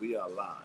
We are live.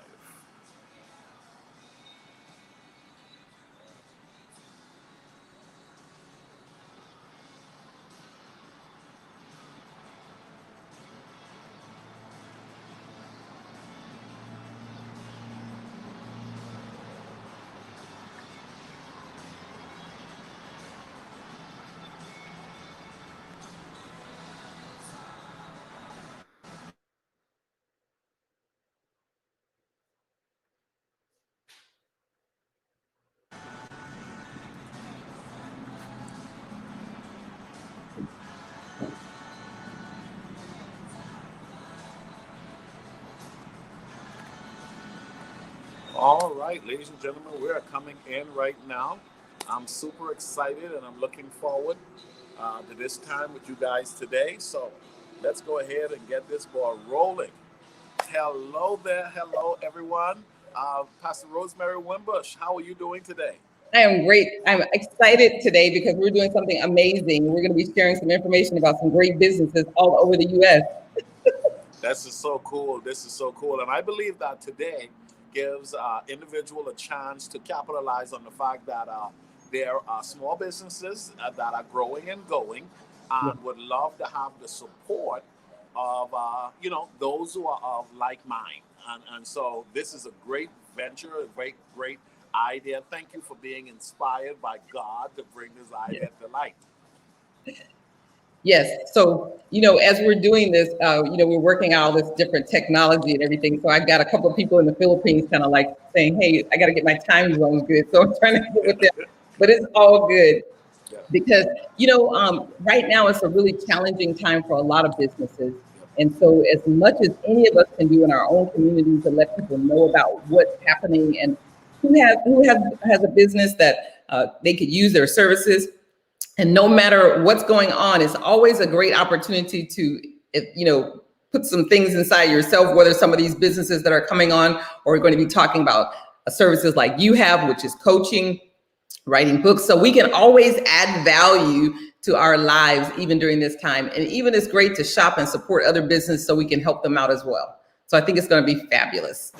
All right, ladies and gentlemen, we are coming in right now. I'm super excited and I'm looking forward to this time with you guys today. So let's go ahead and get this ball rolling. Hello there. Hello, everyone. Pastor Rosemary Wimbush, how are you doing today? I am great. I'm excited today because we're doing something amazing. We're going to be sharing some information about some great businesses all over the U.S. This is so cool. This is so cool. And I believe that today gives individual a chance to capitalize on the fact that there are small businesses that are growing and going Yeah. and would love to have the support of, those who are of like mind. And so this is a great venture, a great idea. Thank you for being inspired by God to bring this idea to light. Yes. So, as we're doing this, we're working out all this different technology and everything. So I've got a couple of people in the Philippines kind of like saying, hey, I got to get my time zone good. So I'm trying to get with them, but it's all good. Yeah. Because right now it's a really challenging time for a lot of businesses, Yeah. and so as much as any of us can do in our own community to let people know about what's happening and who has a business that they could use their services, and no matter what's going on, it's always a great opportunity to put some things inside yourself, whether some of these businesses that are coming on, or we're going to be talking about services like you have, which is coaching, writing books. So we can always add value to our lives, even during this time. And even it's great to shop and support other business so we can help them out as well. So I think it's going to be fabulous.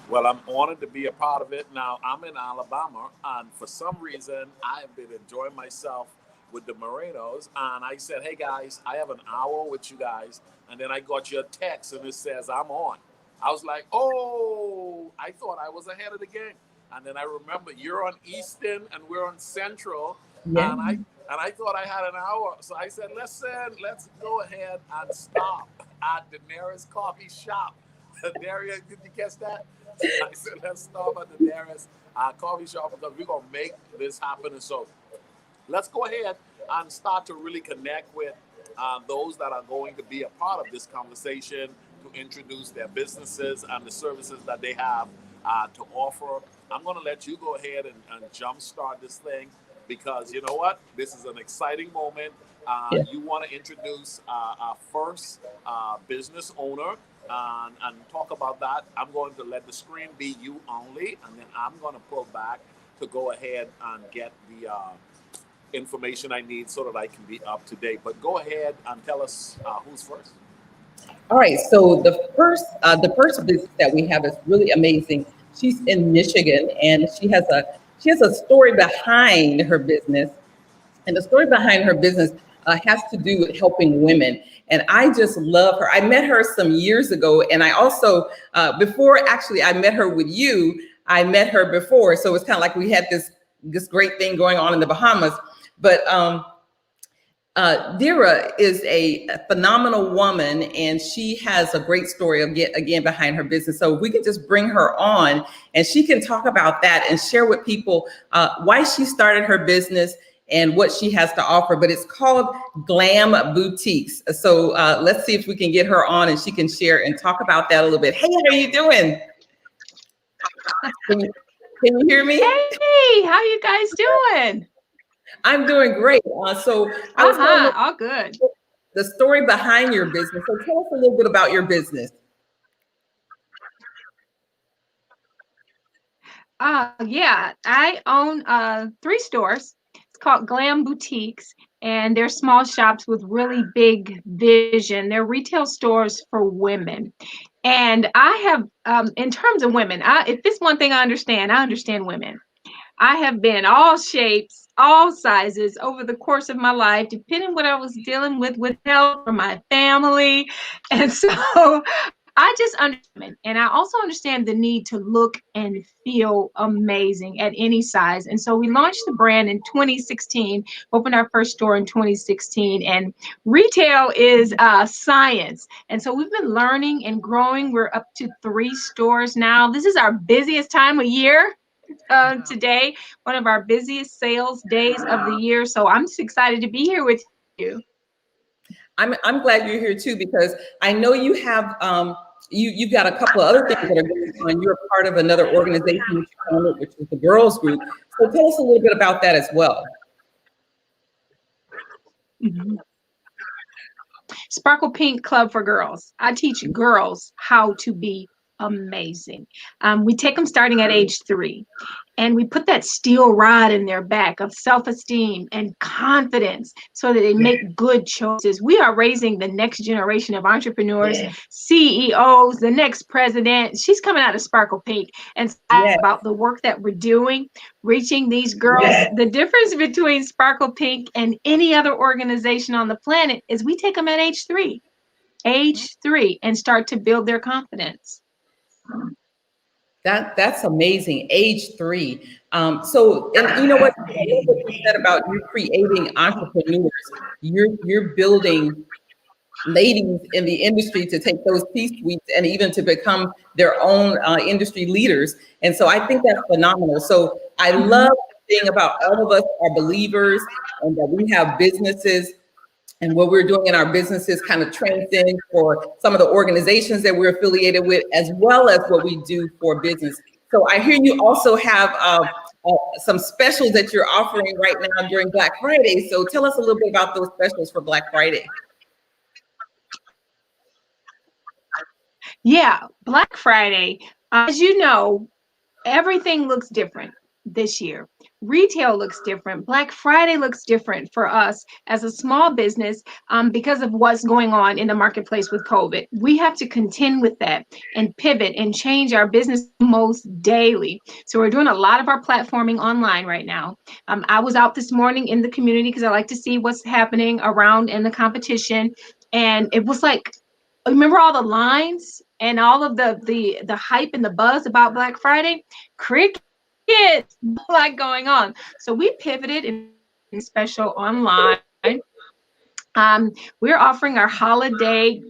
Well, I'm honored to be a part of it. Now, I'm in Alabama, and for some reason, I've been enjoying myself with the Morenos. And I said, hey guys, I have an hour with you guys. And then I got your text, and it says I'm on. I was like, oh, I thought I was ahead of the game. And then I remember you're on Eastern and we're on Central. Yeah. And I thought I had an hour. So I said, listen, let's go ahead and stop at the nearest coffee shop. Darian, did you catch that? I said, let's stop at the nearest coffee shop because we're going to make this happen. And so let's go ahead and start to really connect with those that are going to be a part of this conversation to introduce their businesses and the services that they have to offer. I'm going to let you go ahead and jumpstart this thing because you know what? This is an exciting moment. Yeah. You want to introduce our first business owner and talk about that. I'm going to let the screen be you only, and then I'm going to pull back to go ahead and get the information I need so that I can be up to date. But go ahead and tell us who's first. All right. So the first business that we have is really amazing. She's in Michigan, and she has a story behind her business. And the story behind her business has to do with helping women. And I just love her. I met her some years ago. And I also, before actually I met her with you, I met her before. So it's kind of like we had this great thing going on in the Bahamas. But Dira is a phenomenal woman, and she has a great story again behind her business. So if we can just bring her on, and she can talk about that and share with people why she started her business and what she has to offer. But it's called Glam Boutiques. So let's see if we can get her on, and she can share and talk about that a little bit. Hey, how are you doing? Can you, can you hear me? Hey, how you guys doing? I'm doing great. So I was telling All good. the story behind your business. So tell us a little bit about your business. Yeah, I own three stores. It's called Glam Boutiques, and they're small shops with really big vision. They're retail stores for women. And I have, in terms of women, if it's one thing I understand women. I have been all shapes, all sizes over the course of my life, depending what I was dealing with help from my family. And so I just understand. And I also understand the need to look and feel amazing at any size. And so we launched the brand in 2016, opened our first store in 2016. And retail is science. And so we've been learning and growing. We're up to 3 stores now. This is our busiest time of year. Today, one of our busiest sales days of the year. So I'm just excited to be here with you. I'm glad you're here too, because I know you have you've got a couple of other things that are going on. You're a part of another organization, which is the Girls Group. So tell us a little bit about that as well. Mm-hmm. Sparkle Pink Club for Girls. I teach girls how to be amazing. We take them starting at age 3. And we put that steel rod in their back of self-esteem and confidence so that they make good choices. We are raising the next generation of entrepreneurs, CEOs, the next president. She's coming out of Sparkle Pink. And about the work that we're doing, reaching these girls. The difference between Sparkle Pink and any other organization on the planet is we take them at age 3, and start to build their confidence. That's amazing. Age 3. So, and you know what you said about you creating entrepreneurs, you're building ladies in the industry to take those C-suites and even to become their own industry leaders. And so I think that's phenomenal. So I love the thing about all of us are believers and that we have businesses, and what we're doing in our businesses kind of transcend for some of the organizations that we're affiliated with, as well as what we do for business. So I hear you also have some specials that you're offering right now during Black Friday. So tell us a little bit about those specials for Black Friday. Yeah, Black Friday, as you know, everything looks different this year. Retail looks different. Black Friday looks different for us as a small business because of what's going on in the marketplace with COVID. We have to contend with that and pivot and change our business most daily. So we're doing a lot of our platforming online right now. I was out this morning in the community because I like to see what's happening around in the competition. And it was like, remember all the lines and all of the hype and the buzz about Black Friday? Cricket. Like going on. So we pivoted in special online. We're offering our holiday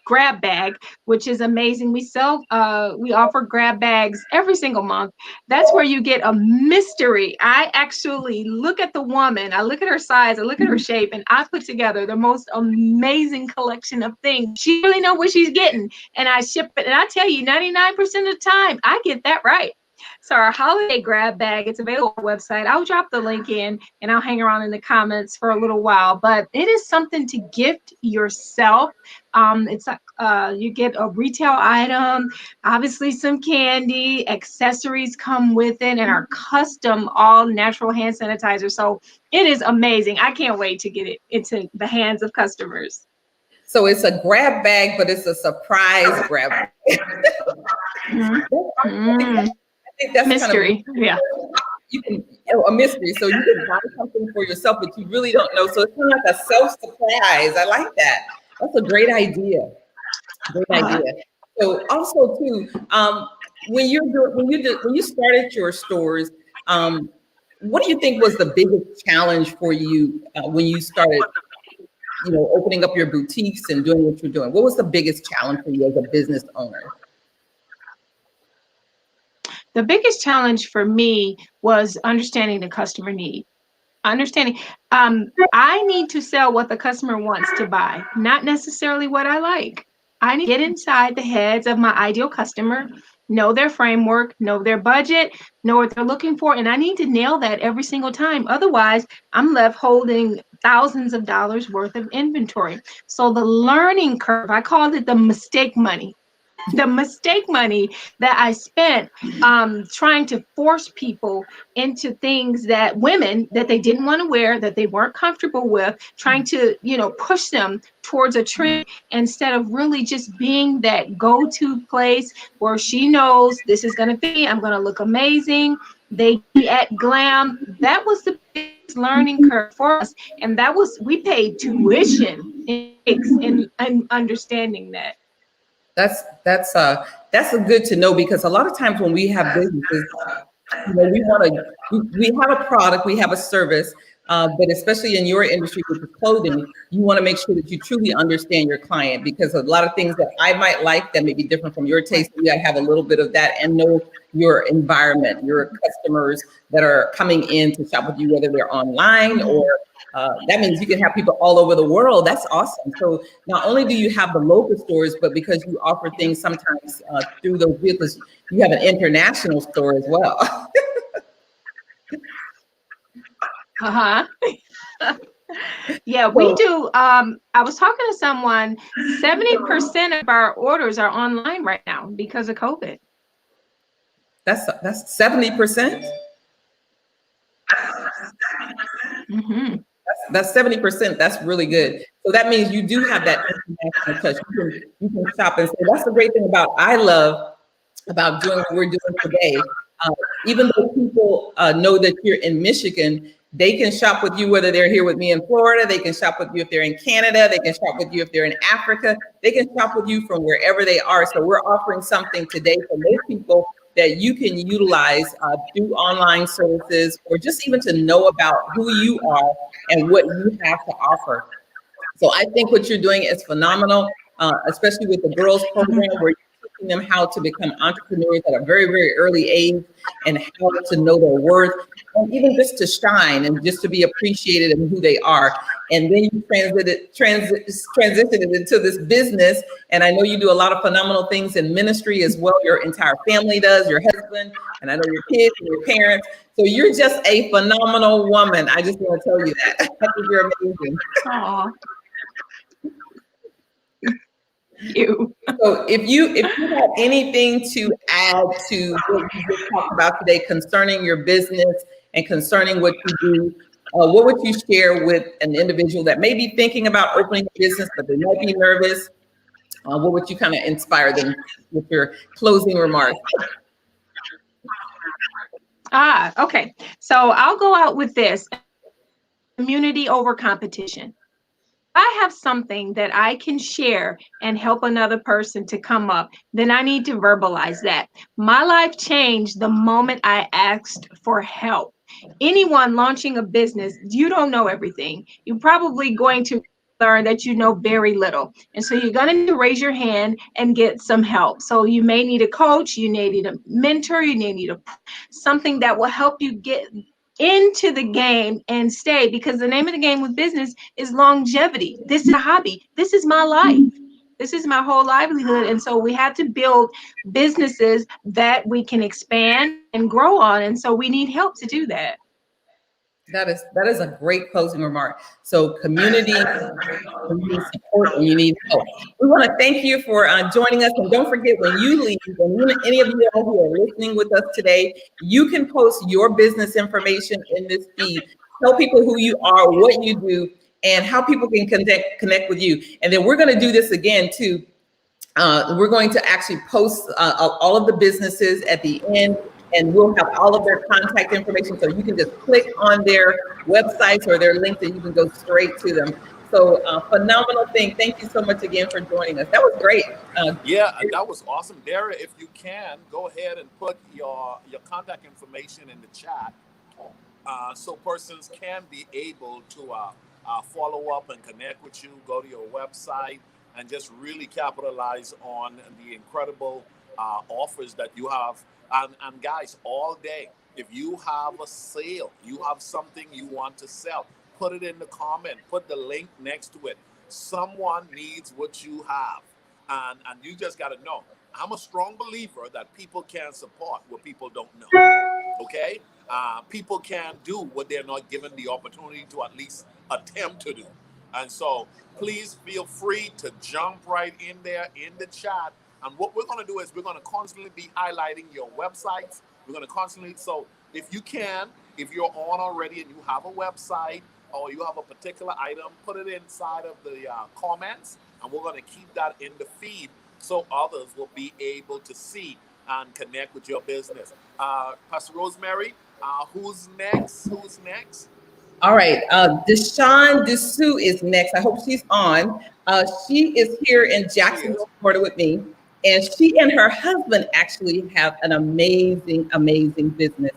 grab bag, which is amazing. We offer grab bags every single month. That's where you get a mystery. I actually look at the woman, I look at her size, I look at her shape, and I put together the most amazing collection of things. She really knows what she's getting, and I ship it. And I tell you, 99% of the time, I get that right. So our holiday grab bag, it's available on our website. I'll drop the link in and I'll hang around in the comments for a little while, but it is something to gift yourself. It's like you get a retail item, obviously some candy, accessories come with it, and our custom all natural hand sanitizer. So it is amazing. I can't wait to get it into the hands of customers. So it's a grab bag, but it's a surprise grab bag. I think that's mystery. Kind of, you can a mystery. So you can buy something for yourself, but you really don't know. So it's kind of like a self-surprise. I like that. That's a great idea. Great idea. So also too, when you started your stores, what do you think was the biggest challenge for you when you started, opening up your boutiques and doing what you're doing? What was the biggest challenge for you as a business owner? The biggest challenge for me was understanding the customer need. Understanding, I need to sell what the customer wants to buy, not necessarily what I like. I need to get inside the heads of my ideal customer, know their framework, know their budget, know what they're looking for, and I need to nail that every single time. Otherwise, I'm left holding thousands of dollars worth of inventory. So the learning curve, I called it the mistake money. the mistake money that I spent trying to force people into things that women that they didn't want to wear, that they weren't comfortable with, trying to, push them towards a trend instead of really just being that go-to place where she knows this is going to be, I'm going to look amazing. They be at glam. That was the biggest learning curve for us. And that was, we paid tuition in understanding that. That's a good to know, because a lot of times when we have businesses, we want to, we have a product, we have a service, but especially in your industry with the clothing, you want to make sure that you truly understand your client, because a lot of things that I might like that may be different from your taste, you got to have a little bit of that and know your environment, your customers that are coming in to shop with you, whether they're online or that means you can have people all over the world. That's awesome. So not only do you have the local stores, but because you offer things sometimes through those vehicles, you have an international store as well. Yeah, we do. I was talking to someone, 70% of our orders are online right now because of COVID. That's 70%. Mm-hmm. That's 70%. That's really good. So that means you do have that international touch. You can shop and say, that's the great thing about I love about doing what we're doing today. Even though people know that you're in Michigan, they can shop with you whether they're here with me in Florida. They can shop with you if they're in Canada. They can shop with you if they're in Africa. They can shop with you from wherever they are. So we're offering something today for those people that you can utilize through online services, or just even to know about who you are and what you have to offer. So I think what you're doing is phenomenal, especially with the girls program, where you're teaching them how to become entrepreneurs at a very, very early age, and how to know their worth, and even just to shine and just to be appreciated in who they are. And then you transition it into this business. And I know you do a lot of phenomenal things in ministry as well. Your entire family does, your husband, and I know your kids and your parents. So you're just a phenomenal woman. I just want to tell you that. I think you're amazing. Aww. You. So if you have anything to add to what you just talked about today concerning your business and concerning what you do, what would you share with an individual that may be thinking about opening a business, but they might be nervous? What would you kind of inspire them with your closing remarks? Okay. So I'll go out with this: community over competition. I have something that I can share and help another person to come up, then I need to verbalize that. My life changed the moment I asked for help. Anyone launching a business, you don't know everything. You're probably going to learn that you know very little. And so you're going to need to raise your hand and get some help. So you may need a coach, you may need a mentor, you may need something that will help you get into the game and stay, because the name of the game with business is longevity. This is a hobby. This is my life. This is my whole livelihood. And so we have to build businesses that we can expand and grow on. And so we need help to do that. That is a great closing remark. So community support, and you need help. We want to thank you for joining us. And don't forget, when you leave, any of you all who are listening with us today, you can post your business information in this feed. Tell people who you are, what you do, and how people can connect with you. And then we're going to do this again too. We're going to actually post all of the businesses at the end, and we'll have all of their contact information, so you can just click on their websites or their links and you can go straight to them. So phenomenal thing. Thank you so much again for joining us. That was great. Yeah, that was awesome. Dara, if you can, go ahead and put your contact information in the chat so persons can be able to follow up and connect with you, go to your website, and just really capitalize on the incredible offers that you have. And guys, all day, if you have a sale, you have something you want to sell, put it in the comment, put the link next to it. Someone needs what you have. And you just got to know, I'm a strong believer that people can support what people don't know. Okay? People can do what they're not given the opportunity to at least attempt to do. And so please feel free to jump right in there in the chat And what we're going to do is we're going to constantly be highlighting your websites. We're going to constantly, so if you can, if you're on already and you have a website or you have a particular item, put it inside of the comments, and we're going to keep that in the feed so others will be able to see and connect with your business. Pastor Rosemary, who's next? All right, Deshawn Dessou is next. I hope she's on. She is here in Jacksonville, Florida with me. And she and her husband actually have an amazing, amazing business.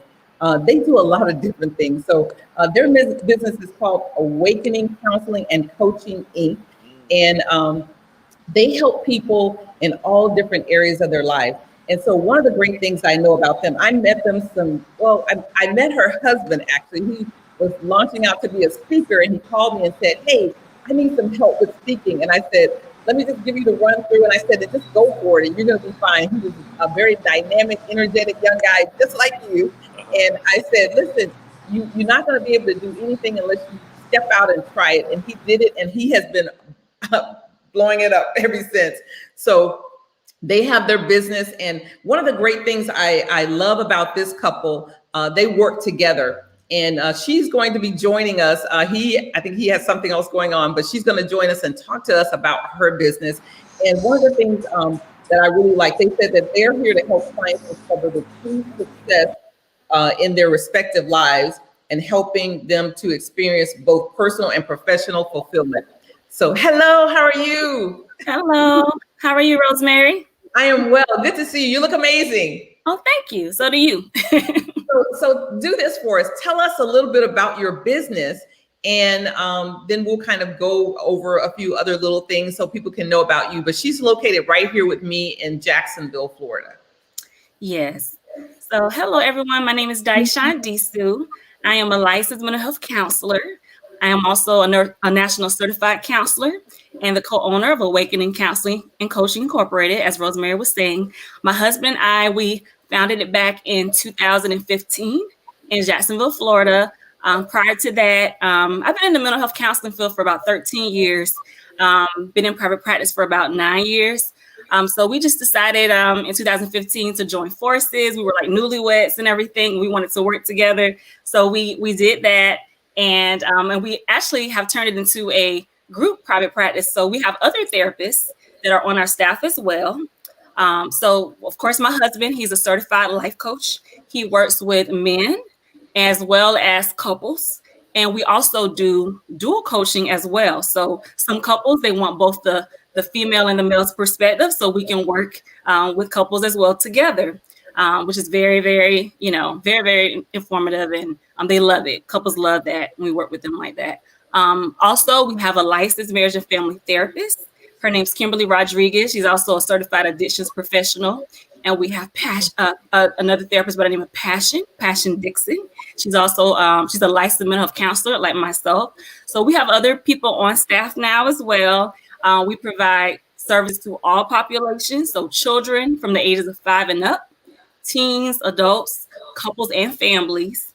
They do a lot of different things. So their business is called Awakening Counseling and Coaching, Inc. And they help people in all different areas of their life. And so one of the great things I know about them, I met them I met her husband actually. He was launching out to be a speaker, and he called me and said, hey, I need some help with speaking. And I said, let me just give you the run through. And I said, just go for it and you're going to be fine. He was a very dynamic, energetic young guy, just like you. And I said, listen, you're not going to be able to do anything unless you step out and try it. And he did it, and he has been blowing it up ever since. So they have their business. And one of the great things I love about this couple, they work together. And she's going to be joining us. I think he has something else going on, but she's going to join us and talk to us about her business. And one of the things that I really like, they said that they're here to help clients discover the true success in their respective lives and helping them to experience both personal and professional fulfillment. So hello, how are you? Hello, how are you, Rosemary? I am well. Good to see you. You look amazing. Oh, thank you. So do you. So do this for us. Tell us a little bit about your business, and then we'll kind of go over a few other little things so people can know about you. But she's located right here with me in Jacksonville, Florida. Yes. So hello, everyone. My name is Deshawn Dessou. I am a licensed mental health counselor. I am also a national certified counselor and the co-owner of Awakening Counseling and Coaching Incorporated, as Rosemary was saying. My husband and I, we founded it back in 2015 in Jacksonville, Florida. Prior to that, I've been in the mental health counseling field for about 13 years, been in private practice for about 9 years. So we just decided in 2015 to join forces. We were like newlyweds and everything. We wanted to work together. So we did that. And we actually have turned it into a group private practice. So we have other therapists that are on our staff as well. So, of course, my husband, he's a certified life coach. He works with men as well as couples. And we also do dual coaching as well. So some couples, they want both the female and the male's perspective. So we can work with couples as well together, which is very, very, very, very informative. And they love it. Couples love that. We work with them like that. Also, we have a licensed marriage and family therapist. Her name's Kimberly Rodriguez. She's also a certified addictions professional. And we have another therapist by the name of Passion Dixon. She's also, she's a licensed mental health counselor like myself. So we have other people on staff now as well. We provide service to all populations. So children from the ages of 5 and up, teens, adults, couples, and families.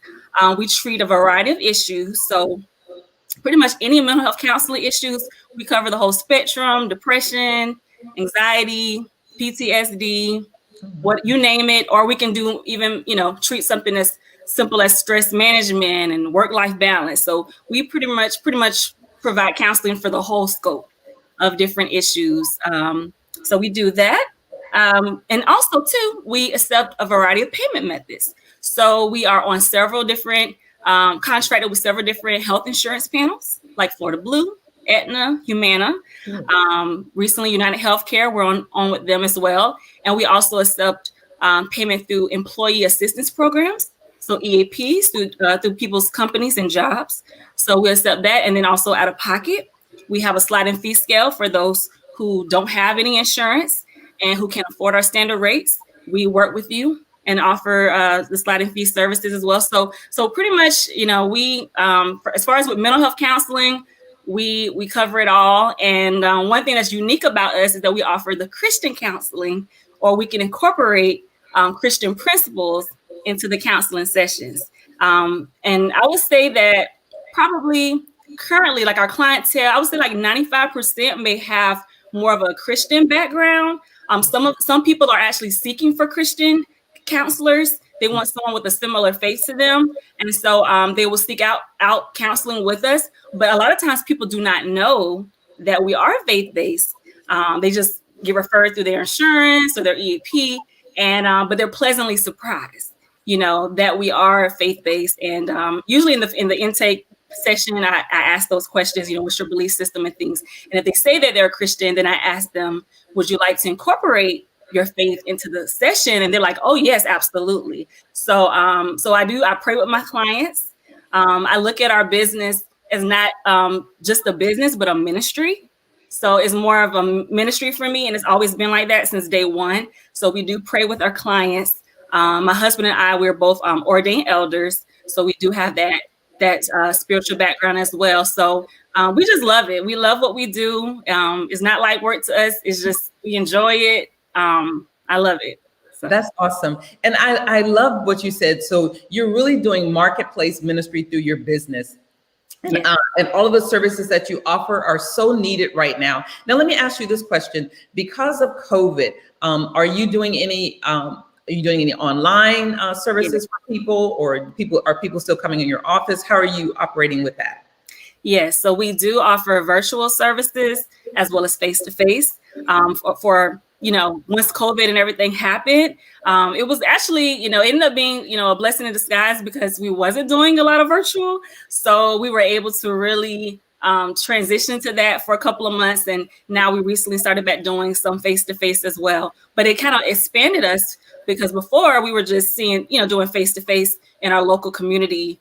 We treat a variety of issues. So pretty much any mental health counseling issues, we cover the whole spectrum: depression, anxiety, PTSD, what you name it. Or we can do even, treat something as simple as stress management and work-life balance. So we pretty much provide counseling for the whole scope of different issues. So we do that. And also, too, we accept a variety of payment methods. So we are on several different contracted with several different health insurance panels like Florida Blue, Aetna, Humana. Recently, United Healthcare, we're on with them as well. And we also accept payment through employee assistance programs, so EAPs through people's companies and jobs. So we accept that. And then also out of pocket, we have a sliding fee scale for those who don't have any insurance and who can afford our standard rates. We work with you and offer the sliding fee services as well. So pretty much, we, as far as with mental health counseling, we cover it all. And one thing that's unique about us is that we offer the Christian counseling, or we can incorporate Christian principles into the counseling sessions. And I would say that probably currently, like our clientele, I would say like 95% may have more of a Christian background. Some people are actually seeking for Christian counselors. They want someone with a similar faith to them, and so they will seek out counseling with us. But a lot of times, people do not know that we are faith-based. They just get referred through their insurance or their EAP, and but they're pleasantly surprised, that we are faith-based. And usually in the intake session, I ask those questions, what's your belief system and things. And if they say that they're a Christian, then I ask them, would you like to incorporate your faith into the session? And they're like, oh yes, absolutely. So I pray with my clients. I look at our business as not just a business, but a ministry. So it's more of a ministry for me, and it's always been like that since day one. So we do pray with our clients. My husband and I, we're both ordained elders, so we do have that spiritual background as well. So we just love it. We love what we do. It's not like work to us. It's just we enjoy it. I love it. So. That's awesome. And I love what you said. So you're really doing marketplace ministry through your business. And all of the services that you offer are so needed right now. Now, let me ask you this question. Because of COVID, are you doing any online services for people, or are people still coming in your office? How are you operating with that? Yes, so we do offer virtual services as well as face-to-face for once COVID and everything happened. It was actually, it ended up being, a blessing in disguise because we wasn't doing a lot of virtual. So we were able to really transition to that for a couple of months. And now we recently started back doing some face-to-face as well. But it kind of expanded us because before we were just seeing, doing face-to-face in our local community,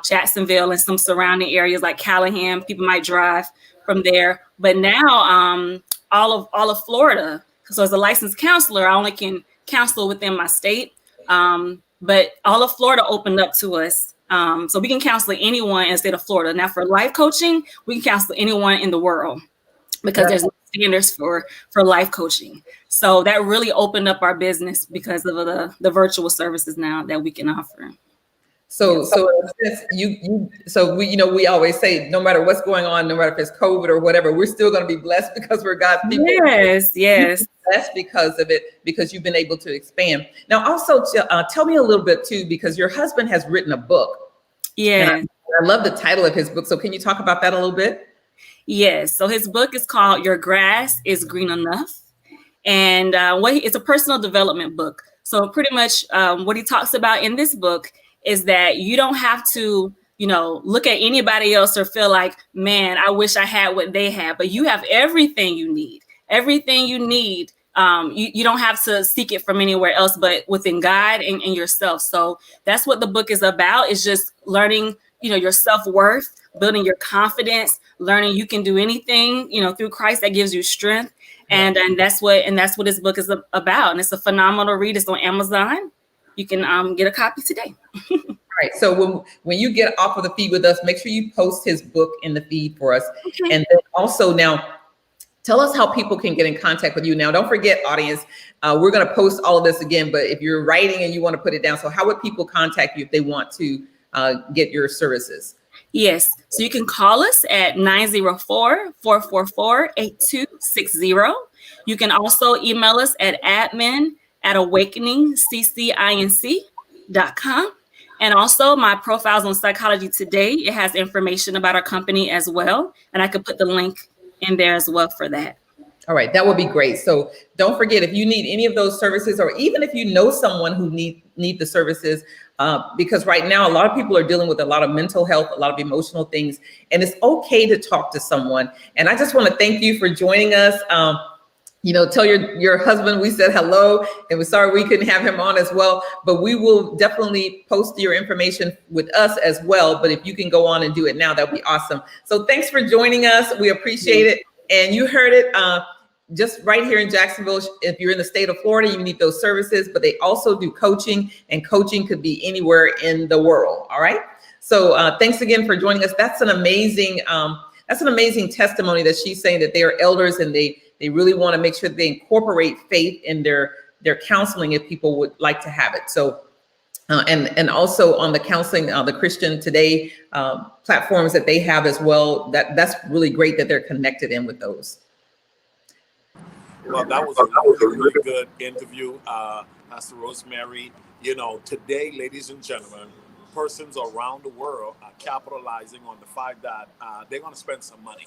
Jacksonville and some surrounding areas like Callahan. People might drive from there. But now all of Florida. So as a licensed counselor, I only can counsel within my state, but all of Florida opened up to us. So we can counsel anyone in the state of Florida. Now for life coaching, we can counsel anyone in the world because there's no standards for life coaching. So that really opened up our business because of the virtual services now that we can offer. So we always say, no matter what's going on, no matter if it's COVID or whatever, we're still going to be blessed because we're God's people. Yes. Blessed because of it, because you've been able to expand. Now, also tell me a little bit too, because your husband has written a book. Yeah. I love the title of his book. So can you talk about that a little bit? Yes. So his book is called Your Grass is Green Enough. And it's a personal development book. So pretty much what he talks about in this book is that you don't have to, look at anybody else or feel like, man, I wish I had what they had, but you have everything you need. Everything you need. You don't have to seek it from anywhere else, but within God and yourself. So that's what the book is about, is just learning, your self-worth, building your confidence, learning you can do anything, through Christ that gives you strength. And that's what this book is about. And it's a phenomenal read. It's on Amazon. You can get a copy today. Right. So when you get off of the feed with us, make sure you post his book in the feed for us. Okay. And then also now, tell us how people can get in contact with you. Now, don't forget, audience, we're going to post all of this again, but if you're writing and you want to put it down, so how would people contact you if they want to get your services? Yes. So you can call us at 904-444-8260. You can also email us at admin@awakeningccinc.com. And also my profiles on Psychology Today. It has information about our company as well. And I could put the link in there as well for that. All right, that would be great. So don't forget, if you need any of those services, or even if you know someone who need the services, because right now a lot of people are dealing with a lot of mental health, a lot of emotional things, and it's okay to talk to someone. And I just want to thank you for joining us. Tell your husband we said hello, and we're sorry we couldn't have him on as well, but we will definitely post your information with us as well. But if you can go on and do it now, that'd be awesome. So thanks for joining us. We appreciate it. And you heard it just right here in Jacksonville. If you're in the state of Florida, you need those services, but they also do coaching, and coaching could be anywhere in the world. All right. So thanks again for joining us. That's an amazing testimony that she's saying that they are elders and they really want to make sure they incorporate faith in their counseling if people would like to have it. So, and also on the counseling, the Christian Today platforms that they have as well, that's really great that they're connected in with those. Well, that was a really, really good interview, Pastor Rosemary. You know, today, ladies and gentlemen, persons around the world are capitalizing on the fact that they're going to spend some money.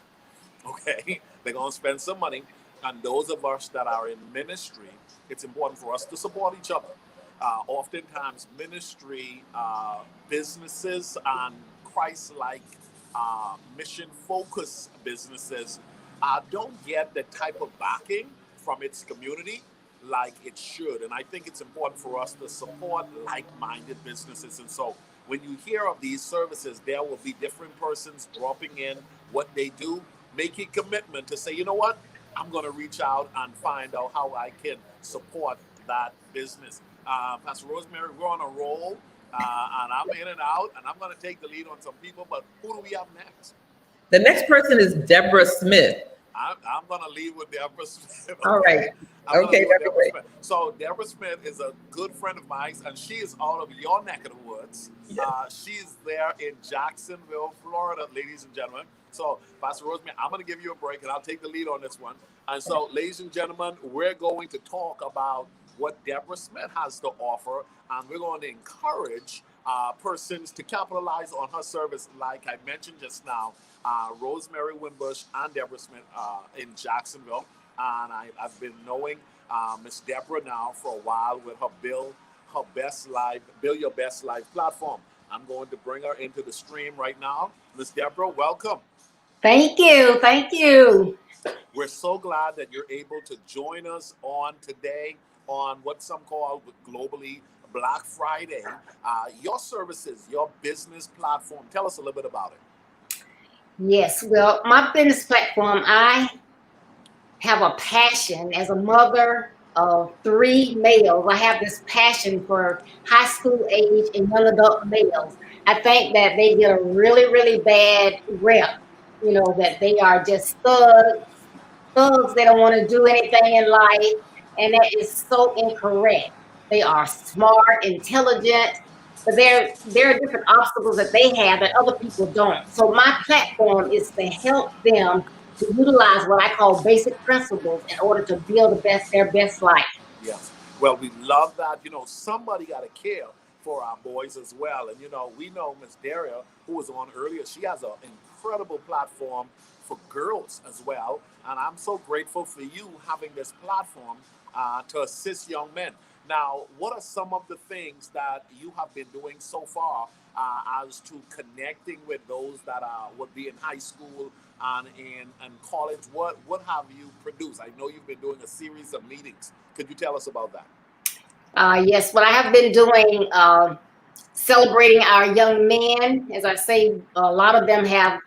Okay, they're going to spend some money. And those of us that are in ministry, it's important for us to support each other. Oftentimes, ministry, businesses, and Christ-like mission-focused businesses don't get the type of backing from its community like it should. And I think it's important for us to support like-minded businesses. And so when you hear of these services, there will be different persons dropping in what they do. Make a commitment to say, you know what, I'm going to reach out and find out how I can support that business. Pastor Rosemary, we're on a roll, and I'm in and out, and I'm going to take the lead on some people. But who do we have next? The next person is Deborah Smith. I'm going to lead with Deborah Smith. Okay? All right. Okay, Deborah Smith. So Deborah Smith is a good friend of mine, and she is out of your neck of the woods. Yes. She's there in Jacksonville, Florida, ladies and gentlemen. So, Pastor Rosemary, I'm going to give you a break, and I'll take the lead on this one. And so, ladies and gentlemen, we're going to talk about what Deborah Smith has to offer, and we're going to encourage persons to capitalize on her service, like I mentioned just now. Rosemary Winbush and Deborah Smith in Jacksonville. And I've been knowing Miss Deborah now for a while with her Build Your Best Life platform. I'm going to bring her into the stream right now. Miss Deborah, welcome. Thank you. Thank you. We're so glad that you're able to join us on today on what some call globally Black Friday. Your services, your business platform. Tell us a little bit about it. Yes, well, my business platform, I have a passion as a mother of 3 males. I have this passion for high school age and young adult males. I think that they get a really, really bad rep, you know, that they are just thugs, they don't want to do anything in life, and that is so incorrect. They are smart, intelligent, but there are different obstacles that they have that other people don't. So my platform is to help them to utilize what I call basic principles in order to build their best life. Yes. Well, we love that. You know, somebody got to care for our boys as well. And, you know, we know Miss Daria, who was on earlier, she has an incredible platform for girls as well. And I'm so grateful for you having this platform to assist young men. Now, what are some of the things that you have been doing so far as to connecting with those that would be in high school and in college? What have you produced? I know you've been doing a series of meetings. Could you tell us about that? Yes, what I have been doing, celebrating our young men. As I say, a lot of them have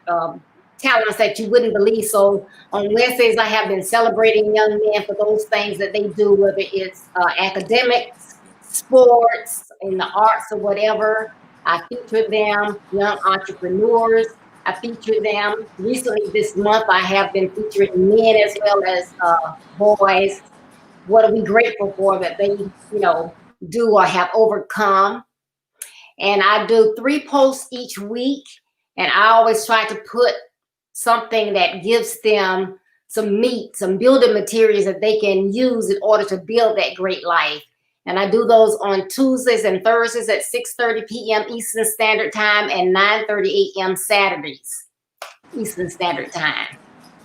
talents that you wouldn't believe. So on Wednesdays, I have been celebrating young men for those things that they do, whether it's academics, sports, in the arts or whatever. I feature them, young entrepreneurs. I feature them. Recently this month, I have been featuring men as well as boys. What are we grateful for that they, you know, do or have overcome? And I do 3 posts each week. And I always try to put something that gives them some meat, some building materials that they can use in order to build that great life. And I do those on Tuesdays and Thursdays at 6:30 p.m. Eastern Standard Time and 9:30 a.m. Saturdays, Eastern Standard Time.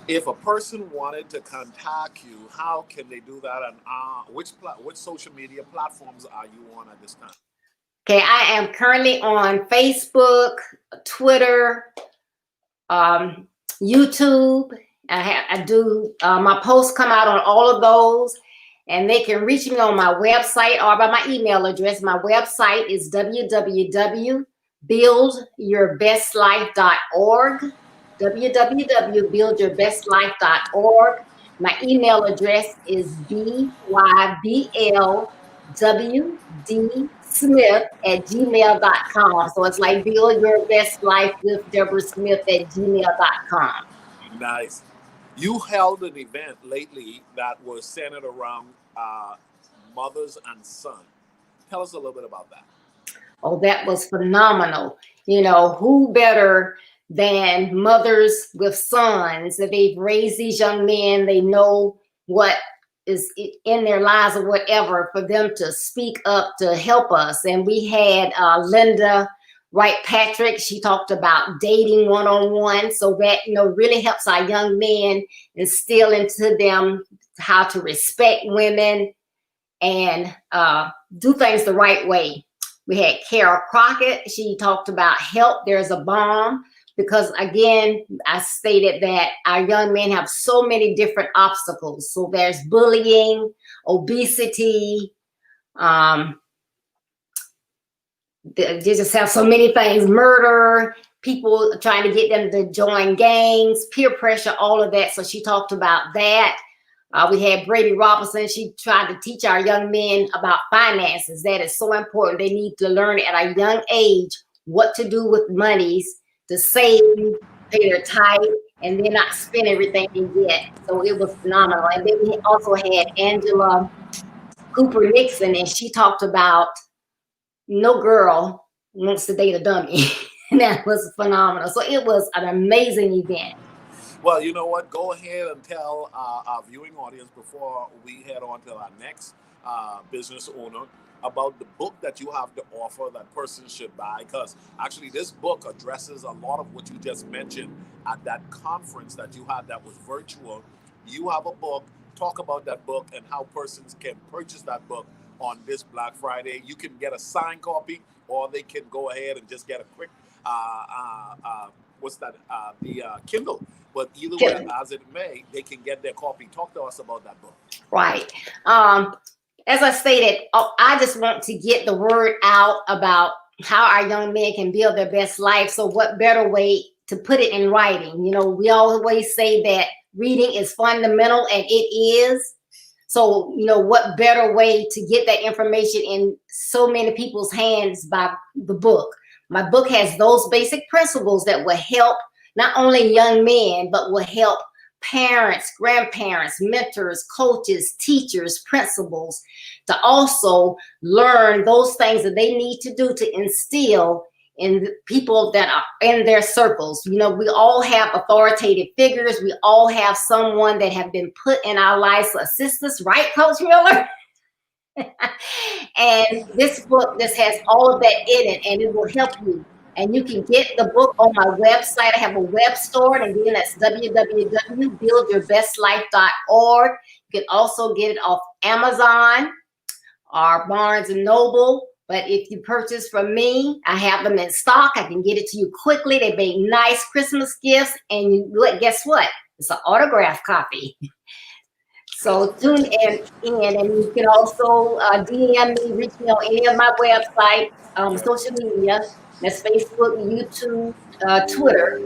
If a person wanted to contact you, how can they do that? And which social media platforms are you on at this time? Okay, I am currently on Facebook, Twitter, YouTube. I do my posts come out on all of those, and they can reach me on my website or by my email address. My website is www.buildyourbestlife.org. www.buildyourbestlife.org. My email address is byblsmith@gmail.com. So it's like Build Your Best Life with Deborah Smith @gmail.com. Nice. You held an event lately that was centered around mothers and sons. Tell us a little bit about that. Oh, that was phenomenal. You know, who better than mothers with sons that they've raised these young men? They know what is in their lives or whatever, for them to speak up to help us. And we had Linda Wright Patrick. She talked about dating one-on-one, so that, you know, really helps our young men instill into them how to respect women and do things the right way. We had Carol Crockett. She talked about help, there's a bomb. Because again, I stated that our young men have so many different obstacles. So there's bullying, obesity, they just have so many things, murder, people trying to get them to join gangs, peer pressure, all of that. So she talked about that. We had Brady Robinson. She tried to teach our young men about finances. That is so important. They need to learn at a young age what to do with monies, to save, pay their tithe, and then not spend everything they get. So it was phenomenal. And then we also had Angela Cooper Nixon, and she talked about no girl wants to date a dummy. And that was phenomenal. So it was an amazing event. Well, you know what? Go ahead and tell our viewing audience before we head on to our next business owner about the book that you have to offer that persons should buy, because actually this book addresses a lot of what you just mentioned at that conference that you had that was virtual. You have a book. Talk about that book and how persons can purchase that book on this Black Friday. You can get a signed copy, or they can go ahead and just get a quick Kindle. But either way, as it may, they can get their copy. Talk to us about that book. Right. As I stated, I just want to get the word out about how our young men can build their best life. So what better way to put it in writing? You know, we always say that reading is fundamental, and it is. So, you know, what better way to get that information in so many people's hands by the book? My book has those basic principles that will help not only young men, but will help parents, grandparents, mentors, coaches, teachers, principals, to also learn those things that they need to do to instill in people that are in their circles. You know, we all have authoritative figures. We all have someone that have been put in our lives to assist us, right, Coach Miller? And this book, this has all of that in it, and it will help you. And you can get the book on my website. I have a web store, and again, that's www.buildyourbestlife.org. You can also get it off Amazon or Barnes & Noble. But if you purchase from me, I have them in stock. I can get it to you quickly. They make nice Christmas gifts. And guess what? It's an autographed copy. So tune in, and you can also DM me, reach me on any of my websites, social media. That's Facebook, YouTube, Twitter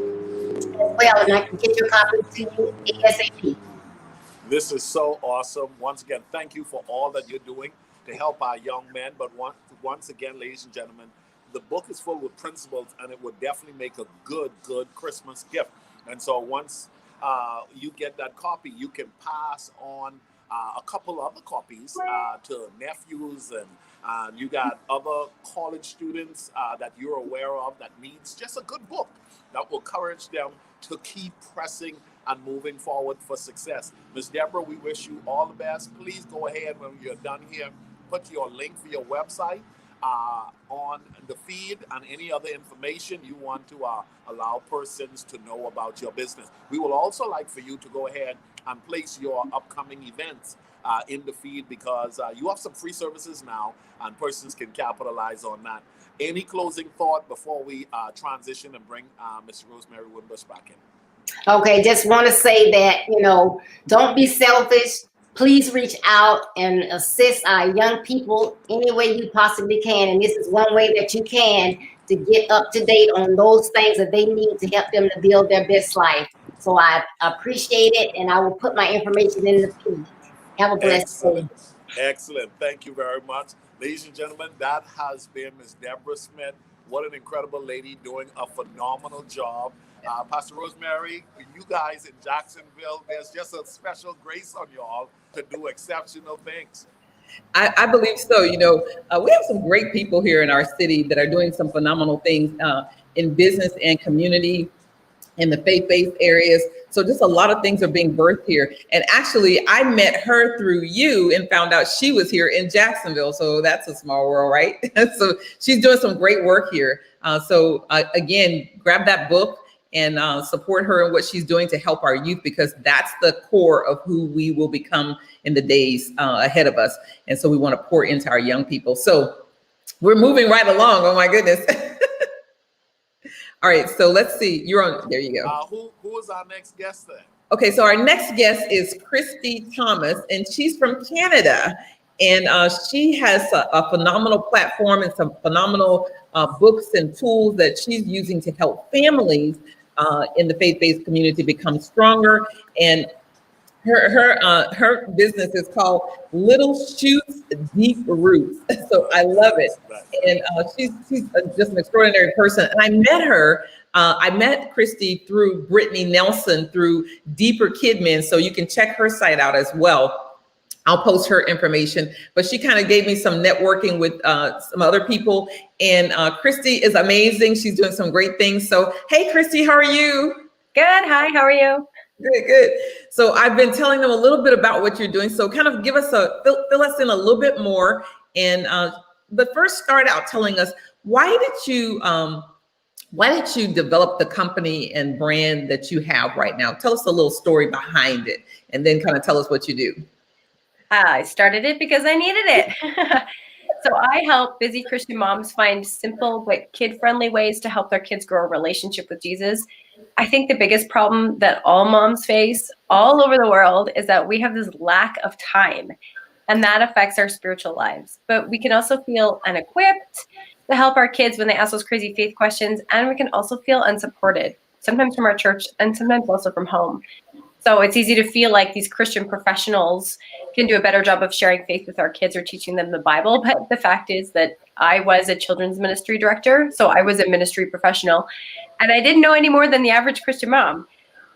as well. And I can get your copy to you ASAP. This is so awesome. Once again, thank you for all that you're doing to help our young men. But once again, ladies and gentlemen, the book is full with principles, and it would definitely make a good Christmas gift. And so once you get that copy, you can pass on a couple other copies to nephews, and you got other college students that you're aware of that needs just a good book that will encourage them to keep pressing and moving forward for success. Ms. Deborah, we wish you all the best. Please go ahead when you're done here, put your link for your website on the feed and any other information you want to allow persons to know about your business. We will also like for you to go ahead and place your upcoming events in the feed, because you have some free services now and persons can capitalize on that. Any closing thought before we transition and bring Ms. Rosemary Wimbush back in? Okay, just want to say that, you know, don't be selfish. Please reach out and assist our young people any way you possibly can. And this is one way that you can to get up to date on those things that they need to help them to build their best life. So I appreciate it, and I will put my information in the feed. Have a blessed day. Excellent. Thank you very much. Ladies and gentlemen, that has been Ms. Deborah Smith. What an incredible lady, doing a phenomenal job. Pastor Rosemary, you guys in Jacksonville, there's just a special grace on y'all to do exceptional things. I believe so. You know, we have some great people here in our city that are doing some phenomenal things in business and community, in the faith-based areas. So just a lot of things are being birthed here. And actually, I met her through you and found out she was here in Jacksonville. So that's a small world, right? So she's doing some great work here. Again, grab that book and support her in what she's doing to help our youth, because that's the core of who we will become in the days ahead of us. And so we want to pour into our young people. So we're moving right along. Oh my goodness. All right, so let's see. You're on. There you go. Who is our next guest then? Okay, so our next guest is Christy Thomas, and she's from Canada. And she has a phenomenal platform and some phenomenal books and tools that she's using to help families in the faith-based community become stronger. And her business is called Little Shoots, Deep Roots. So I love it. And she's just an extraordinary person. And I met her. I met Christy through Brittany Nelson through Deeper Kidman. So you can check her site out as well. I'll post her information, but she kind of gave me some networking with some other people. And Christy is amazing. She's doing some great things. So, hey, Christy, how are you? Good. Hi, how are you? Good, good. So I've been telling them a little bit about what you're doing. So kind of give us fill us in a little bit more. And but first start out telling us, why did you develop the company and brand that you have right now? Tell us a little story behind it, and then kind of tell us what you do. I started it because I needed it. So I help busy Christian moms find simple but kid-friendly ways to help their kids grow a relationship with Jesus. I think the biggest problem that all moms face all over the world is that we have this lack of time, and that affects our spiritual lives. But we can also feel unequipped to help our kids when they ask those crazy faith questions, and we can also feel unsupported, sometimes from our church and sometimes also from home. So it's easy to feel like these Christian professionals can do a better job of sharing faith with our kids or teaching them the Bible. But the fact is that I was a children's ministry director, so I was a ministry professional, and I didn't know any more than the average Christian mom.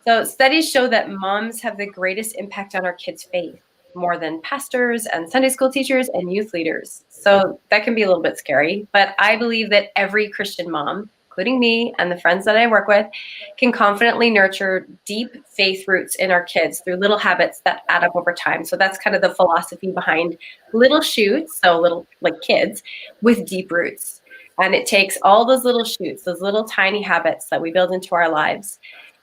So studies show that moms have the greatest impact on our kids' faith, more than pastors and Sunday school teachers and youth leaders. So that can be a little bit scary, but I believe that every Christian mom, including me and the friends that I work with, can confidently nurture deep faith roots in our kids through little habits that add up over time. So that's kind of the philosophy behind Little Shoots, so little like kids with deep roots. And it takes all those little shoots, those little tiny habits that we build into our lives,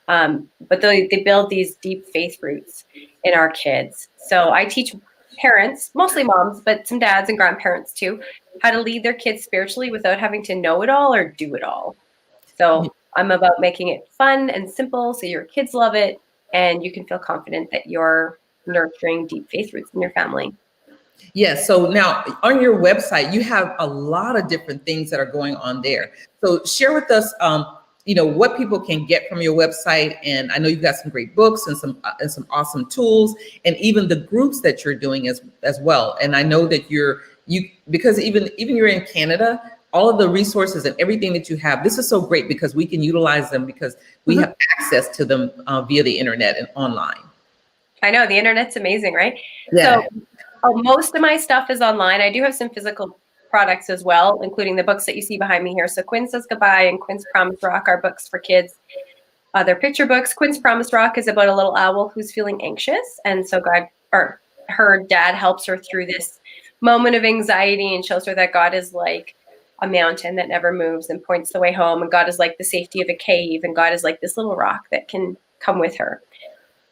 but they build these deep faith roots in our kids. So I teach parents, mostly moms, but some dads and grandparents too, how to lead their kids spiritually without having to know it all or do it all. So I'm about making it fun and simple so your kids love it and you can feel confident that you're nurturing deep faith roots in your family. Yes. So now on your website, you have a lot of different things that are going on there. So share with us, what people can get from your website. And I know you've got some great books and some awesome tools, and even the groups that you're doing as well. And I know that because even you're in Canada, all of the resources and everything that you have, this is so great because we can utilize them because we have access to them via the internet and online. I know the internet's amazing, right? Yeah. So most of my stuff is online. I do have some physical products as well, including the books that you see behind me here. So Quinn Says Goodbye and Quinn's Promise Rock are books for kids. They're picture books. Quinn's Promise Rock is about a little owl who's feeling anxious. And so her dad helps her through this moment of anxiety and shows her that God is like a mountain that never moves and points the way home. And God is like the safety of a cave. And God is like this little rock that can come with her.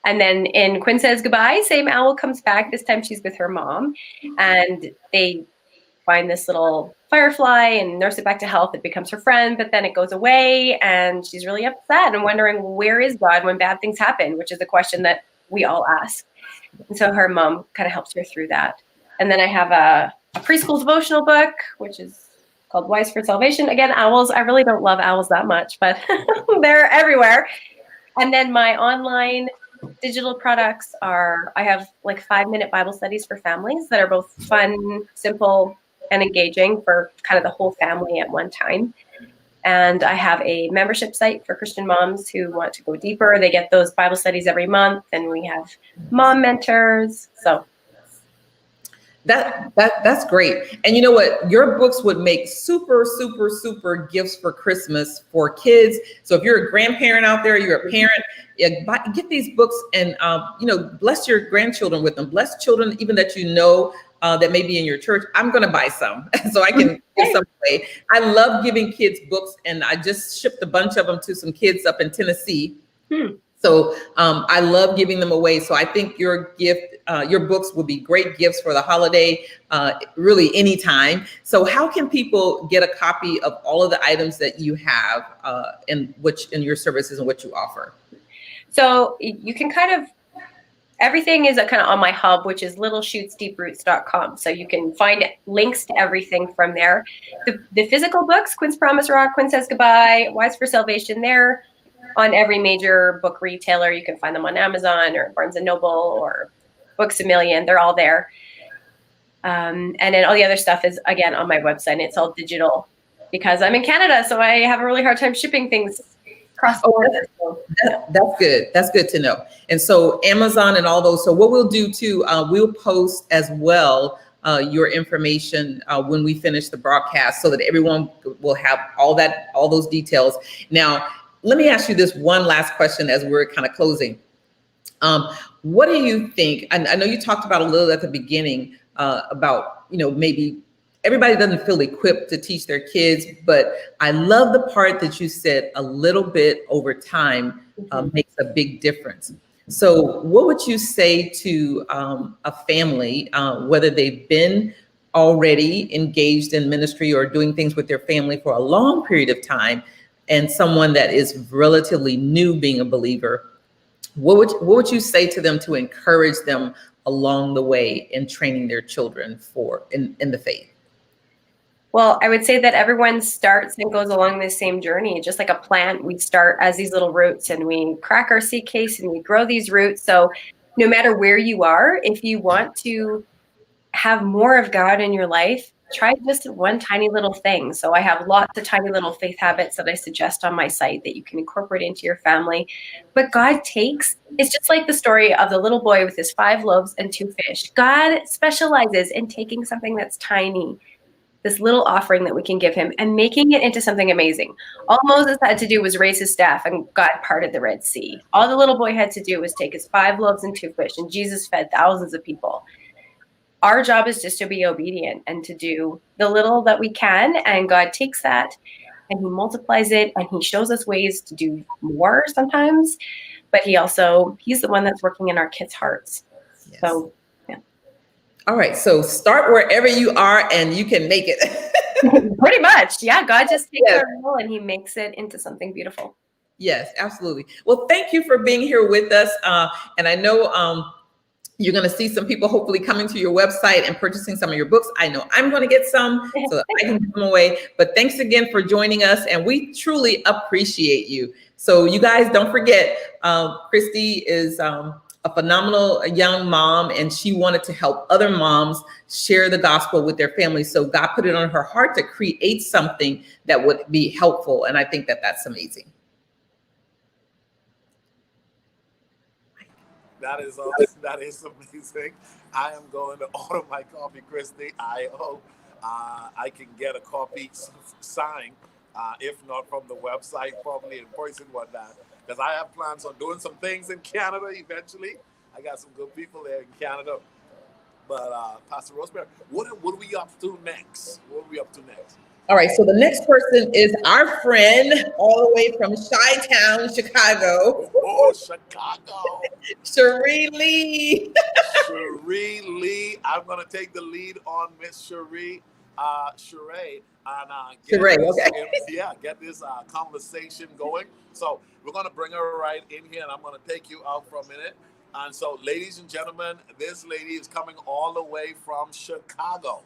And then in Quinn Says Goodbye, same owl comes back. This time she's with her mom. And they find this little firefly and nurse it back to health. It becomes her friend, but then it goes away. And she's really upset and wondering, where is God when bad things happen? Which is a question that we all ask. And so her mom kind of helps her through that. And then I have a preschool devotional book, which is called Wise for Salvation. Again, owls. I really don't love owls that much, but they're everywhere. And then my online digital products I have like 5-minute Bible studies for families that are both fun, simple, and engaging for kind of the whole family at one time. And I have a membership site for Christian moms who want to go deeper. They get those Bible studies every month, and we have mom mentors. So That's great. And you know what? Your books would make super gifts for Christmas for kids. So if you're a grandparent out there, you're a parent, get these books and bless your grandchildren with them. Bless children even that you know that may be in your church. I'm going to buy some so I can give some away. I love giving kids books, and I just shipped a bunch of them to some kids up in Tennessee. So I love giving them away. So I think your books will be great gifts for the holiday, really anytime. So how can people get a copy of all of the items that you have in your services and what you offer? So you can everything is kind of on my hub, which is littleshootsdeeproots.com. So you can find links to everything from there. The physical books, Quinn's Promise Rock, Quinn Says Goodbye, Wise for Salvation, they're on every major book retailer. You can find them on Amazon or Barnes & Noble or Books A Million. They're all there. And then all the other stuff is, again, on my website. It's all digital because I'm in Canada, so I have a really hard time shipping things across the border. That's good. That's good to know. And so Amazon and all those. So what we'll do too, we'll post as well your information when we finish the broadcast so that everyone will have all those details. Now, let me ask you this one last question as we're kind of closing. What do you think? I know you talked about a little at the beginning about, maybe everybody doesn't feel equipped to teach their kids, but I love the part that you said a little bit over time makes a big difference. So what would you say to a family, whether they've been already engaged in ministry or doing things with their family for a long period of time, and someone that is relatively new being a believer? What would you say to them to encourage them along the way in training their children in the faith? Well, I would say that everyone starts and goes along the same journey. Just like a plant, we start as these little roots and we crack our seed case and we grow these roots. So no matter where you are, if you want to have more of God in your life, try just one tiny little thing. So I have lots of tiny little faith habits that I suggest on my site that you can incorporate into your family. But it's just like the story of the little boy with his 5 loaves and 2 fish. God specializes in taking something that's tiny, this little offering that we can give him, and making it into something amazing. All Moses had to do was raise his staff and God parted the Red Sea. All the little boy had to do was take his 5 loaves and 2 fish, and Jesus fed thousands of people. Our job is just to be obedient and to do the little that we can, and God takes that and he multiplies it and he shows us ways to do more sometimes, but he's the one that's working in our kids' hearts. Yes. So, yeah. All right. So start wherever you are and you can make it. Pretty much. Yeah. God just takes our role and he makes it into something beautiful. Yes, absolutely. Well, thank you for being here with us. And I know, you're going to see some people hopefully coming to your website and purchasing some of your books. I know I'm going to get some so that I can give them away. But thanks again for joining us. And we truly appreciate you. So you guys don't forget, Christy is a phenomenal young mom, and she wanted to help other moms share the gospel with their families. So God put it on her heart to create something that would be helpful. And I think that that's amazing. That is amazing. I am going to order my copy, Christy. I hope I can get a copy signed, if not from the website, probably in person one day. Because I have plans on doing some things in Canada eventually. I got some good people there in Canada. But Pastor Rosemary, what are we up to next? All right, so the next person is our friend all the way from Chi-Town, Chicago. Oh, Chicago. Cherie Lee. Cherie Lee. I'm going to take the lead on Miss Cherie. Sheree. And get this conversation going. So we're going to bring her right in here, and I'm going to take you out for a minute. And so, ladies and gentlemen, this lady is coming all the way from Chicago.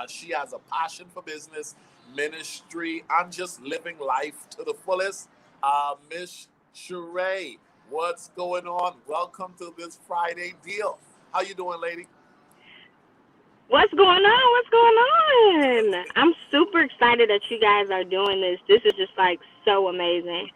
She has a passion for business, ministry, and just living life to the fullest. Miss Sheree, what's going on? Welcome to this Friday deal. How you doing, lady? What's going on? I'm super excited that you guys are doing this. This is just so amazing.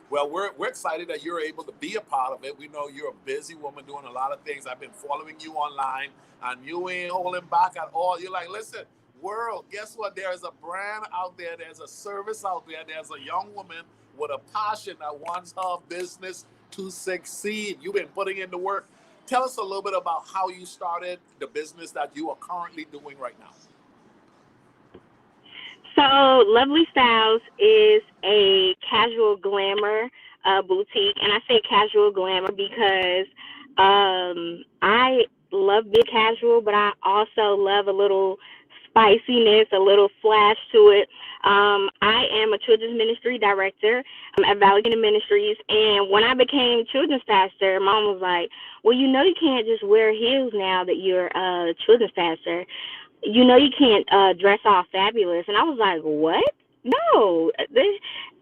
Well, we're excited that you're able to be a part of it. We know you're a busy woman doing a lot of things. I've been following you online, and you ain't holding back at all. You're like, listen, world, guess what? There's a brand out there. There's a service out there. There's a young woman with a passion that wants her business to succeed. You've been putting in the work. Tell us a little bit about how you started the business that you are currently doing right now. So, Lovely Styles is a casual glamour boutique, and I say casual glamour because I love being casual, but I also love a little spiciness, a little flash to it. I am a children's ministry director at Valley Kingdom Ministries, and when I became children's pastor, Mom was like, "Well, you know, you can't just wear heels now that you're a children's pastor. You know, you can't dress all fabulous." And I was like, what? No,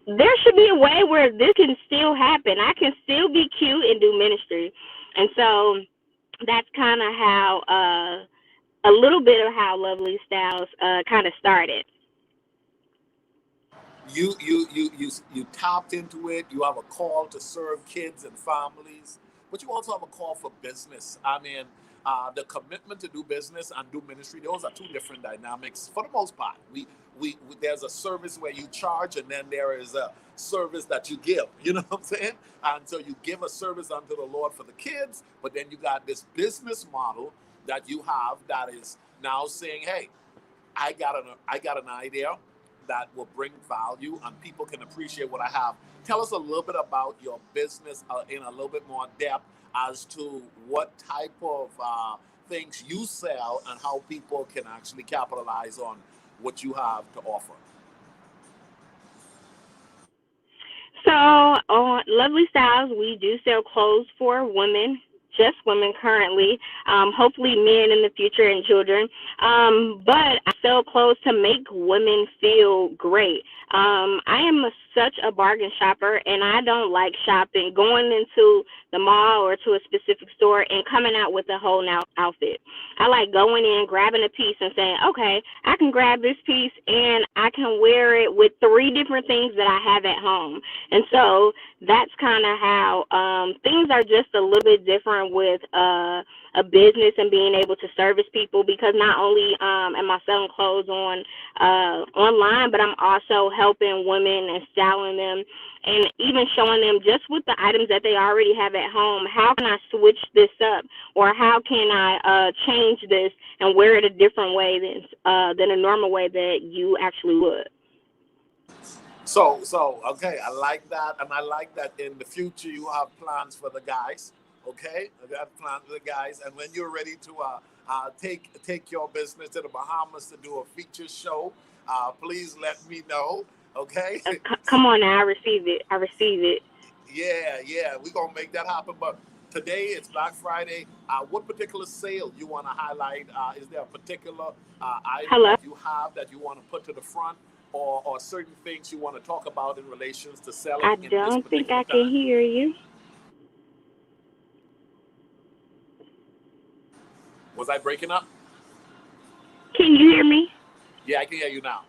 there should be a way where this can still happen. I can still be cute and do ministry. And so that's kind of how a little bit of how Lovely Styles kind of started. You tapped into it. You have a call to serve kids and families, but you also have a call for business. I mean, the commitment to do business and do ministry, those are two different dynamics for the most part. We there's a service where you charge, and then there is a service that you give. You know what I'm saying? And so you give a service unto the Lord for the kids, but then you got this business model that you have that is now saying, hey, I got an idea that will bring value and people can appreciate what I have. Tell us a little bit about your business in a little bit more depth as to what type of things you sell and how people can actually capitalize on what you have to offer. So on Lovely Styles, we do sell clothes for women, just women currently, hopefully men in the future and children. But I sell clothes to make women feel great. I am such a bargain shopper, and I don't like shopping, going into the mall or to a specific store and coming out with a whole now outfit. I like going in, grabbing a piece and saying, okay, I can grab this piece and I can wear it with 3 different things that I have at home. And so that's kind of how things are just a little bit different with a business and being able to service people, because not only am I selling clothes on online, but I'm also helping women and styling them and even showing them just with the items that they already have at home, how can I switch this up, or how can I change this and wear it a different way than a normal way that you actually would. So okay, I like that, and I like that in the future you have plans for the guys. Okay, you have plans for the guys, and when you're ready to take your business to the Bahamas to do a feature show, please let me know. Okay. Come on now, I receive it. Yeah, we're gonna make that happen. But today it's Black Friday. What particular sale you want to highlight? Is there a particular item that you have that you want to put to the front? Or certain things you want to talk about in relations to selling? I don't think I can hear you. Was I breaking up? Can you hear me? Yeah, I can hear you now.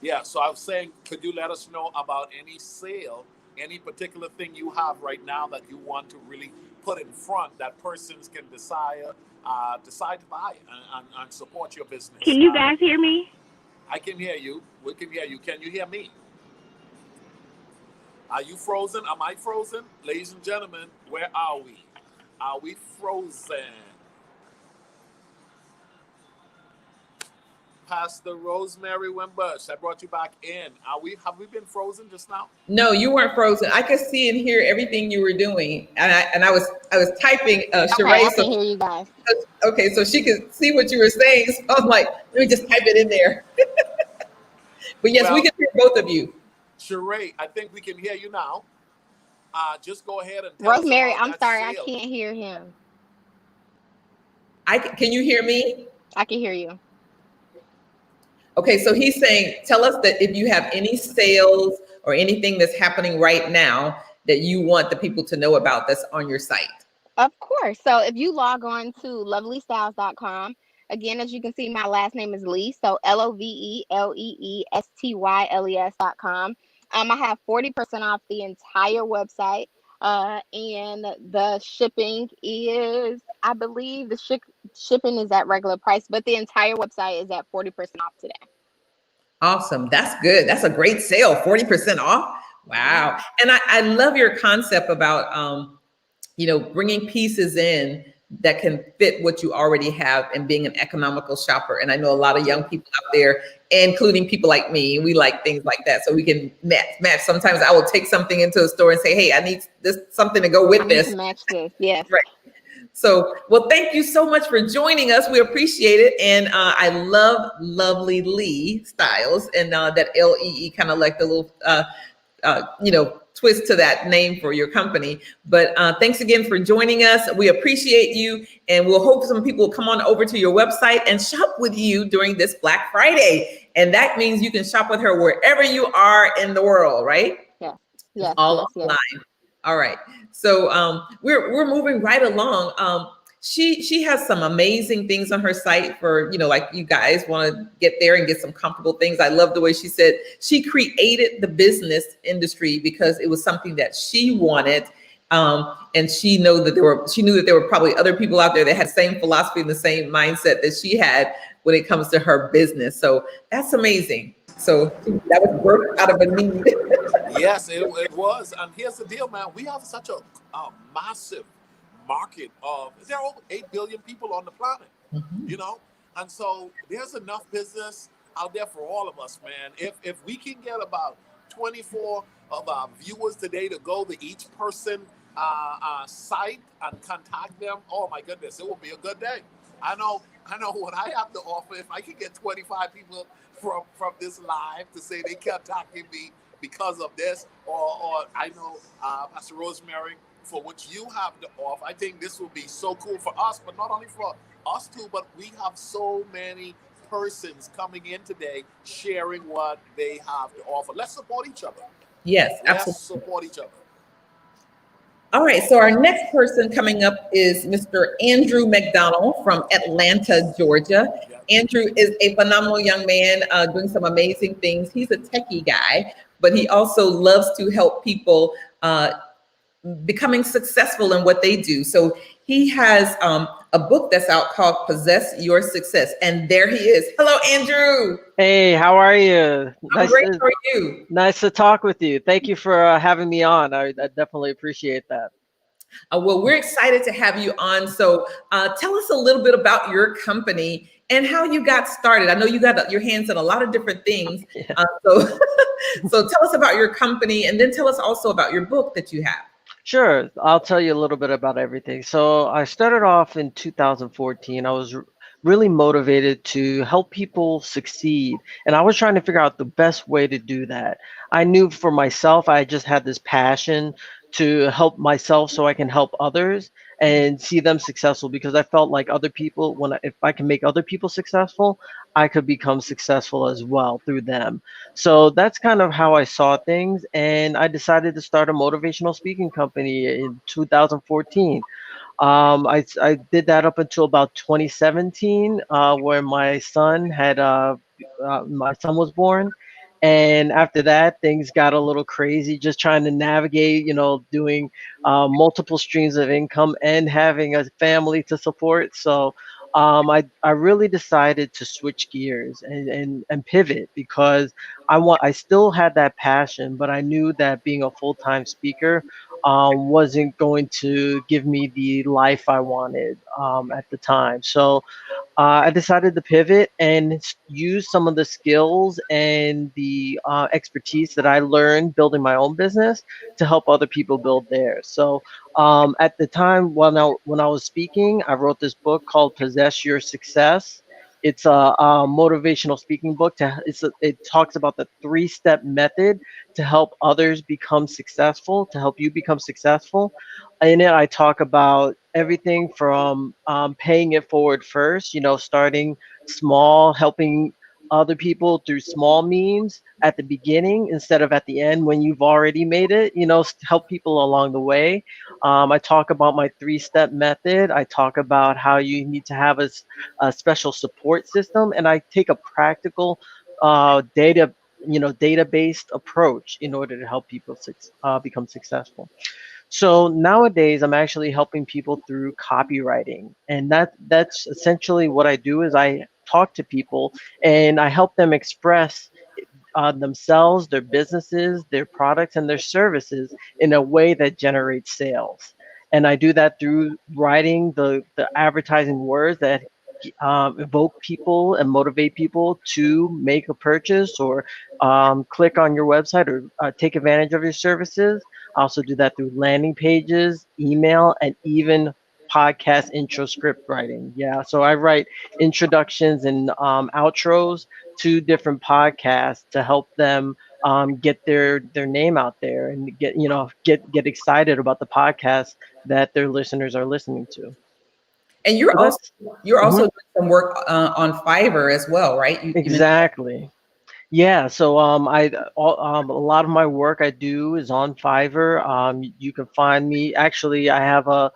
Yeah, so I was saying, could you let us know about any sale, any particular thing you have right now that you want to really put in front that persons can decide to buy and support your business? Can you guys hear me? I can hear you. We can hear you. Can you hear me? Are you frozen? Am I frozen? Ladies and gentlemen, where are we? Are we frozen? Pastor Rosemary Wimbush, I brought you back in. Have we been frozen just now? No, you weren't frozen. I could see and hear everything you were doing, and I was typing. Sheree, I can hear you guys. Okay, so she could see what you were saying. So I was like, let me just type it in there. But yes, we can hear both of you. Sheree, I think we can hear you now. Just go ahead and tell Rosemary, us about I'm sorry, sale. I can't hear him. Can you hear me? I can hear you. Okay, so he's saying, tell us that if you have any sales or anything that's happening right now that you want the people to know about that's on your site. Of course. So if you log on to lovelystyles.com, again, as you can see, my last name is Lee. So LOVELEESTYLES.com. I have 40% off the entire website. And the shipping is, I believe shipping is at regular price, but the entire website is at 40% off today. Awesome. That's good. That's a great sale. 40% off. Wow. And I love your concept about, bringing pieces in that can fit what you already have and being an economical shopper. And I know a lot of young people out there, including people like me, we like things like that. So we can match. Sometimes I will take something into a store and say, hey, I need something to go with this. Match this. Yes. Right. So, well, thank you so much for joining us. We appreciate it. And I love Lovely Lee Styles, and that Lee, kind of like the little, twist to that name for your company. But thanks again for joining us. We appreciate you. And we'll hope some people will come on over to your website and shop with you during this Black Friday. And that means you can shop with her wherever you are in the world, right? Yeah. Yes. All yes, online. yes. All right. So we're moving right along. She has some amazing things on her site for, like you guys want to get there and get some comfortable things. I love the way she said she created the business industry because it was something that she wanted. And she knew that there were probably other people out there that had the same philosophy and the same mindset that she had when it comes to her business. So that's amazing. So that was birthed out of a need. Yes, it was. And here's the deal, man. We have such a massive market of, there are over 8 billion people on the planet, and so there's enough business out there for all of us, man. If we can get about 24 of our viewers today to go to each person site and contact them, oh my goodness, it will be a good day. I know what I have to offer. If I can get 25 people from this live to say they contacted me because of this, or I know Pastor Rosemary, for what you have to offer, I think this will be so cool for us, but not only for us too, but we have so many persons coming in today sharing what they have to offer. Let's support each other. Yes, absolutely. Let's support each other. All right, so our next person coming up is Mr. Andrew McDonald from Atlanta, Georgia. Andrew is a phenomenal young man doing some amazing things. He's a techie guy, but he also loves to help people becoming successful in what they do. So he has a book that's out called Possess Your Success. And there he is. Hello, Andrew. Hey, how are you? I'm great. How are you? Nice to talk with you. Thank you for having me on. I definitely appreciate that. Well, we're excited to have you on. So tell us a little bit about your company and how you got started. I know you got your hands in a lot of different things. Yeah. So tell us about your company, and then tell us also about your book that you have. Sure. I'll tell you a little bit about everything. So I started off in 2014. I was really motivated to help people succeed. And I was trying to figure out the best way to do that. I knew for myself, I just had this passion to help myself so I can help others and see them successful, because I felt like other people, if I can make other people successful, I could become successful as well through them. So that's kind of how I saw things. And I decided to start a motivational speaking company in 2014. I did that up until about 2017, where my son was born. And after that, things got a little crazy, just trying to navigate, doing multiple streams of income and having a family to support. So I really decided to switch gears and pivot, because I still had that passion, but I knew that being a full-time speaker wasn't going to give me the life I wanted at the time. So I decided to pivot and use some of the skills and the expertise that I learned building my own business to help other people build theirs. So at the time when I was speaking, I wrote this book called Possess Your Success. It's a motivational speaking book. It talks about the 3-step method to help others become successful, to help you become successful. In it, I talk about everything from paying it forward first, starting small, helping other people through small means at the beginning instead of at the end when you've already made it, help people along the way. I talk about my 3-step method. I talk about how you need to have a special support system, and I take a practical data data-based approach in order to help people become successful. So nowadays, I'm actually helping people through copywriting, and that's essentially what I do. Is I talk to people and I help them express themselves, their businesses, their products, and their services in a way that generates sales. And I do that through writing the advertising words that evoke people and motivate people to make a purchase or click on your website or take advantage of your services. I also do that through landing pages, email, and even podcast intro script writing. Yeah, so I write introductions and outros to different podcasts to help them get their name out there and get excited about the podcast that their listeners are listening to. And you're So also Mhm. doing some work on Fiverr as well, right? You mentioned- Exactly. Yeah, so a lot of my work I do is on Fiverr. You can find me. Actually, I have a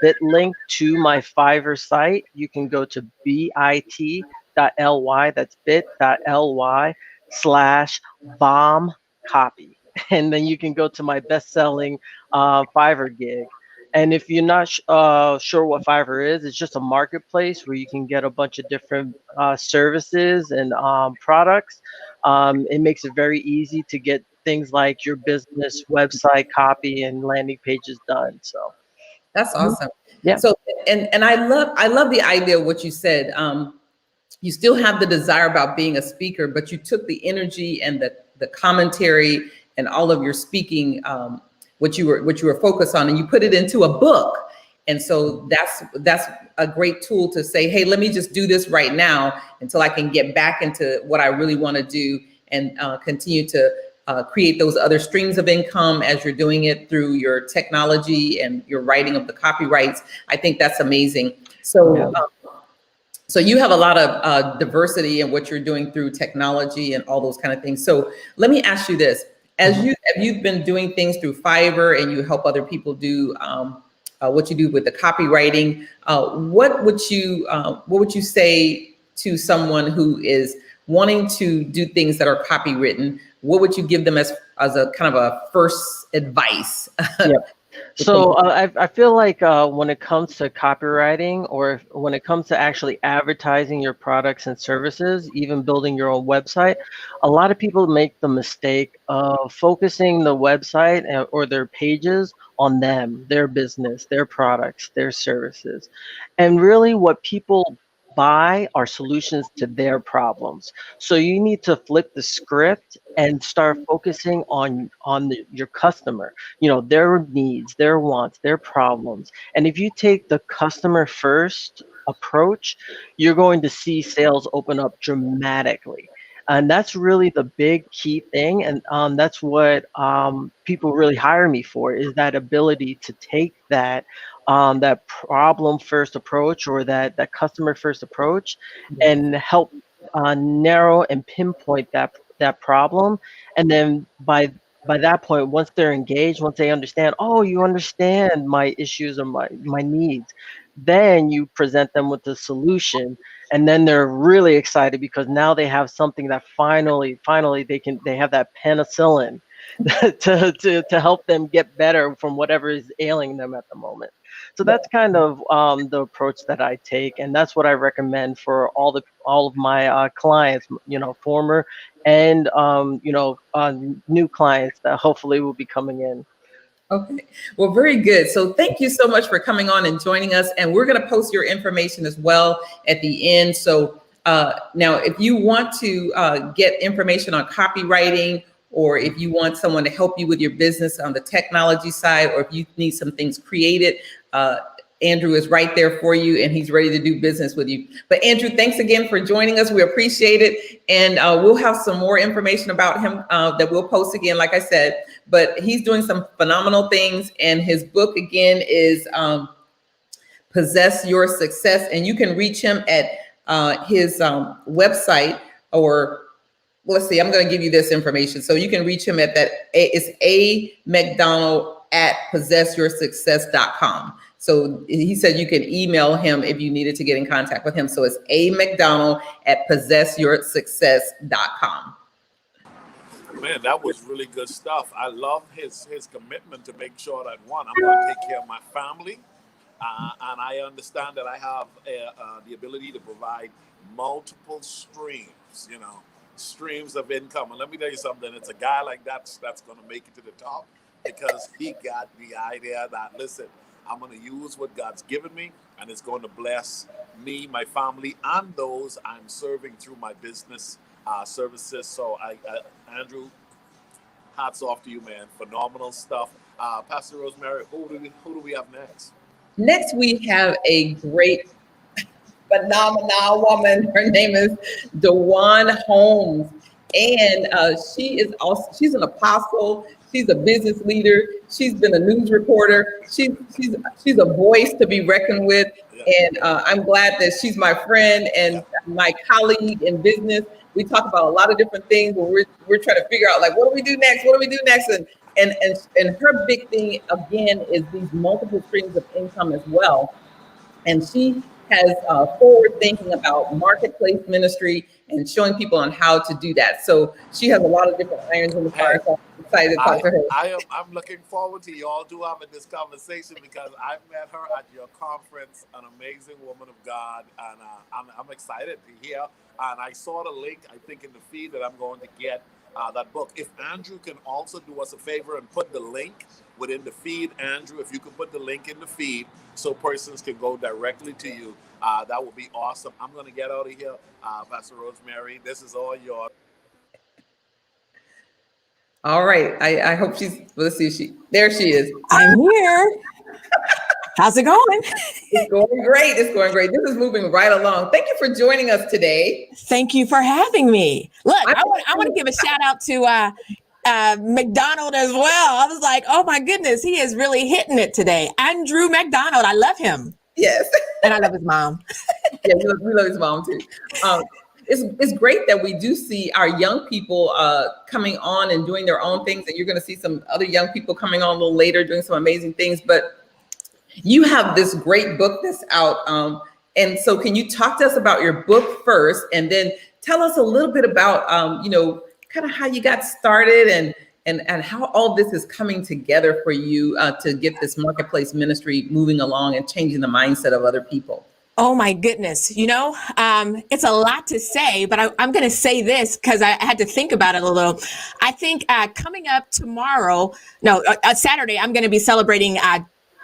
bit link to my Fiverr site. You can go to bit.ly. That's bit.ly/bomb copy, and then you can go to my best-selling Fiverr gig. And if you're not sure what Fiverr is, it's just a marketplace where you can get a bunch of different services and products. It makes it very easy to get things like your business website copy and landing pages done. So That's awesome. Yeah. So and I love the idea of what you said. You still have the desire about being a speaker, but you took the energy and the commentary and all of your speaking, what you were focused on, and you put it into a book. And so that's a great tool to say, hey, let me just do this right now until I can get back into what I really want to do and continue to create those other streams of income as you're doing it through your technology and your writing of the copyrights. I think that's amazing. So, Yeah. So you have a lot of diversity in what you're doing through technology and all those kind of things. So let me ask you this: as you've been doing things through Fiverr and you help other people do what you do with the copywriting, what would you say to someone who is wanting to do things that are copywritten? What would you give them as a kind of a first advice? Yep. So I feel like when it comes to copywriting, or when it comes to actually advertising your products and services, even building your own website, a lot of people make the mistake of focusing the website or their pages on them, their business, their products, their services. And really what people buy are solutions to their problems. So you need to flip the script and start focusing on your customer, their needs, their wants, their problems. And if you take the customer first approach, you're going to see sales open up dramatically. And that's really the big key thing. And that's what people really hire me for, is that ability to take that problem first approach, or that customer first approach, and help narrow and pinpoint that problem. And then by that point, once they're engaged, once they understand, oh, you understand my issues or my needs, then you present them with the solution. And then they're really excited because now they have something that finally they have that penicillin to help them get better from whatever is ailing them at the moment. So that's kind of the approach that I take, and that's what I recommend for all of my clients, former and new clients that hopefully will be coming in. Okay, well, very good. So thank you so much for coming on and joining us. And we're going to post your information as well at the end. So now, if you want to get information on copywriting, or if you want someone to help you with your business on the technology side, or if you need some things created, Andrew is right there for you, and he's ready to do business with you. But Andrew, thanks again for joining us. We appreciate it. And we'll have some more information about him that we'll post again, like I said. But he's doing some phenomenal things. And his book, again, is Possess Your Success. And you can reach him at his website, or let's see, I'm going to give you this information. So you can reach him at it's amcdonald@possessyoursuccess.com. So he said you can email him if you needed to get in contact with him. So it's amcdonald@possessyoursuccess.com. Man, that was really good stuff. I love his commitment to make sure that one, I'm going to take care of my family, and I understand that I have the ability to provide multiple streams, streams of income. And let me tell you something, it's a guy like that that's going to make it to the top because he got the idea that, listen, I'm going to use what God's given me, and it's going to bless me, my family, and those I'm serving through my business services. So, Andrew, hats off to you, man. Phenomenal stuff. Pastor Rosemary, who do we have next? Next, we have a great, phenomenal woman. Her name is Dewan Holmes, and she's an apostle. She's a business leader. She's been a news reporter. She's a voice to be reckoned with, and I'm glad that she's my friend and my colleague in business. We talk about a lot of different things where we're trying to figure out, like, what do we do next? What do we do next? And her big thing again is these multiple streams of income as well. And she has forward thinking about marketplace ministry and showing people on how to do that. So she has a lot of different irons in the fire. So I'm excited to talk to her. I'm looking forward to y'all two having this conversation because I met her at your conference, an amazing woman of God, and I'm excited to hear. And I saw the link, I think, in the feed that I'm going to get that book. If Andrew can also do us a favor and put the link within the feed, Andrew, if you could put the link in the feed so persons can go directly to you, that would be awesome. I'm going to get out of here. Pastor Rosemary, this is all yours. All right. I hope let's see, there she is. I'm here. How's it going? It's going great. It's going great. This is moving right along. Thank you for joining us today. Thank you for having me. Look, I want to give a shout out to McDonald as well. I was like, oh my goodness, he is really hitting it today. Andrew McDonald. I love him. Yes. And I love his mom. Yeah, we love his mom too. It's great that we do see our young people coming on and doing their own things. And you're going to see some other young people coming on a little later doing some amazing things. But you have this great book that's out. And so can you talk to us about your book first and then tell us a little bit about, kind of how you got started and how all this is coming together for you to get this marketplace ministry moving along and changing the mindset of other people? Oh my goodness. It's a lot to say, but I'm going to say this because I had to think about it a little. I think coming up tomorrow, Saturday, I'm going to be celebrating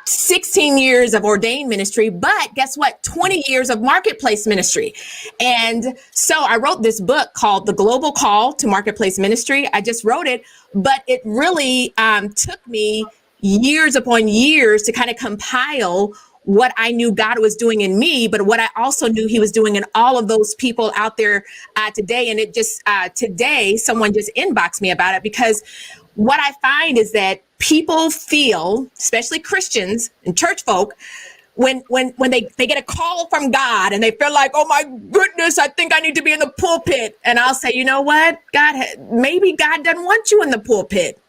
16 years of ordained ministry, but guess what? 20 years of marketplace ministry. And so I wrote this book called The Global Call to Marketplace Ministry. I just wrote it, but it really took me years upon years to kind of compile what I knew God was doing in me, but what I also knew he was doing in all of those people out there today. And it just, today, someone just inboxed me about it because what I find is that people feel, especially Christians and church folk, when they get a call from God and they feel like, oh my goodness, I think I need to be in the pulpit. And I'll say, you know what? Maybe God doesn't want you in the pulpit.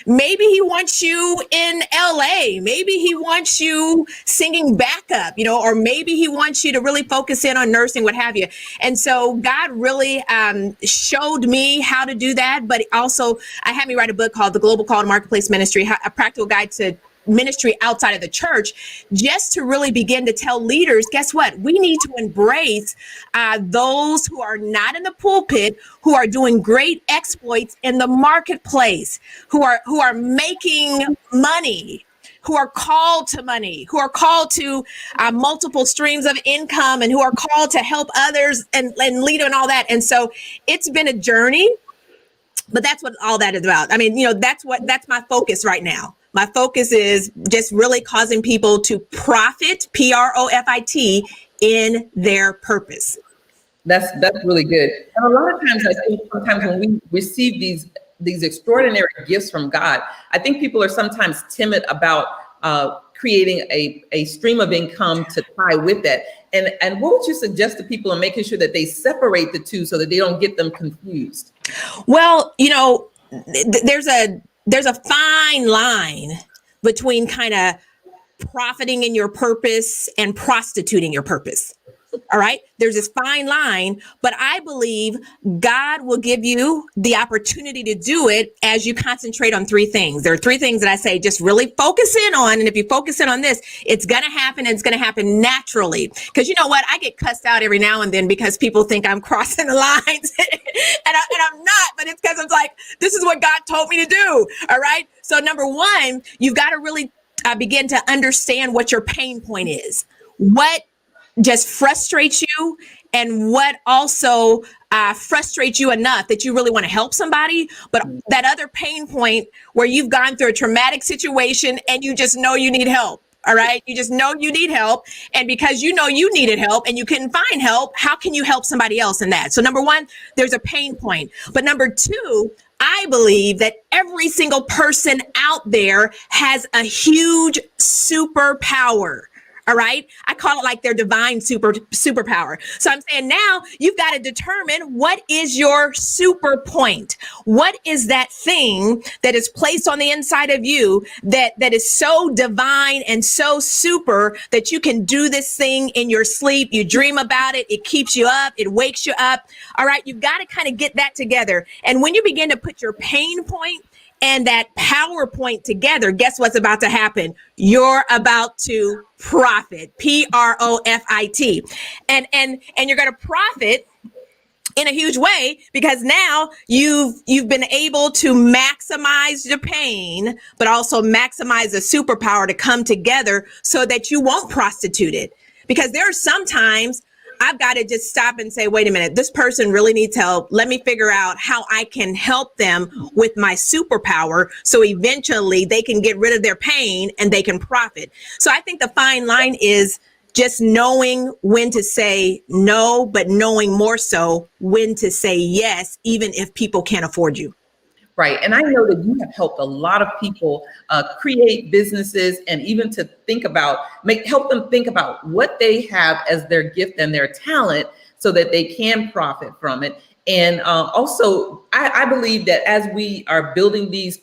Maybe he wants you in LA. Maybe he wants you singing backup, or maybe he wants you to really focus in on nursing, what have you. And so God really showed me how to do that. But also I had me write a book called The Global Call to Marketplace Ministry, a practical guide to ministry outside of the church, just to really begin to tell leaders, guess what? We need to embrace those who are not in the pulpit, who are doing great exploits in the marketplace, who are making money, who are called to money, who are called to multiple streams of income, and who are called to help others and lead and all that. And so it's been a journey, but that's what all that is about. I mean, that's my focus right now. My focus is just really causing people to profit, Profit, in their purpose. That's really good. And a lot of times, I think sometimes when we receive these extraordinary gifts from God, I think people are sometimes timid about creating a stream of income to tie with that. And what would you suggest to people in making sure that they separate the two so that they don't get them confused? Well, there's a fine line between kind of profiting in your purpose and prostituting your purpose. All right. There's this fine line, but I believe God will give you the opportunity to do it as you concentrate on three things. There are three things that I say, just really focus in on. And if you focus in on this, it's going to happen, and it's going to happen naturally. Because you know what? I get cussed out every now and then because people think I'm crossing the lines and I'm not, but it's because I'm like, this is what God told me to do. All right. So number one, you've got to really begin to understand what your pain point is. What just frustrates you, and what also frustrates you enough that you really want to help somebody, but that other pain point where you've gone through a traumatic situation and you just know you need help. All right. You just know you need help. And because you know you needed help and you couldn't find help, how can you help somebody else in that? So number one, there's a pain point. But number two, I believe that every single person out there has a huge superpower. All right. I call it like their divine superpower. So I'm saying now you've got to determine what is your super point. What is that thing that is placed on the inside of you that is so divine and so super that you can do this thing in your sleep. You dream about it. It keeps you up. It wakes you up. All right. You've got to kind of get that together. And when you begin to put your pain point and that PowerPoint together, guess what's about to happen? You're about to profit, Profit. And you're going to profit in a huge way because now you've been able to maximize your pain, but also maximize the superpower to come together so that you won't prostitute it. Because there are sometimes I've got to just stop and say, wait a minute, this person really needs help. Let me figure out how I can help them with my superpower so eventually they can get rid of their pain and they can profit. So I think the fine line is just knowing when to say no, but knowing more so when to say yes, even if people can't afford you. Right. And I know that you have helped a lot of people create businesses and even to think about, help them think about what they have as their gift and their talent so that they can profit from it. And also, I believe that as we are building these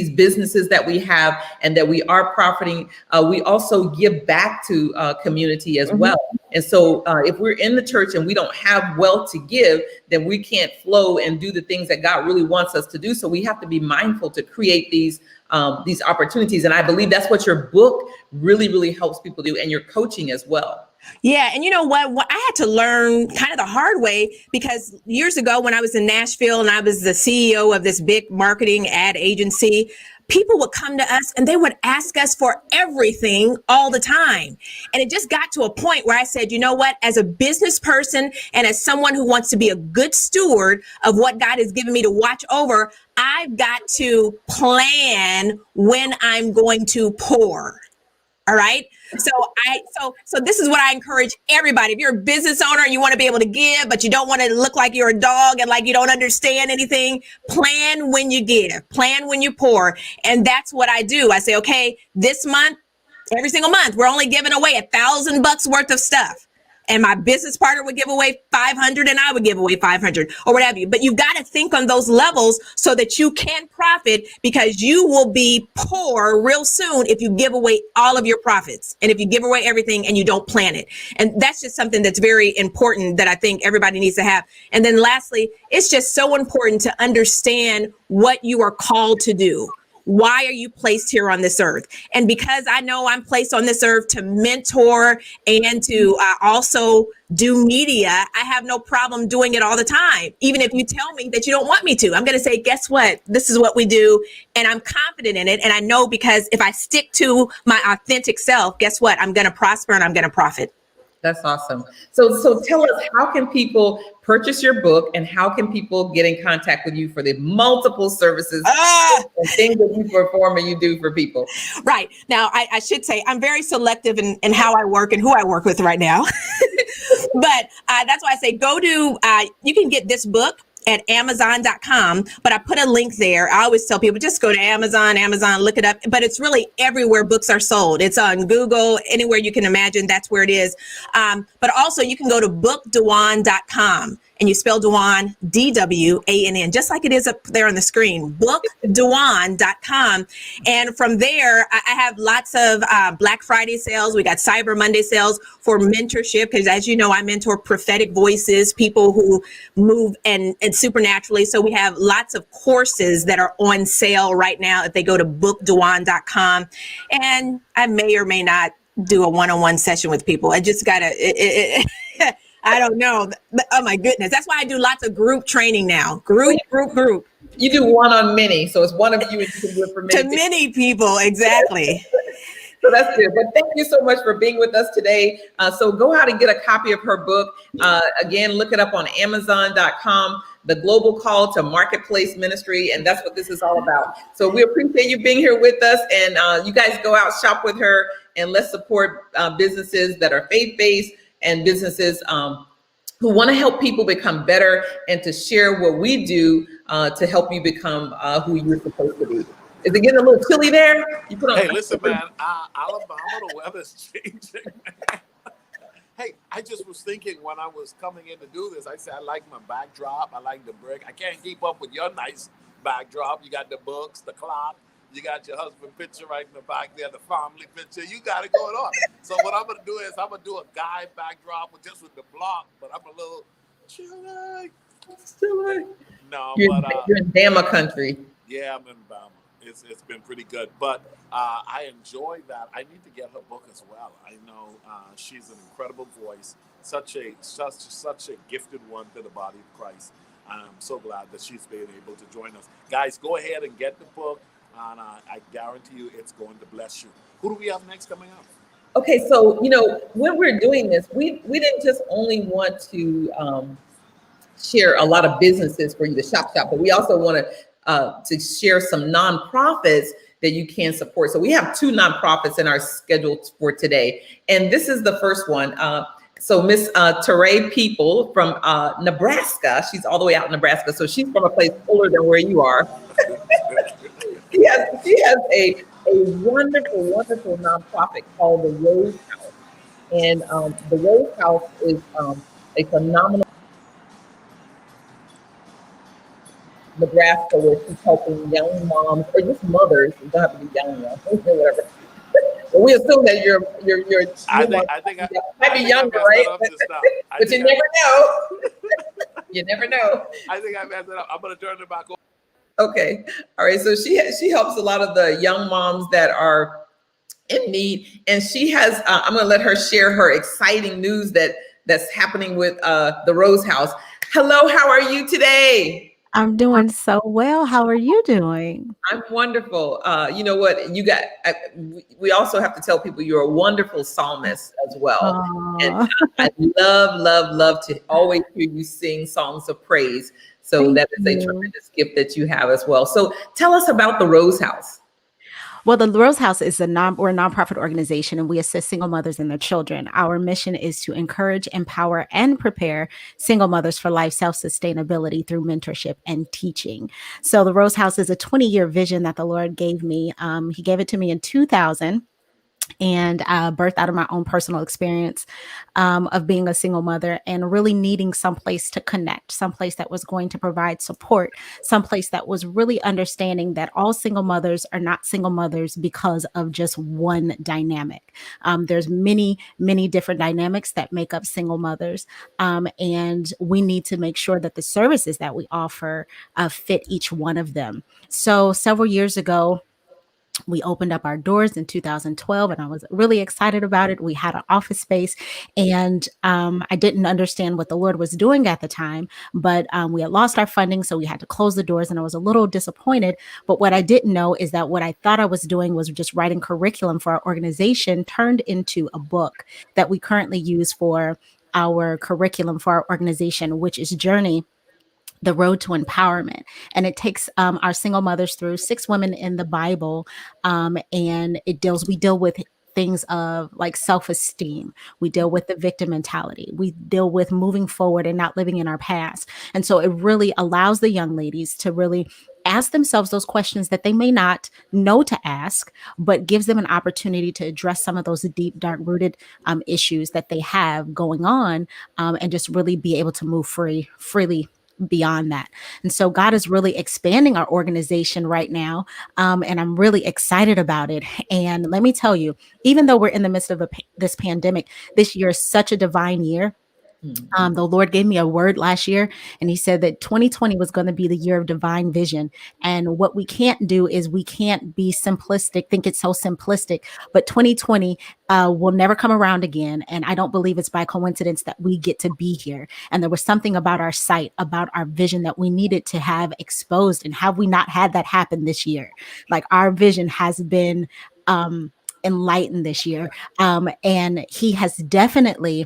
businesses that we have and that we are profiting, we also give back to community as well. And so if we're in the church and we don't have wealth to give, then we can't flow and do the things that God really wants us to do. So we have to be mindful to create these opportunities. And I believe that's what your book really, really helps people do, and your coaching as well. Yeah. And you know what? I had to learn kind of the hard way because years ago when I was in Nashville and I was the CEO of this big marketing ad agency, people would come to us and they would ask us for everything all the time. And it just got to a point where I said, you know what, as a business person and as someone who wants to be a good steward of what God has given me to watch over, I've got to plan when I'm going to pour. All right. So this is what I encourage everybody. If you're a business owner and you want to be able to give, but you don't want to look like you're a dog and like you don't understand anything, plan when you give, plan when you pour. And that's what I do. I say, okay, this month, every single month, we're only giving away $1,000 worth of stuff. And my business partner would give away 500 and I would give away 500 or whatever. But you've got to think on those levels so that you can profit, because you will be poor real soon if you give away all of your profits and if you give away everything and you don't plan it. And that's just something that's very important that I think everybody needs to have. And then lastly, it's just so important to understand what you are called to do. Why are you placed here on this earth? And because I know I'm placed on this earth to mentor and to also do media, I have no problem doing it all the time. Even if you tell me that you don't want me to, I'm going to say, guess what? This is what we do. And I'm confident in it. And I know because if I stick to my authentic self, guess what? I'm going to prosper and I'm going to profit. That's awesome. So tell us, how can people purchase your book and how can people get in contact with you for the multiple services and things that you perform and you do for people? Right. Now, I should say I'm very selective in how I work and who I work with right now. But that's why I say go to, you can get this book at Amazon.com, but I put a link there. I always tell people, just go to Amazon, look it up, but it's really everywhere books are sold. It's on Google, anywhere you can imagine, that's where it is. But also you can go to bookdewan.com and you spell Dwann, DWANN, just like it is up there on the screen, bookdwann.com. And from there, I have lots of Black Friday sales. We got Cyber Monday sales for mentorship, because as you know, I mentor prophetic voices, people who move and supernaturally. So we have lots of courses that are on sale right now if they go to bookdwann.com. And I may or may not do a one-on-one session with people. I just gotta, I don't know. Oh my goodness. That's why I do lots of group training now. Group. You do one on many. So it's one of you and you can do it for many. To many people, exactly. So that's good. But thank you so much for being with us today. So go out and get a copy of her book. Again, look it up on Amazon.com, The Global Call to Marketplace Ministry. And that's what this is all about. So we appreciate you being here with us. And you guys go out, shop with her, and let's support businesses that are faith-based and businesses who want to help people become better and to share what we do to help you become who you're supposed to be. Is it getting a little chilly there? You put on. Hey, listen, man, Alabama, the weather's changing, man. Hey, I just was thinking when I was coming in to do this, I said, I like my backdrop. I like the brick. I can't keep up with your nice backdrop. You got the books, the clock. You got your husband picture right in the back there, the family picture. You got it going on. So what I'm going to do is I'm going to do a guy backdrop just with the block, but I'm a little chilly. No, You're in Bama country. Yeah, I'm in Bama. It's been pretty good, but I enjoy that. I need to get her book as well. I know she's an incredible voice, such a gifted one to the body of Christ. I'm so glad that she's been able to join us. Guys, go ahead and get the book, and I guarantee you it's going to bless you. Who do we have next coming up? Okay, so when we're doing this, we didn't just only want to share a lot of businesses for you to shop, but we also want to share some nonprofits that you can support. So we have 2 nonprofits in our schedule for today. And this is the first one. So Miss Teray People from Nebraska, she's all the way out in Nebraska. So she's from a place cooler than where you are. She has a wonderful, wonderful nonprofit called the Rose House. And the Rose House is a phenomenal Nebraska, where she's helping young moms or just mothers. You don't have to be young, whatever. But we assume that you're I think I might be younger, right? But you never know. You never know. I think I messed it up. I'm gonna turn it back over. Okay, all right. So she helps a lot of the young moms that are in need, and she has. I'm gonna let her share her exciting news that's happening with the Rose House. Hello, how are you today? I'm doing so well. How are you doing? I'm wonderful. You know what? We also have to tell people you're a wonderful psalmist as well. And I love to always hear you sing songs of praise. So that is a tremendous gift that you have as well. So tell us about the Rose House. Well, the Rose House is we're a nonprofit organization, and we assist single mothers and their children. Our mission is to encourage, empower, and prepare single mothers for life self-sustainability through mentorship and teaching. So the Rose House is a 20-year vision that the Lord gave me. He gave it to me in 2000. And birthed out of my own personal experience of being a single mother and really needing someplace to connect, someplace that was going to provide support, someplace that was really understanding that all single mothers are not single mothers because of just one dynamic. There's many, many different dynamics that make up single mothers. And we need to make sure that the services that we offer fit each one of them. So several years ago, we opened up our doors in 2012, and I was really excited about it. We had an office space, and I didn't understand what the Lord was doing at the time, but we had lost our funding, so we had to close the doors, and I was a little disappointed. But what I didn't know is that what I thought I was doing was just writing curriculum for our organization turned into a book that we currently use for our curriculum for our organization, which is Journey: The Road to Empowerment. And it takes our single mothers through 6 women in the Bible. And we deal with things of like self-esteem. We deal with the victim mentality. We deal with moving forward and not living in our past. And so it really allows the young ladies to really ask themselves those questions that they may not know to ask, but gives them an opportunity to address some of those deep, dark rooted issues that they have going on, and just really be able to move freely beyond that. And so God is really expanding our organization right now. And I'm really excited about it. And let me tell you, even though we're in the midst of this pandemic, this year is such a divine year. The Lord gave me a word last year, and he said that 2020 was going to be the year of divine vision. And what we can't do is we can't be simplistic, think it's so simplistic, but 2020 will never come around again. And I don't believe it's by coincidence that we get to be here. And there was something about our sight, about our vision that we needed to have exposed. And have we not had that happen this year? Like, our vision has been enlightened this year. And he has definitely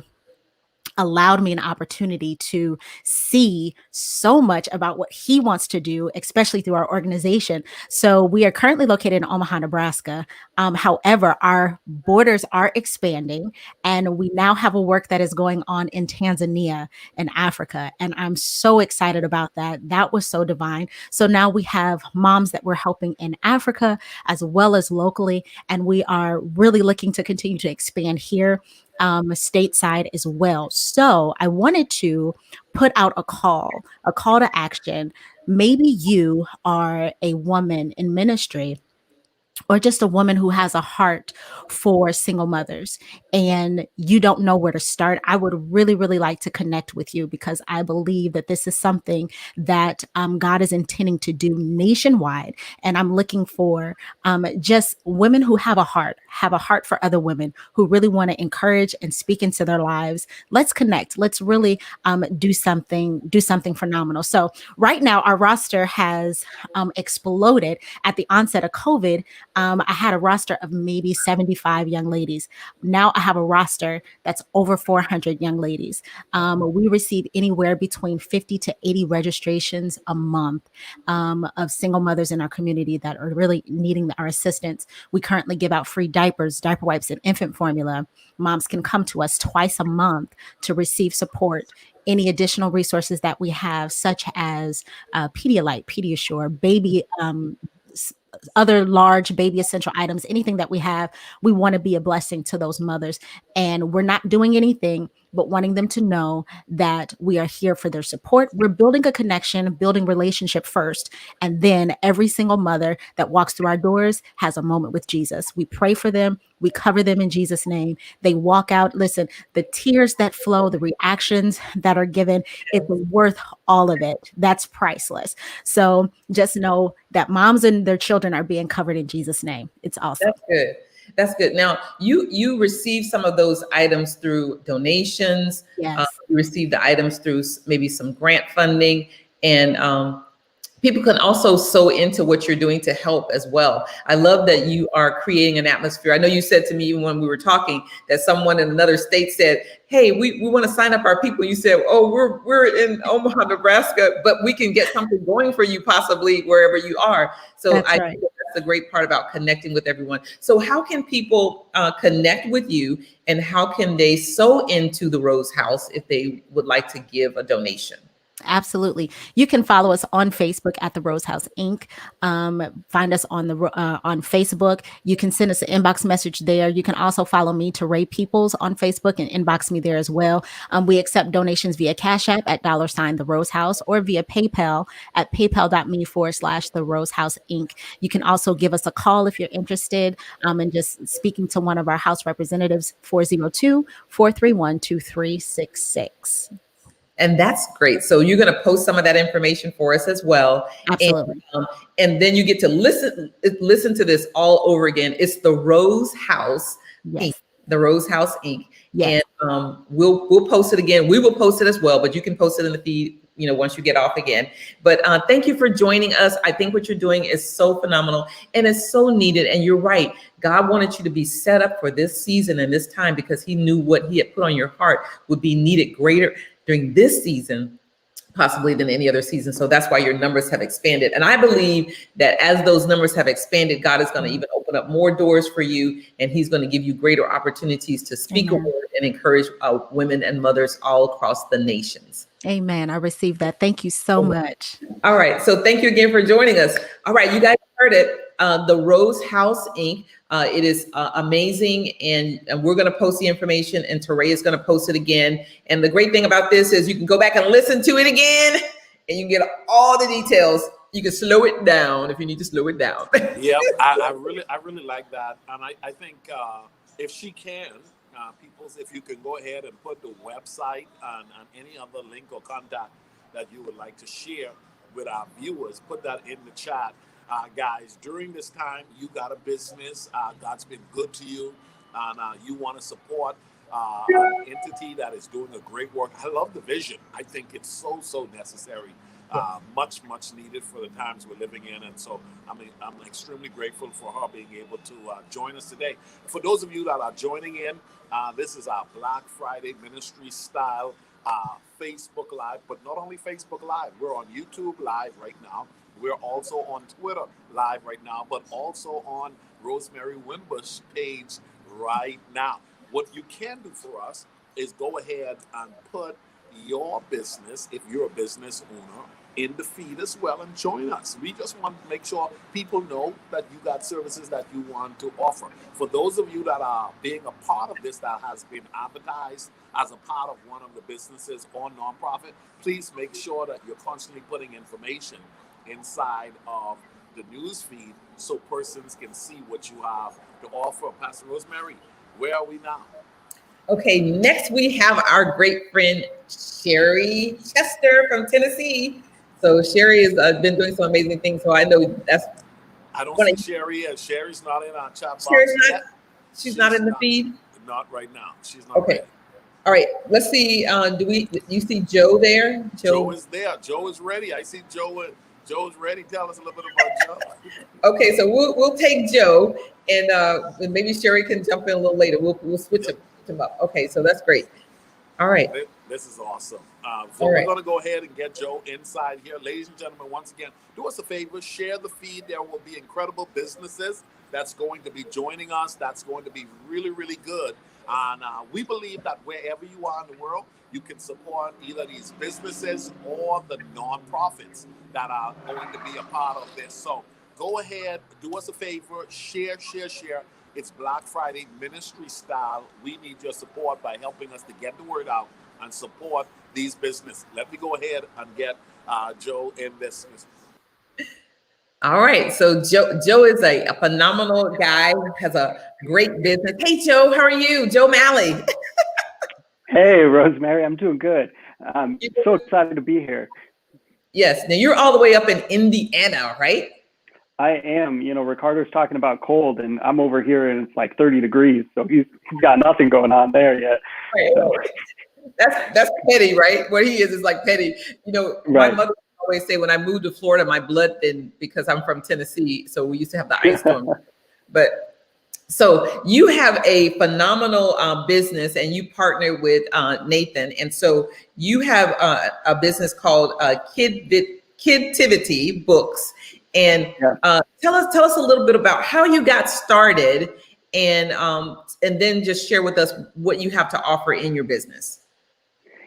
allowed me an opportunity to see so much about what he wants to do, especially through our organization. So we are currently located in Omaha, Nebraska. However, our borders are expanding, and we now have a work that is going on in Tanzania and Africa. And I'm so excited about that. That was so divine. So now we have moms that we're helping in Africa as well as locally. And we are really looking to continue to expand here stateside as well. So I wanted to put out a call to action. Maybe you are a woman in ministry, or just a woman who has a heart for single mothers, and you don't know where to start. I would really, really like to connect with you, because I believe that this is something that God is intending to do nationwide. And I'm looking for just women who have a heart for other women, who really want to encourage and speak into their lives. Let's connect. Let's really do something phenomenal. So right now, our roster has exploded. At the onset of COVID, I had a roster of maybe 75 young ladies. Now I have a roster that's over 400 young ladies. We receive anywhere between 50 to 80 registrations a month of single mothers in our community that are really needing our assistance. We currently give out free diapers, diaper wipes, and infant formula. Moms can come to us twice a month to receive support. Any additional resources that we have, such as Pedialyte, Pediasure, baby, other large baby essential items, anything that we have, we want to be a blessing to those mothers. And we're not doing anything but wanting them to know that we are here for their support. We're building a connection, building relationship first. And then every single mother that walks through our doors has a moment with Jesus. We pray for them. We cover them in Jesus' name. They walk out. Listen, the tears that flow, the reactions that are given, it's worth all of it. That's priceless. So just know that moms and their children are being covered in Jesus' name. It's awesome. That's good. That's good. Now, you receive some of those items through donations. Yes. You receive the items through maybe some grant funding, and people can also sew into what you're doing to help as well. I love that you are creating an atmosphere. I know you said to me even when we were talking that someone in another state said, hey, we want to sign up our people. You said, oh, we're in Omaha, Nebraska, but we can get something going for you possibly wherever you are. So I think that's the great part about connecting with everyone. So how can people connect with you, and how can they sew into the Rose House if they would like to give a donation? Absolutely. You can follow us on Facebook at the Rose House Inc. Find us on Facebook. You can send us an inbox message there. You can also follow me, Teray Peoples, on Facebook, and inbox me there as well. We accept donations via Cash App at $ the Rose House, or via PayPal at paypal.me/the Rose House Inc. You can also give us a call if you're interested in just speaking to one of our house representatives, 402-431-2366. And that's great. So you're going to post some of that information for us as well. Absolutely. And then you get to listen to this all over again. It's the Rose House Inc. The Rose House Inc. Yes. And we'll post it again. We will post it as well, but you can post it in the feed, once you get off again. But thank you for joining us. I think what you're doing is so phenomenal, and it's so needed. And you're right. God wanted you to be set up for this season and this time, because he knew what he had put on your heart would be needed greater during this season, possibly than any other season. So that's why your numbers have expanded. And I believe that as those numbers have expanded, God is going to even open up more doors for you, and he's going to give you greater opportunities to speak a word and encourage women and mothers all across the nations. Amen. I received that. Thank you so much. All right. So thank you again for joining us. All right. You guys heard it. The Rose House Inc. It is amazing. And we're going to post the information, and Teray is going to post it again. And the great thing about this is you can go back and listen to it again, and you can get all the details. You can slow it down if you need to slow it down. Yeah, I really like that. And I think if she can, if you can go ahead and put the website and any other link or contact that you would like to share with our viewers, put that in the chat. Guys, during this time, you got a business, God's been good to you, and you want to support an entity that is doing a great work. I love the vision. I think it's so necessary. Much needed for the times we're living in, and so I'm extremely grateful for her being able to join us today. For those of you that are joining in, this is our Black Friday ministry style Facebook Live, but not only Facebook Live, we're on YouTube Live right now. We're also on Twitter Live right now, but also on Rosemary Winbush page right now. What you can do for us is go ahead and put your business, if you're a business owner, in the feed as well, and join us. We just want to make sure people know that you got services that you want to offer. For those of you that are being a part of this, that has been advertised as a part of one of the businesses or nonprofit, please make sure that you're constantly putting information inside of the news feed so persons can see what you have to offer. Pastor Rosemary, where are we now? Okay, next we have our great friend Sherry Chester from Tennessee. So Sherry has been doing some amazing things. So I know that's. I don't see Sherry, and Sherry's not in our chat box yet. She's not in the feed. Not right now. She's not. Okay. Ready. All right. Let's see. You see Joe there? Joe is there. Joe is ready. I see Joe. Joe's ready. Tell us a little bit about Joe. Okay, so we'll take Joe, and maybe Sherry can jump in a little later. We'll switch him up. Okay, so that's great. All right. This is awesome. So we're going to go ahead and get Joe inside here. Ladies and gentlemen, once again, do us a favor, share the feed. There will be incredible businesses that's going to be joining us. That's going to be really good. And we believe that wherever you are in the world, you can support either these businesses or the nonprofits that are going to be a part of this. So go ahead, do us a favor, share. It's Black Friday ministry style. We need your support by helping us to get the word out and support these businesses. Let me go ahead and get Joe in this. All right. So Joe is a phenomenal guy, has a great business. Hey, Joe, how are you? Joe Malley. Hey, Rosemary, I'm doing good. I'm so excited to be here. Yes. Now you're all the way up in Indiana, right? I am. You know, Ricardo's talking about cold, and I'm over here and it's like 30 degrees. So he's got nothing going on there yet. Right. So. That's petty, right? What he is like petty. You know, right. My mother always say when I moved to Florida, my blood thinned because I'm from Tennessee. So we used to have the ice storm. But so you have a phenomenal business, and you partner with Nathan. And so you have a business called Kidtivity Books. And tell us a little bit about how you got started, and then just share with us what you have to offer in your business.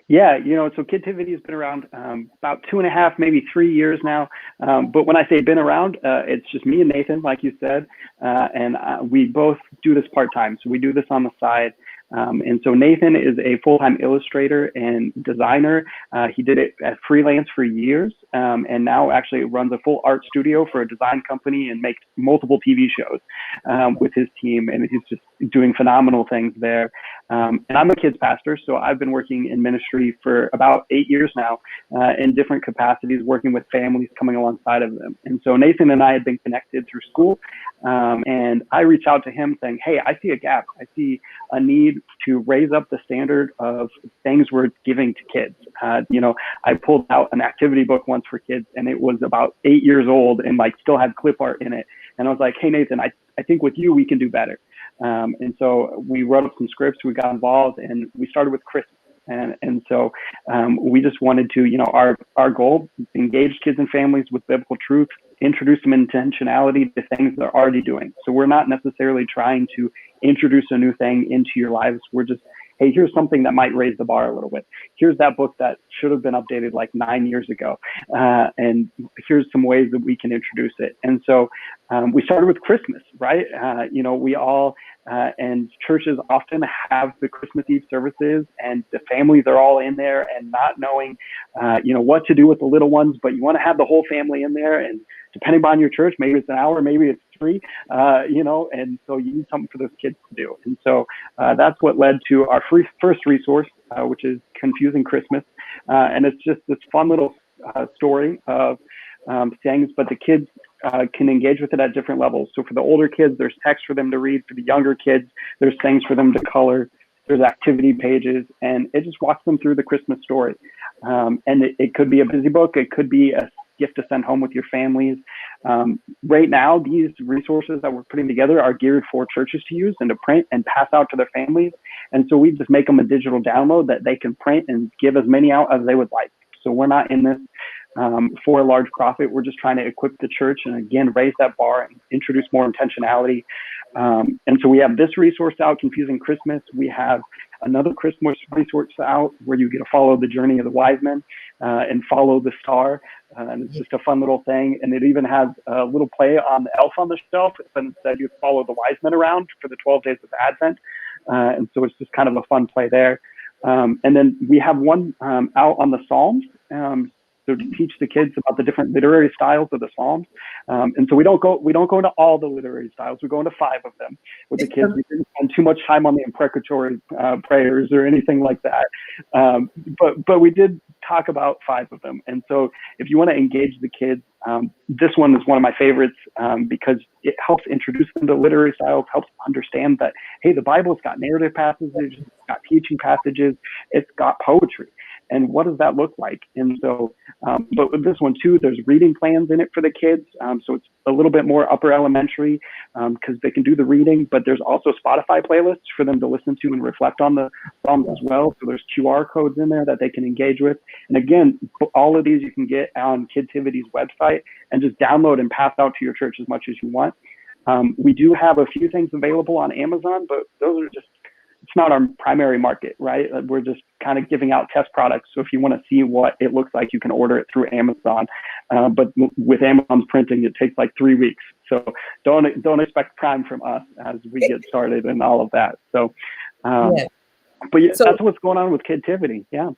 Yeah, you know, so Kidtivity has been around about 2.5, maybe 3 years now. But when I say been around, it's just me and Nathan, like you said, and we both do this part-time. So we do this on the side. And so Nathan is a full-time illustrator and designer. He did it as freelance for years, and now actually runs a full art studio for a design company and makes multiple TV shows with his team. And he's just doing phenomenal things there. And I'm a kids pastor, so I've been working in ministry for about 8 years now in different capacities, working with families, coming alongside of them. And so Nathan and I had been connected through school, and I reached out to him saying, hey, I see a gap. I see a need to raise up the standard of things we're giving to kids. You know, I pulled out an activity book once for kids, and it was about 8 years old and like still had clip art in it. And I was like, hey, Nathan, I think with you, we can do better. And so we wrote up some scripts, we got involved, and we started with Christmas. And so we just wanted to, you know, our goal, engage kids and families with biblical truth, introduce some intentionality to things they're already doing. So we're not necessarily trying to introduce a new thing into your lives. We're just hey, here's something that might raise the bar a little bit. Here's that book that should have been updated like 9 years ago. And here's some ways that we can introduce it. And so we started with Christmas, right? We all, and churches often have the Christmas Eve services, and the families are all in there and not knowing, what to do with the little ones, but you want to have the whole family in there. And depending on your church, maybe it's an hour, maybe it's 3, and so you need something for those kids to do. And so that's what led to our first resource, which is Confusing Christmas. And it's just this fun little story of things, but the kids can engage with it at different levels. So for the older kids, there's text for them to read. For the younger kids, there's things for them to color. There's activity pages, and it just walks them through the Christmas story. And it could be a busy book. It could be a gift to send home with your families. Right now, these resources that we're putting together are geared for churches to use and to print and pass out to their families. And so we just make them a digital download that they can print and give as many out as they would like. So we're not in this for a large profit. We're just trying to equip the church and, again, raise that bar and introduce more intentionality. And so we have this resource out, Confusing Christmas. We have another Christmas resource out where you get to follow the journey of the wise men and follow the star. And it's just a fun little thing. And it even has a little play on the elf on the shelf. And instead you follow the wise men around for the 12 days of Advent. And so it's just kind of a fun play there. And then we have one out on the Psalms. So to teach the kids about the different literary styles of the Psalms. And so we don't go into all the literary styles. We go into 5 of them with the kids. We didn't spend too much time on the imprecatory prayers or anything like that. But we did talk about 5 of them. And so if you want to engage the kids, this one is one of my favorites because it helps introduce them to literary styles, helps understand that, hey, the Bible's got narrative passages, it's got teaching passages, it's got poetry. And what does that look like? And so, but with this one too, there's reading plans in it for the kids. So it's a little bit more upper elementary because they can do the reading, but there's also Spotify playlists for them to listen to and reflect on the Psalms as well. So there's QR codes in there that they can engage with. And again, all of these you can get on Kidtivity's website and just download and pass out to your church as much as you want. We do have a few things available on Amazon, but those are just, it's not our primary market, right? We're just kind of giving out test products. So if you want to see what it looks like, you can order it through Amazon. But with Amazon's printing, it takes like 3 weeks. So don't expect Prime from us as we get started and all of that. So, but yeah, that's what's going on with Kidtivity. Yeah.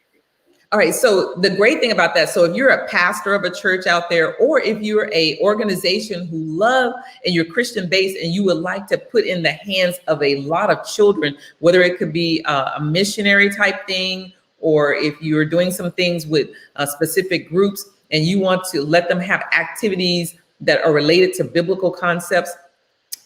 All right. So the great thing about that, so if you're a pastor of a church out there, or if you're a organization who love and you're Christian based and you would like to put in the hands of a lot of children, whether it could be a missionary type thing, or if you're doing some things with specific groups and you want to let them have activities that are related to biblical concepts,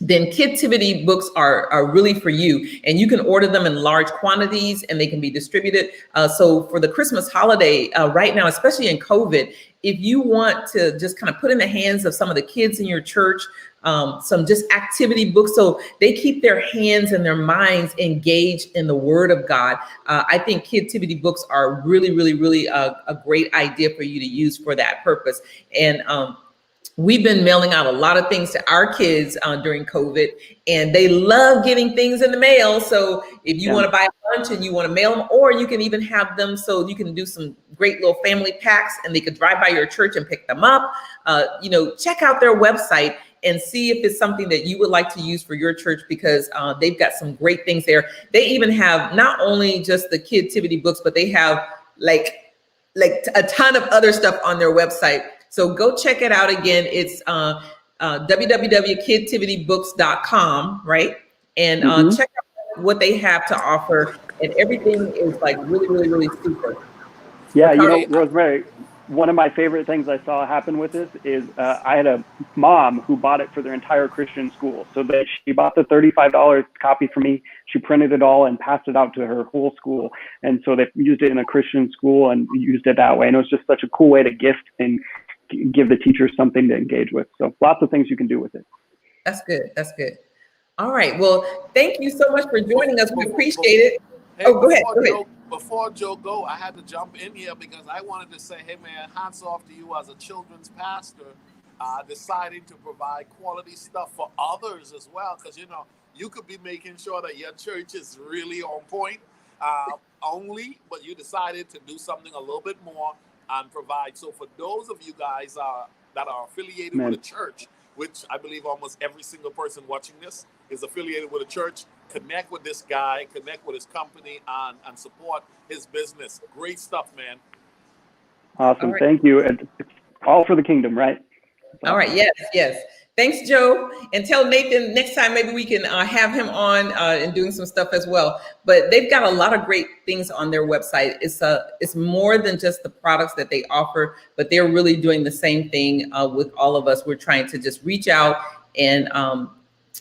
then Kidtivity books are really for you, and you can order them in large quantities and they can be distributed. So for the Christmas holiday right now, especially in COVID, if you want to just kind of put in the hands of some of the kids in your church, some just activity books, so they keep their hands and their minds engaged in the Word of God. I think Kidtivity books are really, really, really a great idea for you to use for that purpose. And we've been mailing out a lot of things to our kids during COVID, and they love getting things in the mail. So if you want to buy a lunch and you want to mail them, or you can even have them so you can do some great little family packs and they could drive by your church and pick them up. Check out their website and see if it's something that you would like to use for your church, because they've got some great things there. They even have not only just the Kidtivity books, but they have like a ton of other stuff on their website. So go check it out again. It's www.kidtivitybooks.com, right? And check out what they have to offer. And everything is like really, really, really super. Yeah, Rosemary, one of my favorite things I saw happen with this is I had a mom who bought it for their entire Christian school. So she bought the $35 copy for me. She printed it all and passed it out to her whole school. And so they used it in a Christian school and used it that way. And it was just such a cool way to gift and give the teachers something to engage with. So lots of things you can do with it. That's good. That's good. All right. Well, thank you so much for joining us. We appreciate it. Hey, go ahead. Before Joe go, I had to jump in here because I wanted to say, hey man, hats off to you as a children's pastor, deciding to provide quality stuff for others as well. Because you could be making sure that your church is really on point. only, but you decided to do something a little bit more and provide. So for those of you guys that are affiliated with a church, which I believe almost every single person watching this is affiliated with a church, connect with this guy, connect with his company, and support his business. Great stuff, man. Awesome. Right. Thank you. And it's all for the kingdom, right? All right. Yes. Thanks, Joe. And tell Nathan next time maybe we can have him on and doing some stuff as well. But they've got a lot of great things on their website. It's more than just the products that they offer, but they're really doing the same thing with all of us. We're trying to just reach out and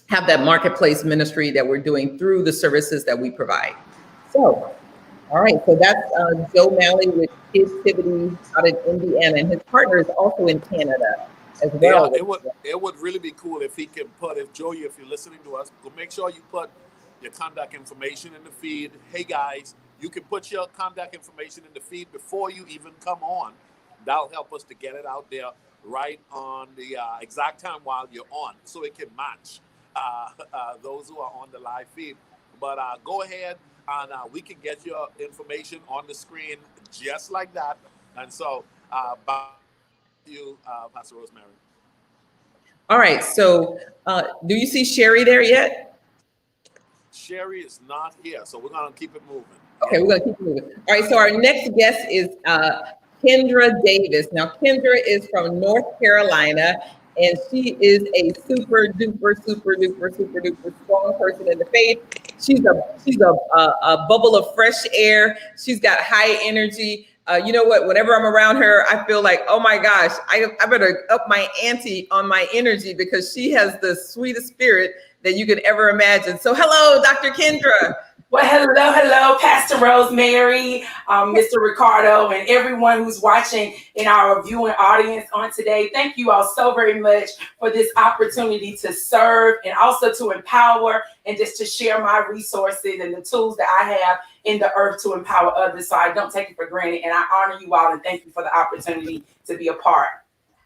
have that marketplace ministry that we're doing through the services that we provide. So, all right. So that's Joe Malley with Kidstivity out in Indiana, and his partner is also in Canada as well. Yeah, it would really be cool if he can put, if Joey, if you're listening to us, make sure you put your contact information in the feed. Hey guys, you can put your contact information in the feed before you even come on. That'll help us to get it out there right on the exact time while you're on, so it can match those who are on the live feed. But go ahead and we can get your information on the screen just like that. And so back to you, Pastor Rosemary. All right. So do you see Sherry there yet? Sherry is not here, so we're going to keep it moving. Okay, we're going to keep it moving. All right. So our next guest is Kendra Davis. Now, Kendra is from North Carolina, and she is a super duper strong person in the faith. She's a bubble of fresh air. She's got high energy. You know what? Whenever I'm around her, I feel like, oh my gosh, I better up my ante on my energy, because she has the sweetest spirit that you could ever imagine. So hello, Dr. Kendra. Well, hello, Pastor Rosemary, Mr. Ricardo, and everyone who's watching in our viewing audience on today. Thank you all so very much for this opportunity to serve and also to empower and just to share my resources and the tools that I have in the earth to empower others. So I don't take it for granted, and I honor you all and thank you for the opportunity to be a part.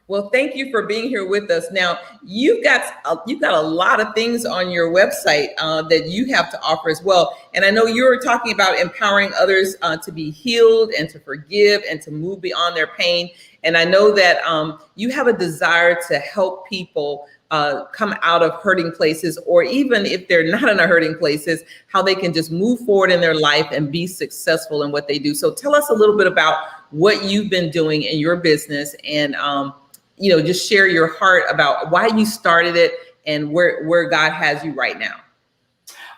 Well, thank you for being here with us. Now, you've got a lot of things on your website that you have to offer as well. And I know you were talking about empowering others to be healed and to forgive and to move beyond their pain. And I know that you have a desire to help people come out of hurting places, or even if they're not in a hurting places, how they can just move forward in their life and be successful in what they do. So tell us a little bit about what you've been doing in your business, and just share your heart about why you started it and where God has you right now.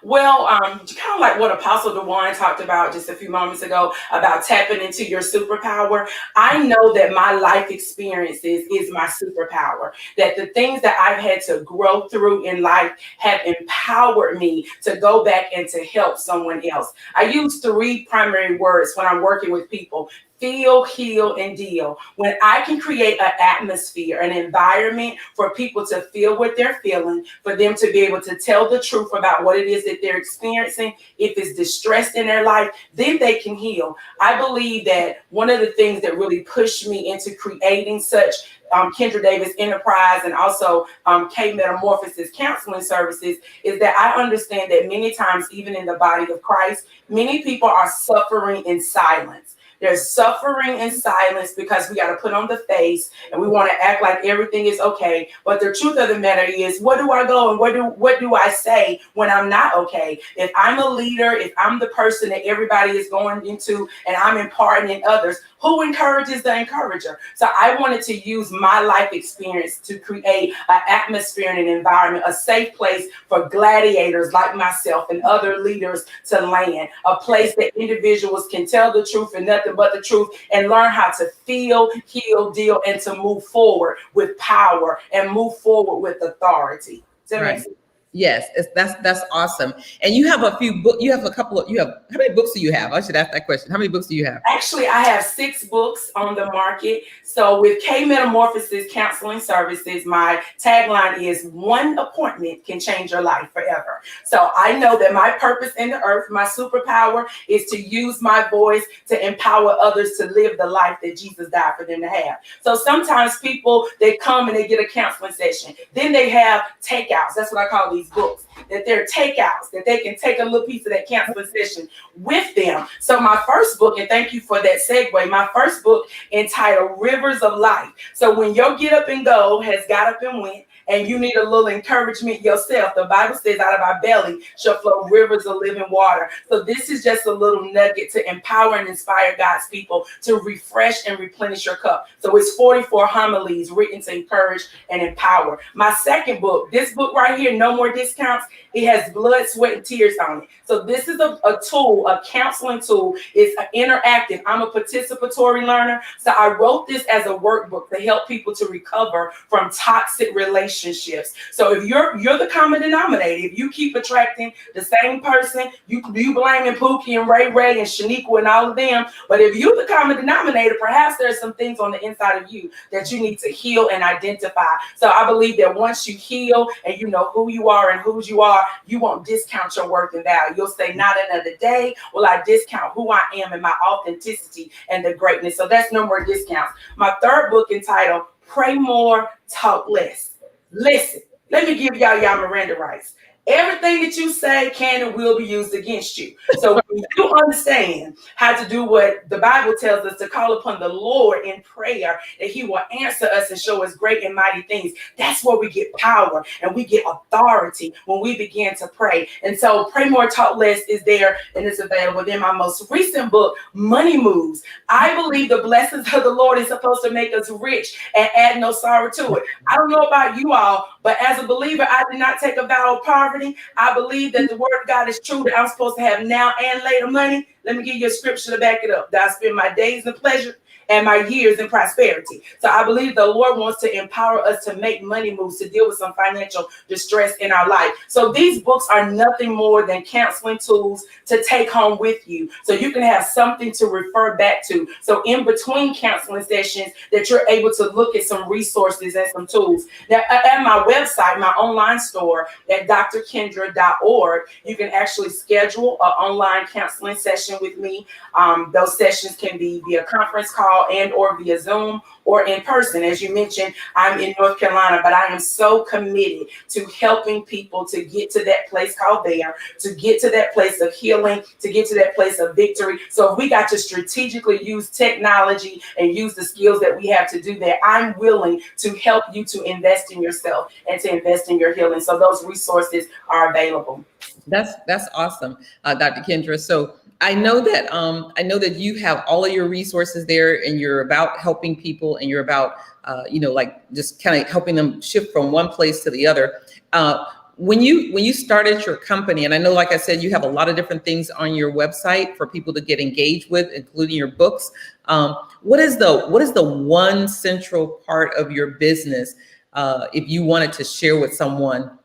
Well, kind of like what Apostle DeWine talked about just a few moments ago about tapping into your superpower. I know that my life experiences is my superpower, that the things that I've had to grow through in life have empowered me to go back and to help someone else. I use 3 primary words when I'm working with people: feel, heal, and deal. When I can create an atmosphere, an environment for people to feel what they're feeling, for them to be able to tell the truth about what it is that they're experiencing, if it's distress in their life, then they can heal. I believe that one of the things that really pushed me into creating such Kendra Davis Enterprise and also K Metamorphosis Counseling Services is that I understand that many times, even in the body of Christ, many people are suffering in silence. There's suffering in silence because we got to put on the face and we want to act like everything is okay. But the truth of the matter is, where do I go and what do I say when I'm not okay? If I'm a leader, if I'm the person that everybody is going into and I'm imparting in others, who encourages the encourager? So I wanted to use my life experience to create an atmosphere and an environment, a safe place for gladiators like myself and other leaders to land, a place that individuals can tell the truth and nothing but the truth and learn how to feel, heal, deal, and to move forward with power and move forward with authority. Does that make sense? Yes, that's awesome. And you have a few books. You have how many books do you have? I should ask that question. How many books do you have? Actually, I have 6 books on the market. So with K Metamorphosis Counseling Services, my tagline is one appointment can change your life forever. So I know that my purpose in the earth, my superpower, is to use my voice to empower others to live the life that Jesus died for them to have. So sometimes people, they come and they get a counseling session. Then they have takeouts. That's what I call the these books, that they're takeouts, that they can take a little piece of that counseling session with them. So my first book, and thank you for that segue, my first book entitled Rivers of Life. So when your get up and go has got up and went, and you need a little encouragement yourself, the Bible says out of our belly shall flow rivers of living water. So this is just a little nugget to empower and inspire God's people to refresh and replenish your cup. So it's 44 homilies written to encourage and empower. My second book, this book right here, No More Discounts, it has blood, sweat, and tears on it. So this is a tool, a counseling tool. It's interactive. I'm a participatory learner. So I wrote this as a workbook to help people to recover from toxic relationships. So if you're the common denominator, if you keep attracting the same person, you blaming Pookie and Ray and Shaniqua and all of them. But if you're the common denominator, perhaps there's some things on the inside of you that you need to heal and identify. So I believe that once you heal and you know who you are and whose you are, you won't discount your worth and value. You'll say, not another day will I discount who I am and my authenticity and the greatness. So that's No More Discounts. My third book entitled Pray More, Talk Less. Listen, let me give y'all Miranda rights. Everything that you say can and will be used against you. So when you understand how to do what the Bible tells us to call upon the Lord in prayer, that he will answer us and show us great and mighty things. That's where we get power and we get authority when we begin to pray. And so Pray More, Talk Less is there and it's available. Then my most recent book, Money Moves. I believe the blessings of the Lord is supposed to make us rich and add no sorrow to it. I don't know about you all, but as a believer, I did not take a vow of poverty. I believe that the word of God is true, that I'm supposed to have now and later money. Let me give you a scripture to back it up. That I spend my days in pleasure and my years in prosperity. So I believe the Lord wants to empower us to make money moves, to deal with some financial distress in our life. So these books are nothing more than counseling tools to take home with you, so you can have something to refer back to. So in between counseling sessions, that you're able to look at some resources and some tools. Now at my website, my online store at drkendra.org, you can actually schedule an online counseling session with me. Those sessions can be via conference call and or via Zoom or in person. As you mentioned, I'm in North Carolina, but I am so committed to helping people to get to that place called there, to get to that place of healing, to get to that place of victory. So if we got to strategically use technology and use the skills that we have to do that, I'm willing to help you to invest in yourself and to invest in your healing. So those resources are available. That's awesome, Dr. Kendra. So I know that you have all of your resources there, and you're about helping people, and you're about like just kind of helping them shift from one place to the other. When you started your company, and I know, like I said, you have a lot of different things on your website for people to get engaged with, including your books. What is the one central part of your business, if you wanted to share with someone,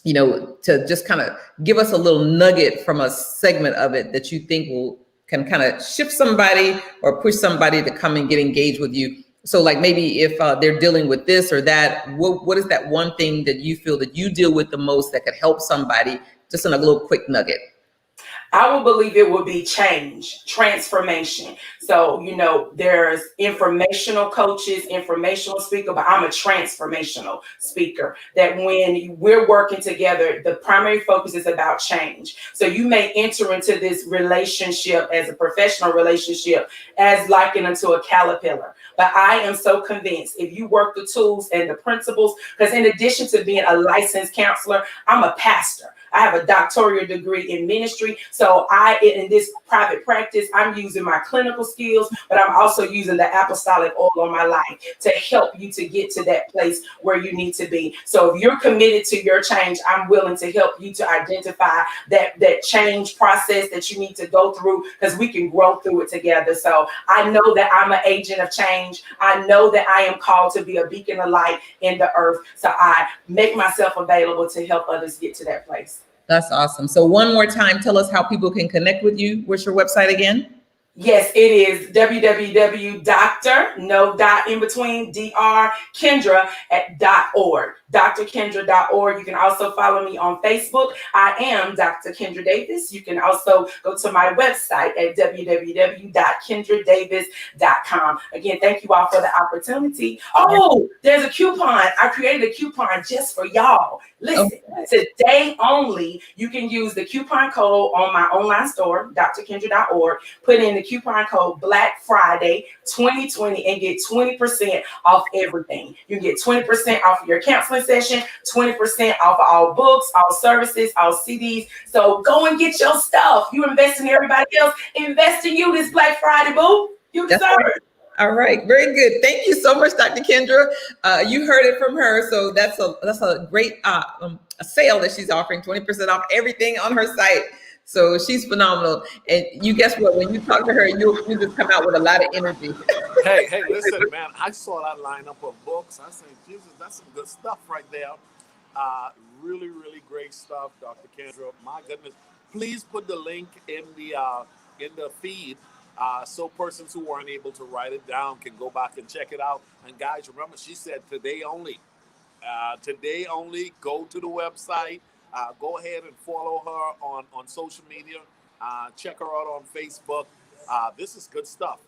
to just kind of give us a little nugget from a segment of it that you think can kind of shift somebody or push somebody to come and get engaged with you? So like maybe if they're dealing with this or that, what is that one thing that you feel that you deal with the most that could help somebody, just in a little quick nugget? I would believe it would be change, transformation. So, there's informational coaches, informational speaker, but I'm a transformational speaker, that when we're working together, the primary focus is about change. So you may enter into this relationship as a professional relationship as likened unto a caterpillar. But I am so convinced if you work the tools and the principles, because in addition to being a licensed counselor, I'm a pastor. I have a doctoral degree in ministry. So in this private practice, I'm using my clinical skills, but I'm also using the apostolic oil on my life to help you to get to that place where you need to be. So if you're committed to your change, I'm willing to help you to identify that change process that you need to go through, because we can grow through it together. So I know that I'm an agent of change. I know that I am called to be a beacon of light in the earth. So I make myself available to help others get to that place. That's awesome. So one more time, tell us how people can connect with you. What's your website again? Yes, it is www.drkendra.org. drkendra.org. You can also follow me on Facebook. I am Dr. Kendra Davis. You can also go to my website at www.kendradavis.com. Again, thank you all for the opportunity. Oh, there's a coupon. I created a coupon just for y'all. Listen, today only, you can use the coupon code on my online store, drkendra.org, put in the coupon code Black Friday 2020 and get 20% off everything. You can get 20% off of your counseling session, 20% off of all books, all services, all CDs. So go and get your stuff. You invest in everybody else, invest in you this Black Friday, boo. You deserve it. All right, very good. Thank you so much, Dr. Kendra. You heard it from her, so that's a great a sale that she's offering, 20% off everything on her site. So she's phenomenal. And you guess what? When you talk to her, you just come out with a lot of energy. Hey, listen, man. I saw that lineup of books. I said, Jesus, that's some good stuff right there. Really, really great stuff, Dr. Kendra. My goodness. Please put the link in the feed. So persons who weren't able to write it down can go back and check it out. And guys, remember, she said today only. Today only. Go to the website. Go ahead and follow her on social media. Check her out on Facebook. This is good stuff.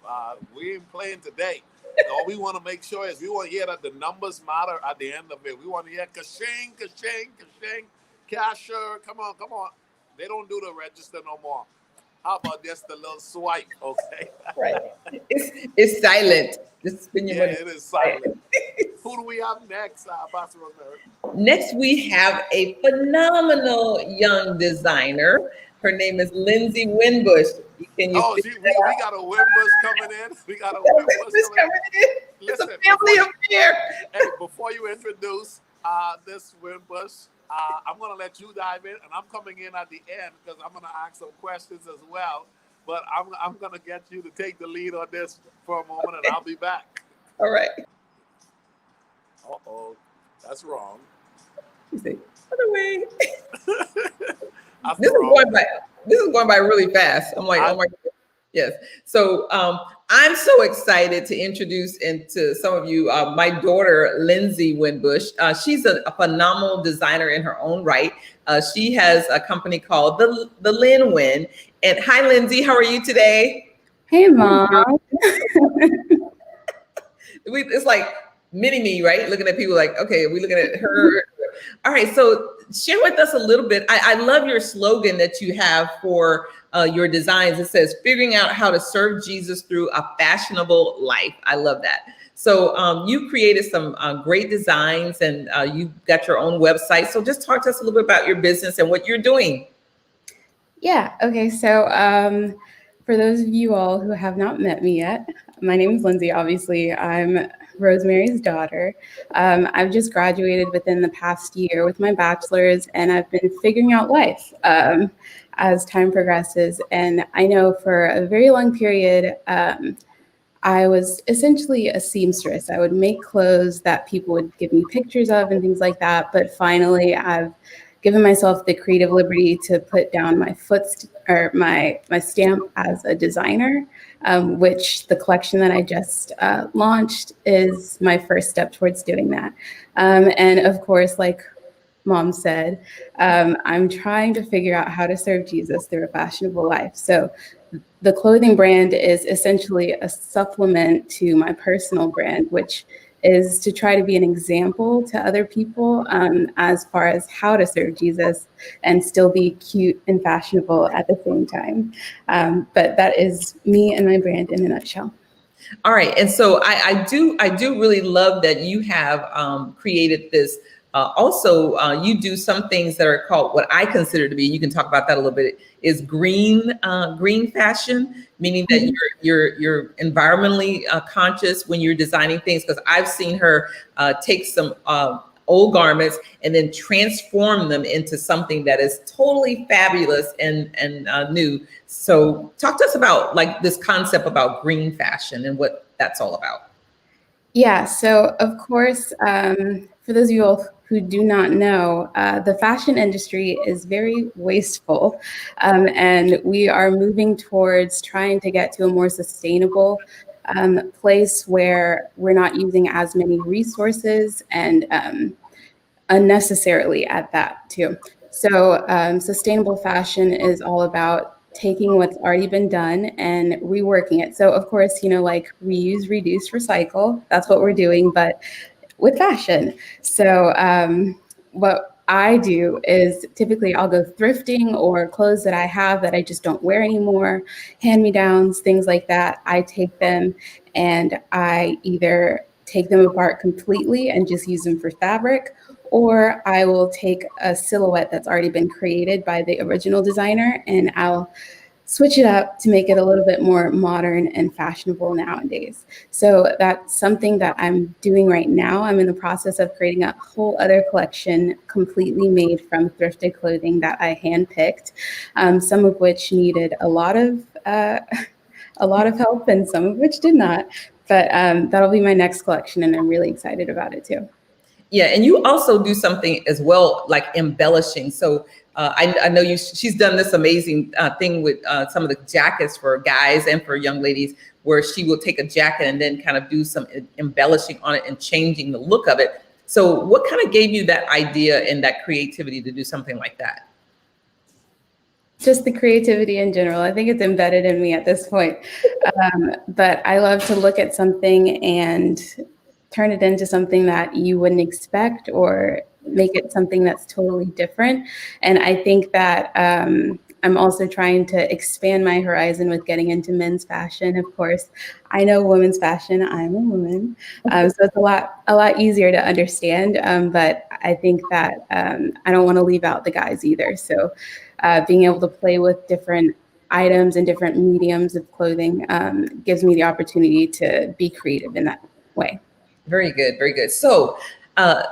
We ain't playing today. All we want to make sure is we want to hear that the numbers matter at the end of it. We want to hear ka-shing, ka-shing, ka-shing, cashier. Come on. They don't do the register no more. How about just a little swipe, okay? Right. It's silent. Just spin your money. It is silent. Who do we have next, Pastor Rosemary? Next, we have a phenomenal young designer. Her name is Lindsay Winbush. We got a Winbush coming in. We got a Winbush coming in. It's a family affair. Hey, before you introduce this Winbush, I'm going to let you dive in, and I'm coming in at the end because I'm going to ask some questions as well. But I'm going to get you to take the lead on this for a moment, and I'll be back. All right. Uh-oh, that's wrong. You say, other way. This is going by really fast. I'm like, oh my God. Yes. So I'm so excited to introduce to some of you my daughter, Lindsay Winbush. She's a phenomenal designer in her own right. She has a company called the Lynn Win. And hi, Lindsay. How are you today? Hey, Mom. It's like mini-me, right? Looking at people like, okay, are we looking at her? All right. So share with us a little bit. I love your slogan that you have for your designs. It says, figuring out how to serve Jesus through a fashionable life. I love that. So you created some great designs and you've got your own website. So just talk to us a little bit about your business and what you're doing. Yeah. Okay. So for those of you all who have not met me yet, my name is Lindsay. Obviously, I'm Rosemary's daughter. I've just graduated within the past year with my bachelor's, and I've been figuring out life as time progresses. And I know for a very long period, I was essentially a seamstress. I would make clothes that people would give me pictures of and things like that. But finally, I've given myself the creative liberty to put down my my stamp as a designer, which the collection that I just launched is my first step towards doing that. And of course, like Mom said, I'm trying to figure out how to serve Jesus through a fashionable life. So the clothing brand is essentially a supplement to my personal brand, which is to try to be an example to other people as far as how to serve Jesus and still be cute and fashionable at the same time. But that is me and my brand in a nutshell. All right. And so I do really love that you have created this. Also, you do some things that are called what I consider to be, you can talk about that a little bit, is green fashion, meaning that you're environmentally conscious when you're designing things. Because I've seen her take some old garments and then transform them into something that is totally fabulous and new. So talk to us about like this concept about green fashion and what that's all about. Yeah, so of course, for those of you all who do not know, the fashion industry is very wasteful, and we are moving towards trying to get to a more sustainable place where we're not using as many resources and unnecessarily at that too. So sustainable fashion is all about taking what's already been done and reworking it. So of course, like reuse, reduce, recycle, that's what we're doing, but with fashion. So what I do is typically I'll go thrifting or clothes that I have that I just don't wear anymore, hand-me-downs, things like that. I take them and I either take them apart completely and just use them for fabric, or I will take a silhouette that's already been created by the original designer and I'll switch it up to make it a little bit more modern and fashionable nowadays. So that's something that I'm doing right now. I'm in the process of creating a whole other collection completely made from thrifted clothing that I handpicked, some of which needed a lot of help and some of which did not. But that'll be my next collection and I'm really excited about it too. Yeah, and you also do something as well, like embellishing. So I know she's done this amazing thing with some of the jackets for guys and for young ladies, where she will take a jacket and then kind of do some embellishing on it and changing the look of it. So what kind of gave you that idea and that creativity to do something like that? Just the creativity in general. I think it's embedded in me at this point. But I love to look at something and turn it into something that you wouldn't expect or make it something that's totally different. And I think that I'm also trying to expand my horizon with getting into men's fashion. Of course, I know women's fashion. I'm a woman, so it's a lot easier to understand. But I think that I don't want to leave out the guys either. So being able to play with different items and different mediums of clothing gives me the opportunity to be creative in that way. Very good, very good. So,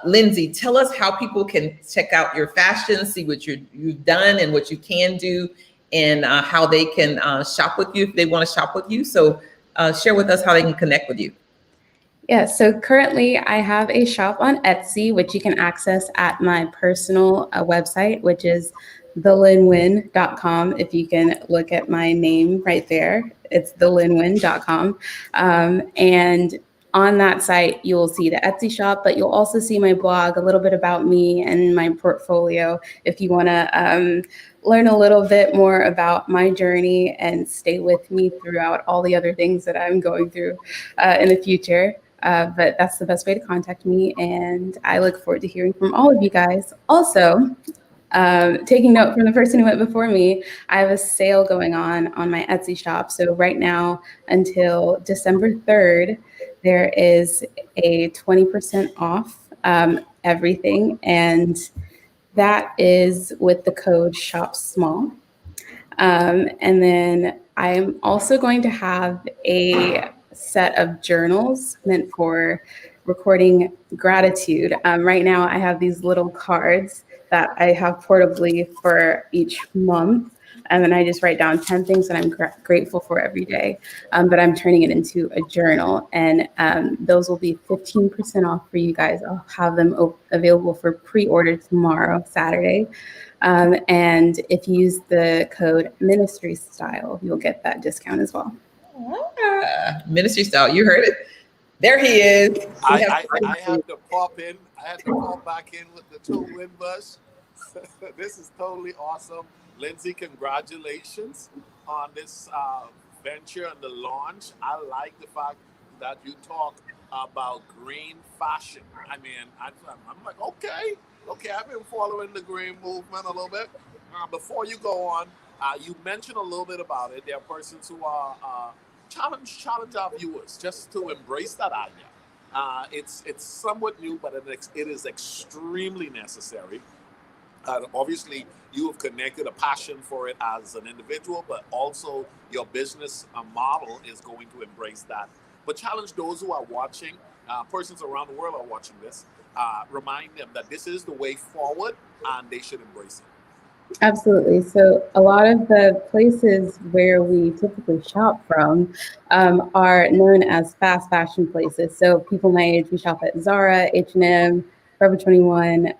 Lindsay, tell us how people can check out your fashion, see what you've done and what you can do, and how they can shop with you if they want to shop with you. So share with us how they can connect with you. Yeah, so currently I have a shop on Etsy, which you can access at my personal website, which is thelinwin.com. If you can look at my name right there, it's thelinwin.com. And on that site, you will see the Etsy shop, but you'll also see my blog, a little bit about me and my portfolio. If you want to learn a little bit more about my journey and stay with me throughout all the other things that I'm going through in the future. But that's the best way to contact me. And I look forward to hearing from all of you guys. Also, taking note from the person who went before me, I have a sale going on my Etsy shop. So right now until December 3rd, there is a 20% off everything. And that is with the code SHOPSMALL. And then I'm also going to have a set of journals meant for recording gratitude. Right now I have these little cards that I have portably for each month. And then I just write down 10 things that I'm grateful for every day. But I'm turning it into a journal. And those will be 15% off for you guys. I'll have them available for pre-order tomorrow, Saturday. And if you use the code Ministry Style, you'll get that discount as well. Ministry Style, you heard it. There he is. I have to pop in. I had to pop back in with the two wind bus. This is totally awesome. Lindsay, congratulations on this venture and the launch. I like the fact that you talk about green fashion. I mean, I'm like, okay, I've been following the green movement a little bit. Before you go on, you mentioned a little bit about it. There are persons who are challenge our viewers just to embrace that idea. It's somewhat new, but it is extremely necessary. Obviously, you have connected a passion for it as an individual, but also your business model is going to embrace that. But challenge those who are watching, persons around the world are watching this, remind them that this is the way forward and they should embrace it. Absolutely. So a lot of the places where we typically shop from are known as fast fashion places. So people my age, we shop at Zara, H&M, Forever 21,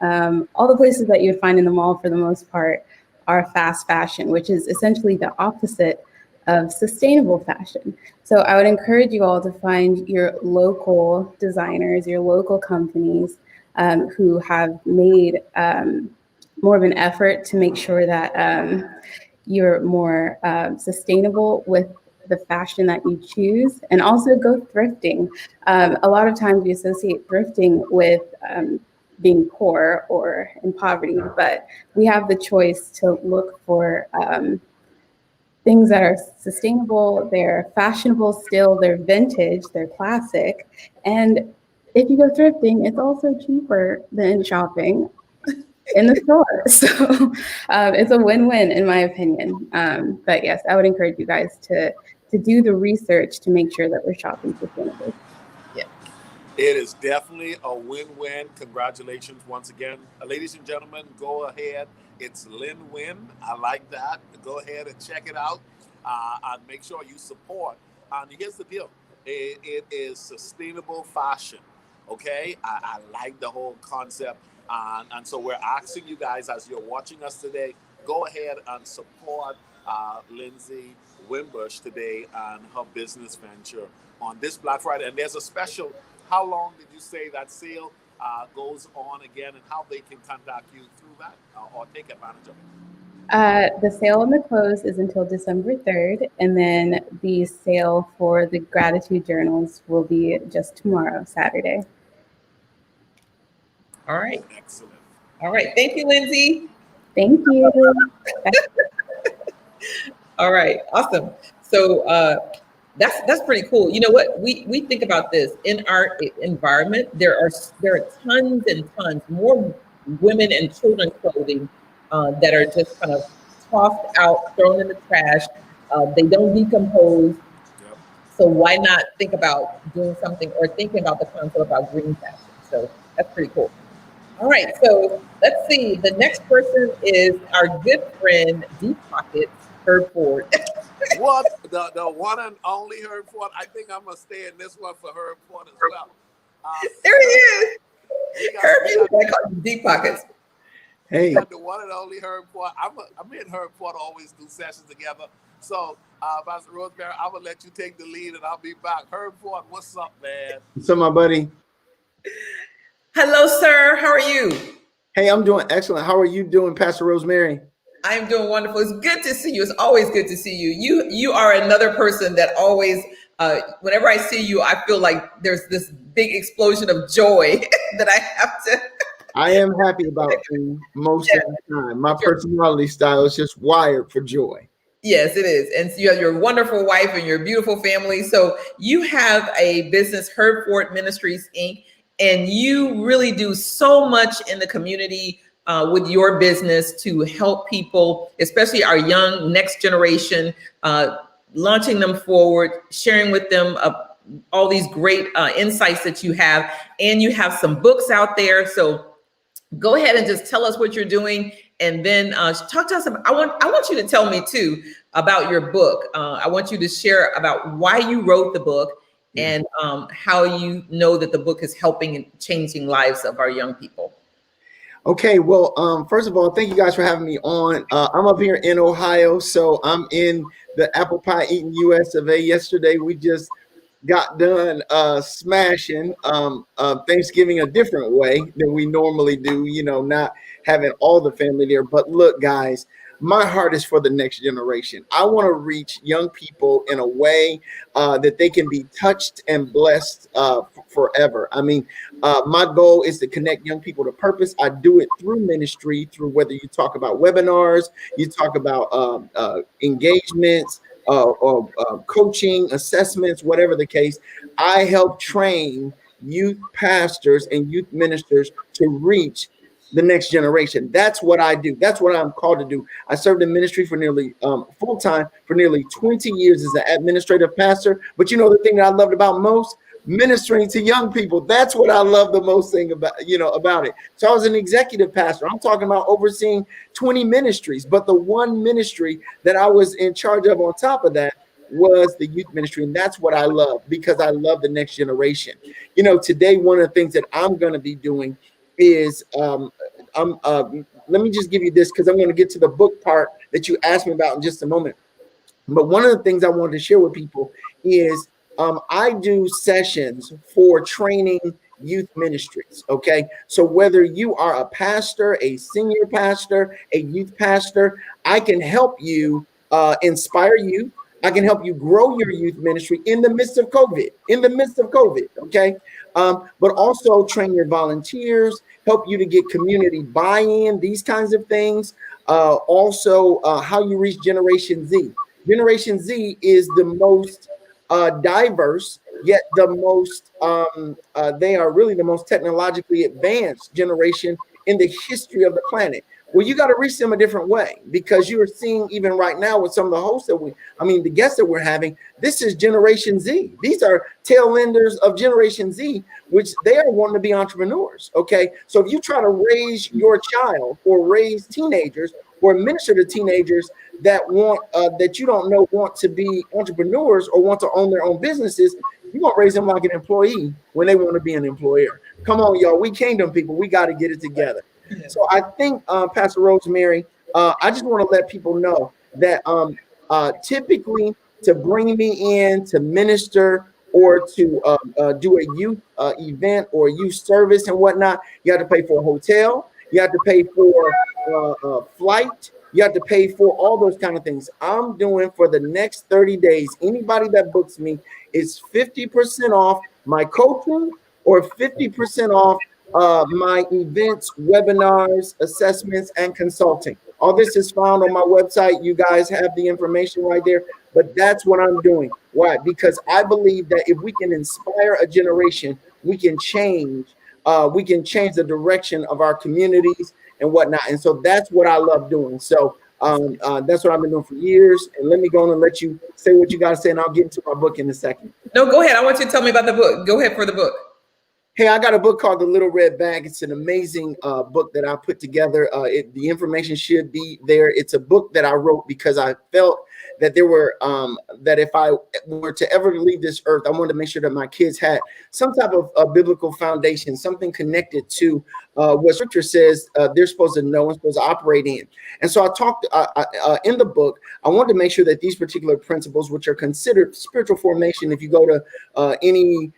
all the places that you would find in the mall for the most part are fast fashion, which is essentially the opposite of sustainable fashion. So I would encourage you all to find your local designers, your local companies who have made more of an effort to make sure that you're more sustainable with the fashion that you choose, and also go thrifting. A lot of times we associate thrifting with being poor or in poverty, but we have the choice to look for things that are sustainable, they're fashionable still, they're vintage, they're classic. And if you go thrifting, it's also cheaper than shopping in the store. So it's a win-win in my opinion. But yes, I would encourage you guys to do the research to make sure that we're shopping sustainably. It is definitely a win-win. Congratulations once again. Ladies and gentlemen, go ahead. It's Lynn Wynn. I like that. Go ahead and check it out and make sure you support. And here's the deal. It is sustainable fashion, okay? I like the whole concept. And so we're asking you guys, as you're watching us today, go ahead and support Lindsay Wimbush today and her business venture on this Black Friday. And there's a special. How long did you say that sale goes on again, and how they can contact you through that or take advantage of it? The sale on the clothes is until December 3rd, and then the sale for the gratitude journals will be just tomorrow, Saturday. All right. Excellent. All right. Thank you, Lindsay. Thank you. All right. Awesome. So that's pretty cool. You know what? We think about this in our environment. There are tons and tons more women and children clothing that are just kind of tossed out, thrown in the trash. They don't decompose. Yep. So why not think about doing something or thinking about the concept about green fashion? So that's pretty cool. All right. So let's see. The next person is our good friend, Deep Pockets, Herb Ford. What? The one and only Herb Ford. I think I'm going to stay in this one for Herb Ford as well. There he is. Herb, you call him Deep Pockets. Hey. The one and only Herb Ford. Me and Herb Ford always do sessions together. So, Pastor Rosemary, I'm going to let you take the lead and I'll be back. Herb Ford, what's up, man? What's up, my buddy? Hello, sir. How are you? Hey, I'm doing excellent. How are you doing, Pastor Rosemary? I'm doing wonderful. It's good to see you. It's always good to see you. You are another person that always, whenever I see you, I feel like there's this big explosion of joy that I have to. I am happy about you most of the time. My personality style is just wired for joy. Yes, it is. And so you have your wonderful wife and your beautiful family. So you have a business, Herb Ford Ministries, Inc., and you really do so much in the community with your business to help people, especially our young next generation, launching them forward, sharing with them all these great insights that you have. And you have some books out there. So go ahead and just tell us what you're doing. And then talk to us about, I want you to tell me too about your book. I want you to share about why you wrote the book and how you know that the book is helping and changing lives of our young people. Okay, well, first of all, thank you guys for having me on. I'm up here in Ohio, so I'm in the apple pie eating US of A. Yesterday, we just got done smashing Thanksgiving a different way than we normally do, you know, not having all the family there. But look, guys, my heart is for the next generation. I want to reach young people in a way that they can be touched and blessed forever. I mean, my goal is to connect young people to purpose. I do it through ministry, through whether you talk about webinars, you talk about engagements, or coaching, assessments, whatever the case. I help train youth pastors and youth ministers to reach the next generation. That's what I do. That's what I'm called to do. I served in ministry for nearly full-time for nearly 20 years as an administrative pastor. But you know, the thing that I loved about most, ministering to young people. That's what I love the most thing about, about it. So I was an executive pastor. I'm talking about overseeing 20 ministries, but the one ministry that I was in charge of on top of that was the youth ministry. And that's what I love, because I love the next generation. You know, today, one of the things that I'm going to be doing is, let me just give you this, because I'm going to get to the book part that you asked me about in just a moment. But one of the things I wanted to share with people is I do sessions for training youth ministries. Okay. So whether you are a pastor, a senior pastor, a youth pastor, I can help you, inspire you. I can help you grow your youth ministry in the midst of COVID, okay? But also train your volunteers, help you to get community buy-in, these kinds of things. Also, how you reach Generation Z. Generation Z is the most diverse, yet the most, they are really the most technologically advanced generation in the history of the planet. Well, you got to reach them a different way, because you're seeing even right now with some of the hosts that the guests that we're having, this is Generation Z. These are tail enders of Generation Z, which they are wanting to be entrepreneurs. Okay. So if you try to raise your child or raise teenagers or minister to teenagers that want, that you don't know want to be entrepreneurs or want to own their own businesses, you won't raise them like an employee when they want to be an employer. Come on, y'all. We kingdom people. We got to get it together. So I think, Pastor Rosemary, I just want to let people know that typically to bring me in to minister or to do a youth event or youth service and whatnot, you have to pay for a hotel, you have to pay for flight, you have to pay for all those kind of things. I'm doing for the next 30 days, anybody that books me is 50% off my coaching or 50% off my events, webinars, assessments, and consulting. All this is found on my website. You guys have the information right there, but that's what I'm doing. Why? Because I believe that if we can inspire a generation, we can change the direction of our communities and whatnot. And so that's what I love doing. So that's what I've been doing for years. And let me go on and let you say what you got to say, and I'll get into my book in a second. No, go ahead. I want you to tell me about the book. Go ahead for the book. Hey, I got a book called The Little Red Bag. It's an amazing book that I put together. The information should be there. It's a book that I wrote because I felt that there were, that if I were to ever leave this earth, I wanted to make sure that my kids had some type of biblical foundation, something connected to what Scripture says they're supposed to know and supposed to operate in. And so I talked in the book, I wanted to make sure that these particular principles, which are considered spiritual formation, if you go to any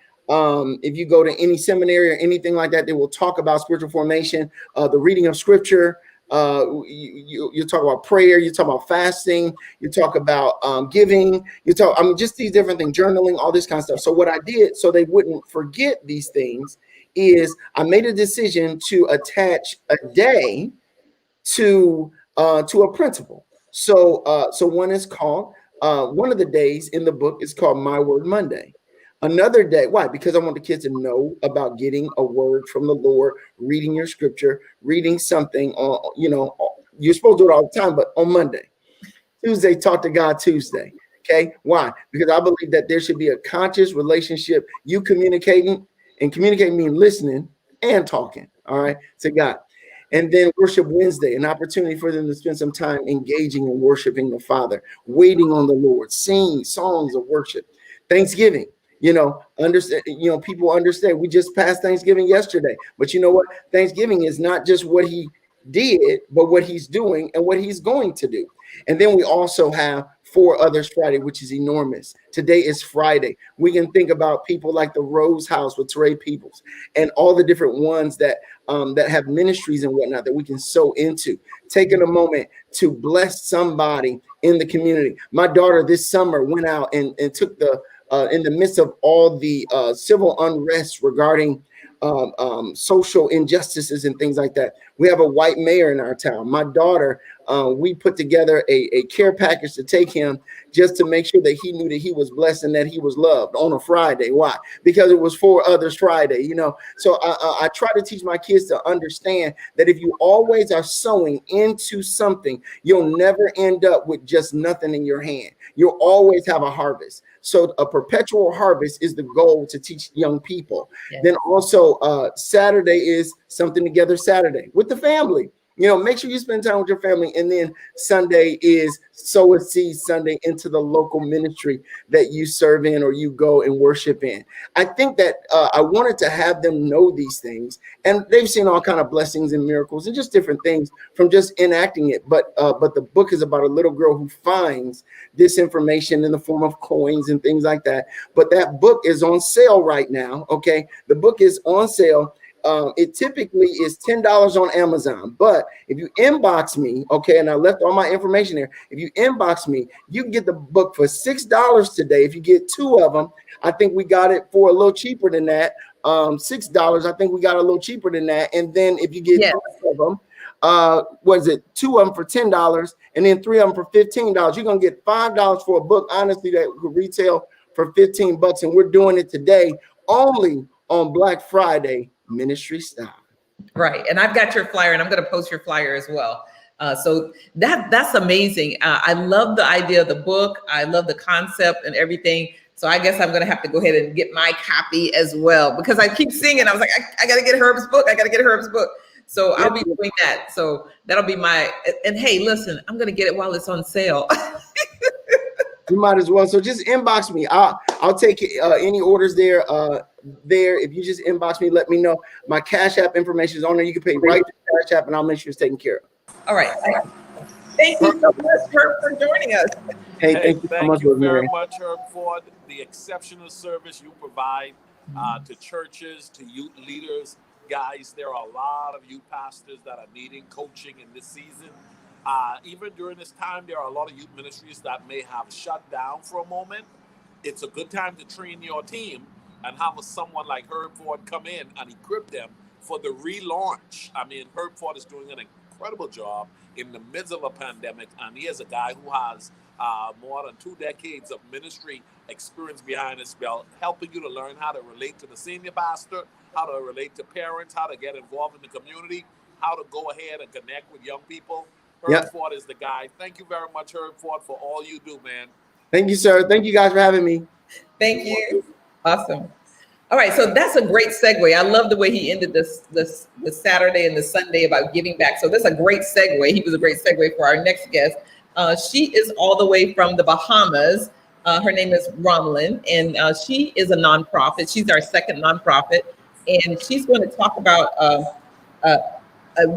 seminary or anything like that, they will talk about spiritual formation, the reading of Scripture. You talk about prayer, you talk about fasting, you talk about giving, just these different things, journaling, all this kind of stuff. So what I did, so they wouldn't forget these things, is I made a decision to attach a day to a principle. So one is called, one of the days in the book is called My Word Monday. Another day, why? Because I want the kids to know about getting a word from the Lord, reading your scripture, reading something on, you're supposed to do it all the time, but on Monday. Tuesday, talk to God Tuesday. Okay. Why? Because I believe that there should be a conscious relationship, you communicating, and communicating means listening and talking. All right. To God. And then Worship Wednesday, an opportunity for them to spend some time engaging and worshiping the Father, waiting on the Lord, singing songs of worship. Thanksgiving. Understand, people understand. We just passed Thanksgiving yesterday, but you know what? Thanksgiving is not just what he did, but what he's doing and what he's going to do. And then we also have For Others Friday, which is enormous. Today is Friday. We can think about people like the Rose House with Teray Peoples and all the different ones that have ministries and whatnot that we can sow into. Taking a moment to bless somebody in the community. My daughter this summer went out and took in the midst of all the civil unrest regarding social injustices and things like that. We have a white mayor in our town. My daughter, we put together a care package to take him just to make sure that he knew that he was blessed and that he was loved on a Friday. Why? Because it was For Others Friday, So I try to teach my kids to understand that if you always are sowing into something, you'll never end up with just nothing in your hand. You'll always have a harvest. So a perpetual harvest is the goal to teach young people. Yes. Then also Saturday is Something Together Saturday with the family. Make sure you spend time with your family. And then Sunday is Sow a Seed Sunday into the local ministry that you serve in or you go and worship in. I think that I wanted to have them know these things, and they've seen all kind of blessings and miracles and just different things from just enacting it. But the book is about a little girl who finds this information in the form of coins and things like that. But that book is on sale right now. Okay. The book is on sale. it typically is $10 on Amazon. But if you inbox me, okay, and I left all my information there. If you inbox me, you can get the book for $6 today. If you get 2 of them, I think we got it for a little cheaper than that. $6. I think we got a little cheaper than that. And then if you get 3 of them, was it 2 of them for $10 and then 3 of them for $15? You're gonna get $5 for a book, honestly, that could retail for $15, and we're doing it today only on Black Friday, ministry style. Right, and I've got your flyer, and I'm going to post your flyer as well. So that's amazing. I love the idea of the book. I love the concept and everything. So I guess I'm going to have to go ahead and get my copy as well, because I keep seeing it. I was like, I got to get Herb's book. I got to get Herb's book. So I'll be doing that. So that'll be my, and hey, listen, I'm going to get it while it's on sale. You might as well. So just inbox me. I'll take any orders there. If you just inbox me, let me know. My Cash App information is on there. You can pay right to Cash App, and I'll make sure it's taken care of. All right. Thank you so much, Herb, for joining us. Hey, thank you so much, very Rosemary. much, Herb Ford. The exceptional service you provide to churches, to youth leaders. Guys, there are a lot of youth pastors that are needing coaching in this season. Even during this time, there are a lot of youth ministries that may have shut down for a moment. It's a good time to train your team and have someone like Herb Ford come in and equip them for the relaunch. I mean, Herb Ford is doing an incredible job in the midst of a pandemic, and he is a guy who has more than 2 decades of ministry experience behind his belt, helping you to learn how to relate to the senior pastor, how to relate to parents, how to get involved in the community, how to go ahead and connect with young people. Herb Ford is the guy. Thank you very much, Herb Ford, for all you do, man. Thank you, sir. Thank you guys for having me. Thank you. Awesome. All right, so that's a great segue. I love the way he ended this Saturday and the Sunday about giving back. So that's a great segue. He was a great segue for our next guest. She is all the way from the Bahamas. Her name is Romlin, and she is a nonprofit. She's our second nonprofit, and she's going to talk about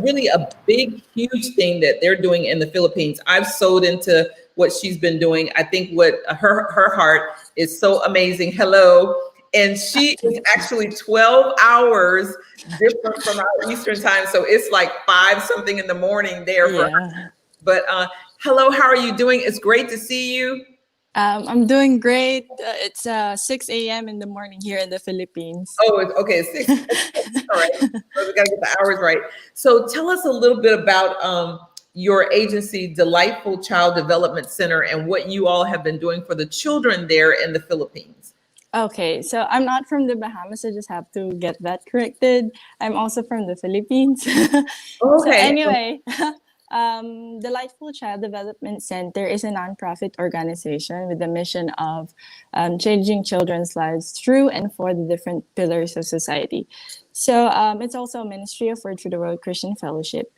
really a big, huge thing that they're doing in the Philippines. I've sold into what she's been doing. I think what her heart is so amazing. Hello. And she is actually 12 hours different from our Eastern time. So it's like 5 something in the morning there for her. But hello, how are you doing? It's great to see you. I'm doing great. It's 6 a.m. in the morning here in the Philippines. Oh, okay. 6. All right. So we got to get the hours right. So tell us a little bit about your agency, Delightful Child Development Center, and what you all have been doing for the children there in the Philippines. Okay, so I'm not from the Bahamas. I just have to get that corrected. I'm also from the Philippines. Okay. So anyway, Delightful Child Development Center is a nonprofit organization with the mission of changing children's lives through and for the different pillars of society. So it's also a ministry of Word for the World Christian Fellowship.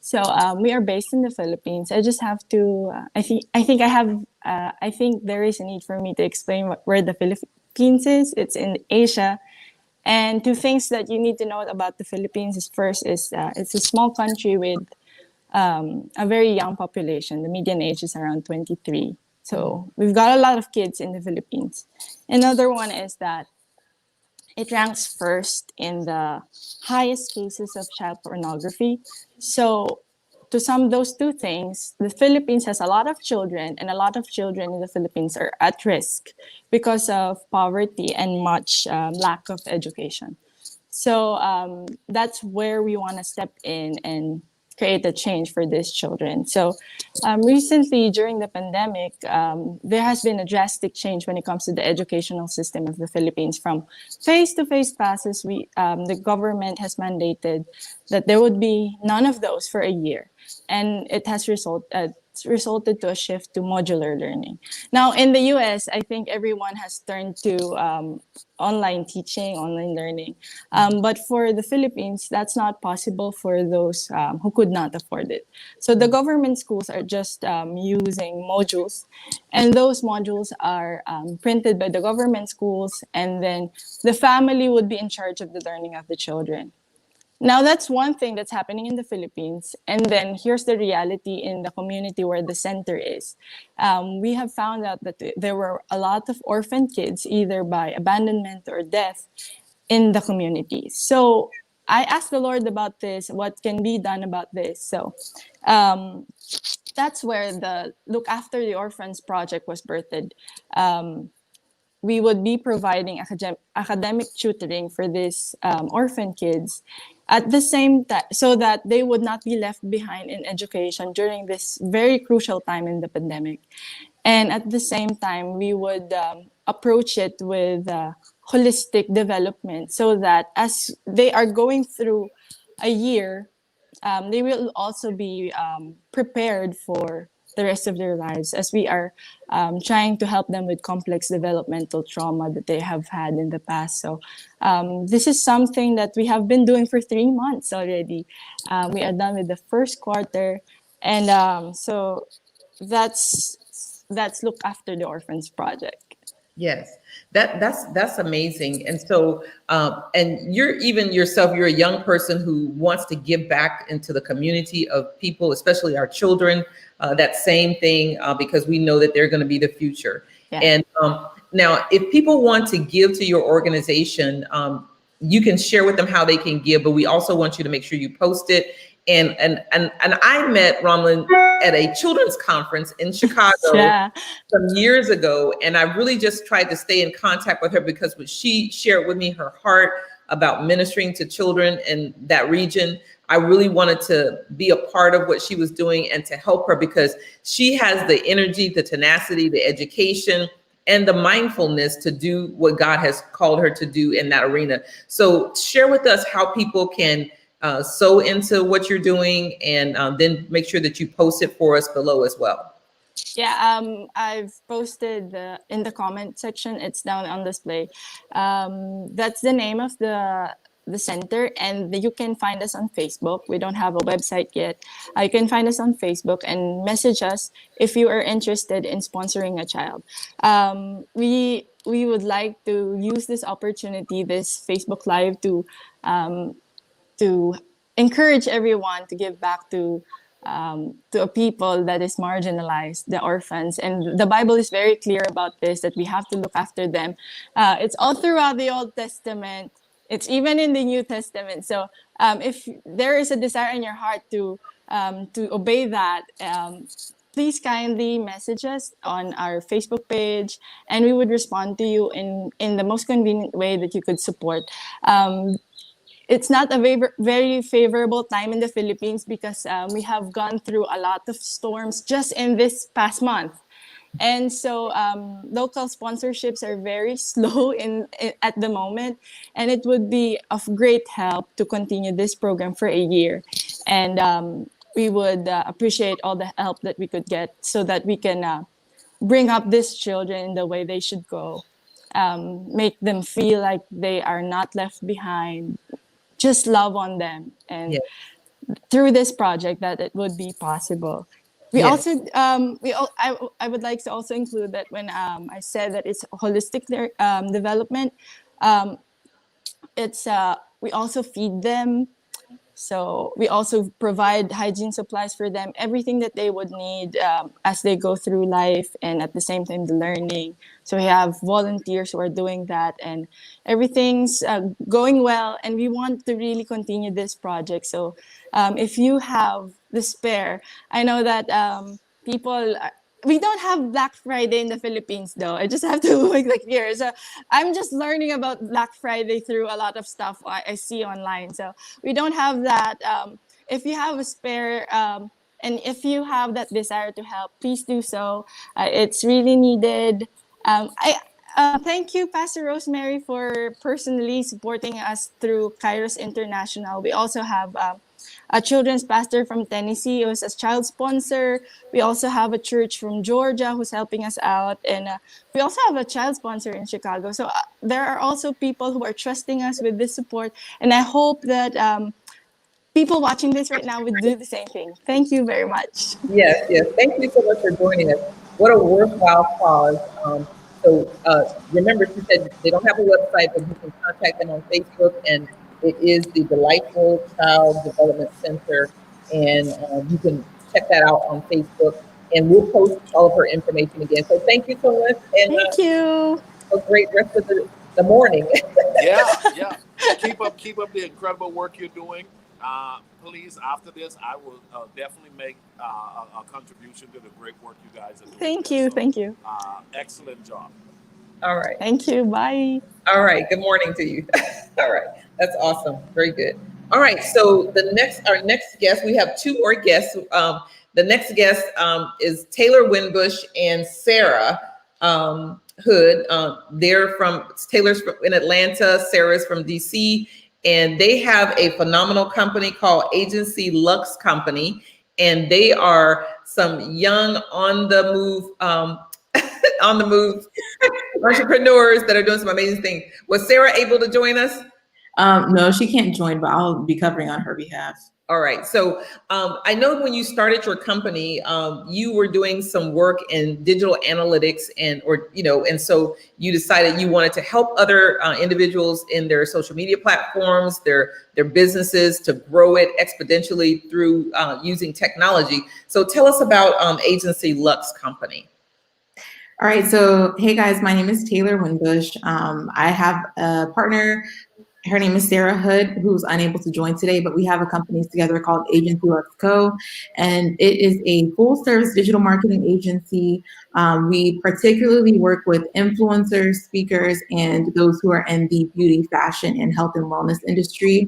So we are based in the Philippines. I just have to. I think there is a need for me to explain where the Philippines is. It's in Asia. And 2 things that you need to know about the Philippines is first is it's a small country with a very young population. The median age is around 23. So we've got a lot of kids in the Philippines. Another one is that it ranks first in the highest cases of child pornography. So to sum those 2 things, the Philippines has a lot of children, and a lot of children in the Philippines are at risk because of poverty and much lack of education. So that's where we want to step in and create a change for these children. So recently, during the pandemic, there has been a drastic change when it comes to the educational system of the Philippines. From face-to-face classes, the government has mandated that there would be none of those for a year. And it has resulted to a shift to modular learning. Now, in the US, I think everyone has turned to online teaching, online learning. But for the Philippines, that's not possible for those who could not afford it. So the government schools are just using modules, and those modules are printed by the government schools, and then the family would be in charge of the learning of the children. Now, that's one thing that's happening in the Philippines. And then here's the reality in the community where the center is. We have found out that there were a lot of orphan kids, either by abandonment or death, in the community. So I asked the Lord about this, what can be done about this. So that's where the Look After the Orphans project was birthed. We would be providing academic tutoring for these orphan kids at the same time, so that they would not be left behind in education during this very crucial time in the pandemic. And at the same time, we would approach it with holistic development, so that as they are going through a year, they will also be prepared for the rest of their lives, as we are trying to help them with complex developmental trauma that they have had in the past. So this is something that we have been doing for 3 months already. We are done with the first quarter. And so that's Look After the Orphans project. Yes, that's amazing. And so, and you're even yourself, you're a young person who wants to give back into the community of people, especially our children, that same thing, because we know that they're going to be the future. Yeah. And now, if people want to give to your organization, you can share with them how they can give, but we also want you to make sure you post it. And I met Romlin at a children's conference in Chicago some years ago, and I really just tried to stay in contact with her because when she shared with me her heart about ministering to children in that region, I really wanted to be a part of what she was doing and to help her, because she has the energy, the tenacity, the education, and the mindfulness to do what God has called her to do in that arena. So share with us how people can sow into what you're doing, and then make sure that you post it for us below as well. Yeah, I've posted in the comment section. It's down on display. That's the name of the center, and you can find us on Facebook. We don't have a website yet. You can find us on Facebook and message us if you are interested in sponsoring a child. We would like to use this opportunity, this Facebook Live, to encourage everyone to give back to a people that is marginalized, the orphans. And the Bible is very clear about this, that we have to look after them. It's all throughout the Old Testament. It's even in the New Testament. So if there is a desire in your heart to obey that, please kindly message us on our Facebook page, and we would respond to you in the most convenient way that you could support. It's not a very favorable time in the Philippines, because we have gone through a lot of storms just in this past month. And so local sponsorships are very slow at the moment, and it would be of great help to continue this program for a year. And we would appreciate all the help that we could get, so that we can bring up these children in the way they should go, make them feel like they are not left behind, just love on them. And through this project, that it would be possible. We also, I would like to also include that when I said that it's holistic development, we also feed them. So we also provide hygiene supplies for them, everything that they would need as they go through life, and at the same time the learning. So we have volunteers who are doing that, and everything's going well, and we want to really continue this project. So if you have the spare, I know that we don't have Black Friday in the Philippines, though. I just have to make that clear. So I'm just learning about Black Friday through a lot of stuff I see online. So we don't have that. If you have a spare, and if you have that desire to help, please do so. It's really needed. Thank you, Pastor Rosemary, for personally supporting us through Kairos International. We also have a children's pastor from Tennessee who's a child sponsor. We also have a church from Georgia who's helping us out. And we also have a child sponsor in Chicago. So there are also people who are trusting us with this support. And I hope that people watching this right now would do the same thing. Thank you very much. Yes. Thank you so much for joining us. What a worthwhile cause. So remember, she said they don't have a website, but you can contact them on Facebook, and it is the Delightful Child Development Center, and you can check that out on Facebook, and we'll post all of her information again. So thank you so much, and thank you. A great rest of the morning. Yeah. keep up the incredible work you're doing. Please, after this, I will definitely make a contribution to the great work you guys are doing. Thank you. Thank you. Excellent job. All right. Thank you. Bye. All right. Good morning to you. All right. That's awesome. Very good. All right. So our next guest, we have two more guests. The next guest is Taylor Winbush and Sarah Hood. Taylor's in Atlanta, Sarah's from DC, and they have a phenomenal company called Agency Lux Company, and they are some young on the move entrepreneurs that are doing some amazing things. Was Sarah able to join us? No, she can't join, but I'll be covering on her behalf. All right. So I know when you started your company, you were doing some work in digital analytics and so you decided you wanted to help other individuals in their social media platforms, their businesses, to grow it exponentially through using technology. So tell us about Agency Lux Company. All right. So, hey guys, my name is Taylor Winbush. I have a partner. Her name is Sarah Hood, who's unable to join today, but we have a company together called Agency Lux Co. And it is a full service digital marketing agency. We particularly work with influencers, speakers, and those who are in the beauty, fashion, and health and wellness industry.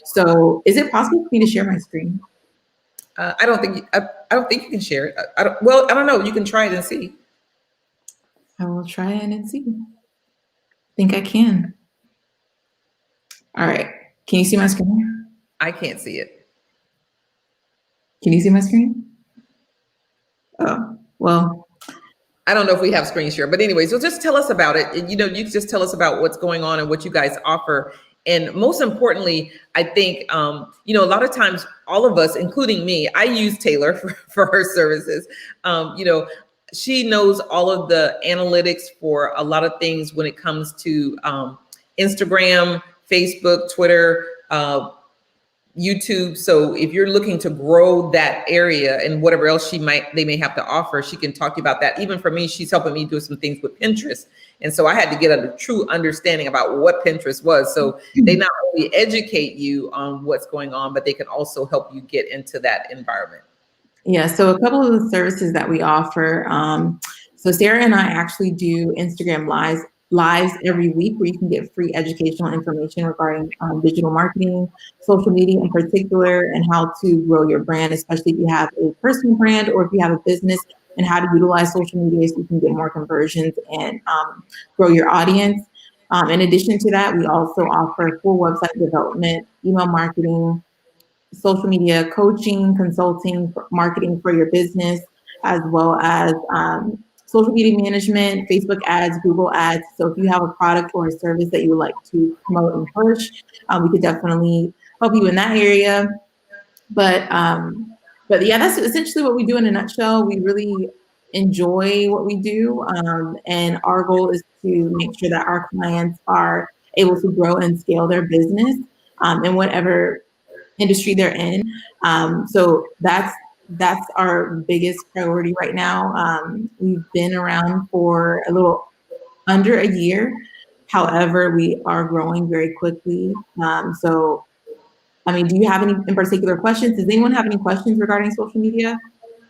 So is it possible for me to share my screen? I don't think you can share it. I don't know. You can try it and see. I will try it and see. I think I can. All right. Can you see my screen? I can't see it. Can you see my screen? Oh, well. I don't know if we have screen share, but anyway, so just tell us about it. And, you can just tell us about what's going on and what you guys offer. And most importantly, I think, a lot of times, all of us, including me, I use Taylor for her services. She knows all of the analytics for a lot of things when it comes to Instagram, Facebook, Twitter, YouTube. So if you're looking to grow that area and whatever else they may have to offer, she can talk to you about that. Even for me, she's helping me do some things with Pinterest. And so I had to get a true understanding about what Pinterest was. So they not only educate you on what's going on, but they can also help you get into that environment. Yeah, so a couple of the services that we offer. So Sarah and I actually do Instagram lives every week where you can get free educational information regarding digital marketing, social media in particular, and how to grow your brand, especially if you have a personal brand or if you have a business, and how to utilize social media so you can get more conversions and grow your audience. In addition to that, we also offer full website development, email marketing, social media coaching, consulting, marketing for your business, as well as social media management, Facebook ads, Google ads. So if you have a product or a service that you would like to promote and push, we could definitely help you in that area. But yeah, that's essentially what we do in a nutshell. We really enjoy what we do. And our goal is to make sure that our clients are able to grow and scale their business in whatever industry they're in. So that's our biggest priority right now. We've been around for a little under a year. However, we are growing very quickly. So, do you have any in particular questions? Does anyone have any questions regarding social media?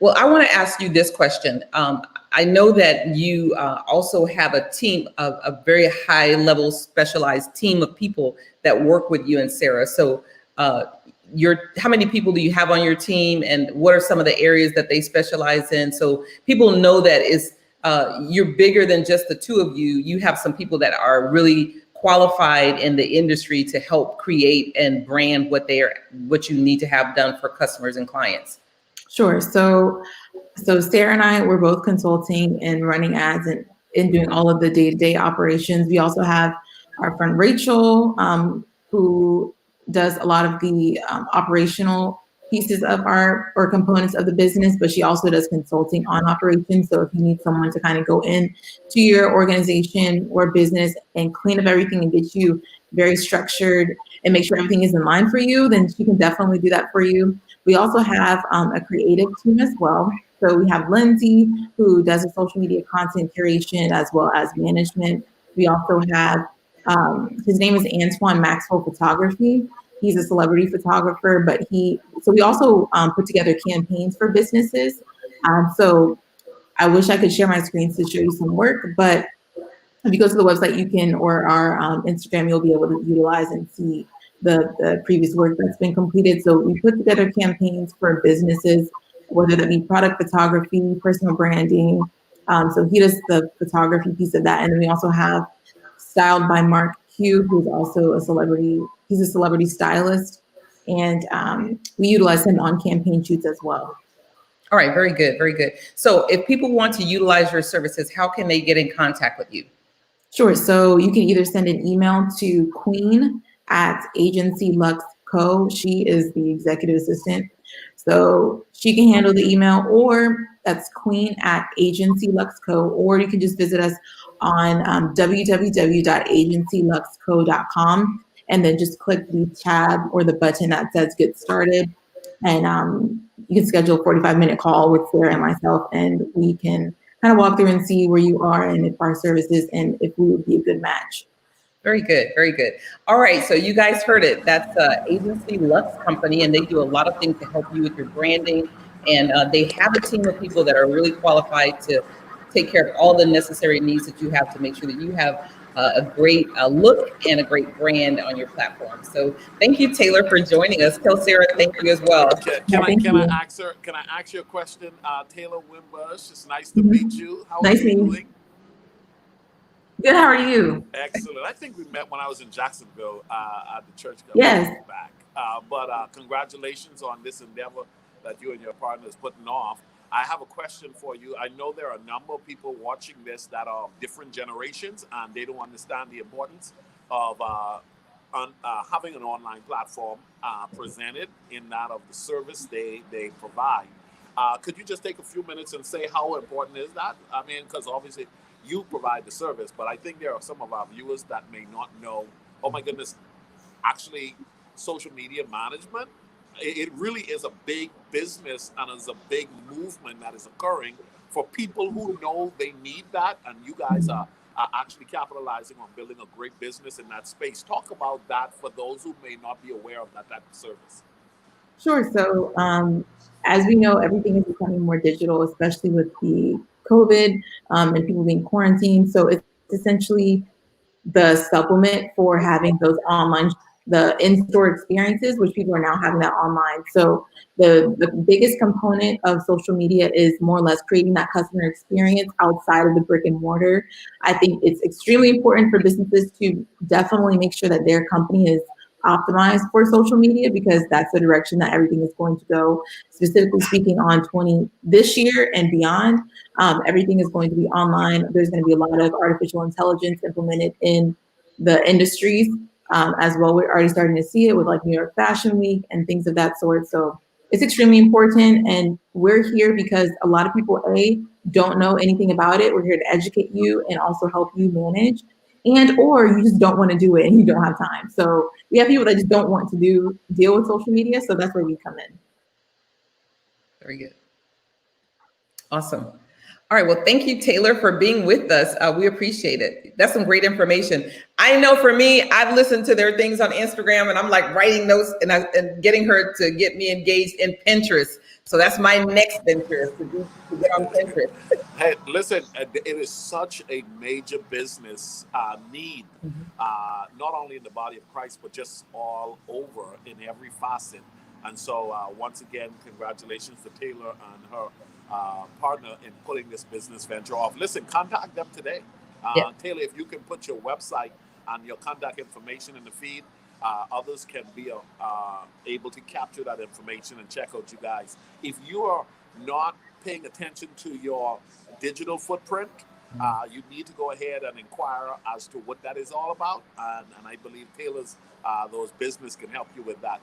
Well, I want to ask you this question. I know that you also have a team of a very high level specialized team of people that work with you and Sarah. So how many people do you have on your team, and what are some of the areas that they specialize in? So people know that you're bigger than just the two of you. You have some people that are really qualified in the industry to help create and brand what you need to have done for customers and clients. Sure. So Sarah and I, we're both consulting and running ads and doing all of the day-to-day operations. We also have our friend Rachel, who does a lot of the operational pieces of or components of the business, but she also does consulting on operations. So if you need someone to kind of go in to your organization or business and clean up everything and get you very structured and make sure everything is in line for you, then she can definitely do that for you. We also have a creative team as well. So we have Lindsay, who does the social media content curation as well as management. We also have His name is Antoine Maxwell Photography. He's a celebrity photographer, but we also put together campaigns for businesses. So I wish I could share my screens to show you some work, but if you go to the website, or our Instagram, you'll be able to utilize and see the previous work that's been completed. So we put together campaigns for businesses, whether that be product photography, personal branding. So he does the photography piece of that. And then we also have Styled by Mark Q, who's also a celebrity. He's a celebrity stylist. And we utilize him on campaign shoots as well. All right, very good, very good. So if people want to utilize your services, how can they get in contact with you? Sure. So you can either send an email to Queen@AgencyLuxCo. She is the executive assistant. So she can handle the email, or that's Queen@AgencyLuxCo, or you can just visit us on www.agencyluxco.com and then just click the tab or the button that says get started. And you can schedule a 45-minute call with Sarah and myself, and we can kind of walk through and see where you are and if our services and if we would be a good match. Very good, very good. All right, so you guys heard it. That's Agency Lux Company, and they do a lot of things to help you with your branding. And they have a team of people that are really qualified to take care of all the necessary needs that you have to make sure that you have a great look and a great brand on your platform. So thank you, Taylor, for joining us. Tell Sarah thank you as well. Can I ask you a question? Taylor Wimbush, it's nice to meet you. How are you doing? Good, how are you? Excellent. I think we met when I was in Jacksonville at the church. Yes. Back. But congratulations on this endeavor that you and your partner is putting off. I have a question for you. I know there are a number of people watching this that are of different generations, and they don't understand the importance of having an online platform presented in that of the service they provide. Could you just take a few minutes and say how important is that? I mean, because obviously you provide the service, but I think there are some of our viewers that may not know, oh my goodness, actually social media management, it really is a big business and is a big movement that is occurring for people who know they need that, and you guys are actually capitalizing on building a great business in that space. Talk about that for those who may not be aware of that type of service. Sure. So as we know, everything is becoming more digital, especially with the COVID and people being quarantined. So it's essentially the supplement for having those online, the in-store experiences, which people are now having that online. So the biggest component of social media is more or less creating that customer experience outside of the brick and mortar. I think it's extremely important for businesses to definitely make sure that their company is optimized for social media, because that's the direction that everything is going to go. Specifically speaking on this year and beyond, everything is going to be online. There's going to be a lot of artificial intelligence implemented in the industries as well. We're already starting to see it with like New York Fashion Week and things of that sort. So it's extremely important, and we're here because a lot of people don't know anything about it. We're here to educate you and also help you manage, or you just don't want to do it and you don't have time. So we have people that just don't want to deal with social media. So that's where we come in. Very good. Awesome. All right. Well, thank you, Taylor, for being with us. We appreciate it. That's some great information. I know for me, I've listened to their things on Instagram, and I'm like writing notes and getting her to get me engaged in Pinterest. So that's my next venture, to get on Pinterest. Hey, listen, it is such a major business need, not only in the body of Christ, but just all over in every facet. And so once again, congratulations to Taylor and her partner in putting this business venture off. Listen, contact them today. Taylor, if you can put your website and your contact information in the feed, others can be able to capture that information and check out you guys. If you are not paying attention to your digital footprint, you need to go ahead and inquire as to what that is all about. And I believe Taylor's those business can help you with that.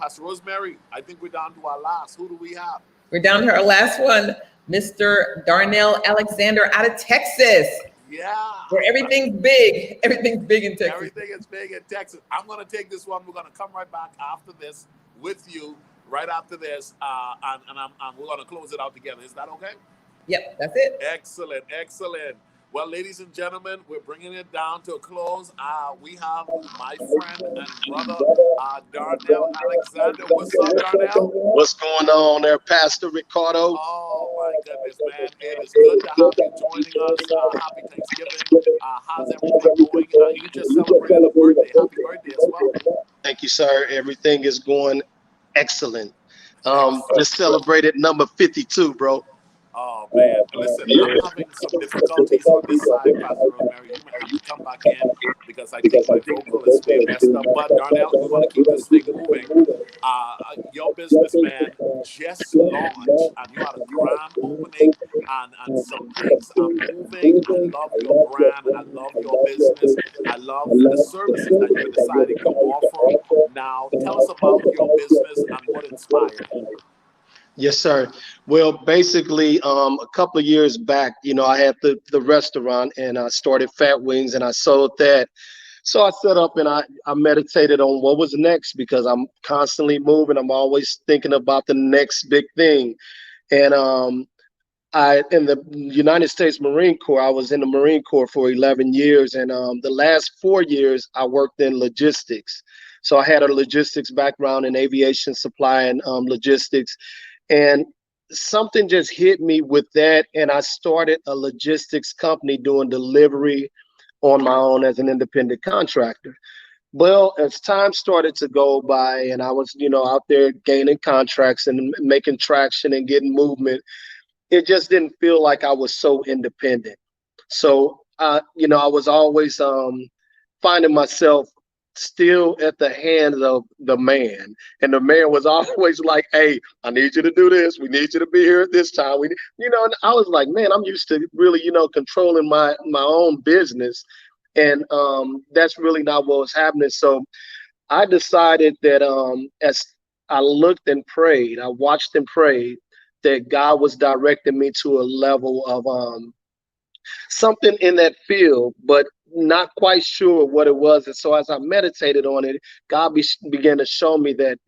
Pastor Rosemary, I think we're down to our last. Who do we have? We're down to our last one, Mr. Darnell Alexander out of Texas. Yeah. Where everything's big. Everything's big in Texas. Everything is big in Texas. I'm going to take this one. We're going to come right back after this with you, right after this, and we're going to close it out together. Is that okay? Yep, that's it. Excellent, excellent. Well, ladies and gentlemen, we're bringing it down to a close. We have my friend and brother, Darnell Alexander. What's up, Darnell? What's going on there, Pastor Ricardo? Oh, my goodness, man. It is good to have you joining us. Happy Thanksgiving. How's everything going? You just celebrated a birthday. Happy birthday as well. Thank you, sir. Everything is going excellent. Just celebrated number 52, bro. Oh, man. Listen, I'm having some difficulties on this side, Pastor Rosemary. You may have to come back in because I think my vocal is being messed up. But, Darnell, we want to keep this thing moving. Your business, man, just launched, and you had a grand opening, and some things are moving. I love your brand. I love your business. I love the services that you're deciding to offer. Now, tell us about your business and what inspired you. Yes, sir. Well, basically, a couple of years back, you know, I had the restaurant and I started Fat Wings and I sold that. So I set up and I meditated on what was next because I'm constantly moving. I'm always thinking about the next big thing. And in the United States Marine Corps, I was in the Marine Corps for 11 years. And the last 4 years, I worked in logistics. So I had a logistics background in aviation supply and logistics. And something just hit me with that. And I started a logistics company doing delivery on my own as an independent contractor. Well, as time started to go by and I was, you know, out there gaining contracts and making traction and getting movement, it just didn't feel like I was so independent. So, you know, I was always finding myself still at the hands of the man, and the man was always like, hey, I need you to do this, we need you to be here at this time, you know. And I was like, man, I'm used to really, you know, controlling my own business, and that's really not what was happening. So I decided that as I looked and prayed, I watched and prayed, that God was directing me to a level of something in that field, but not quite sure what it was. And so as I meditated on it, God began to show me that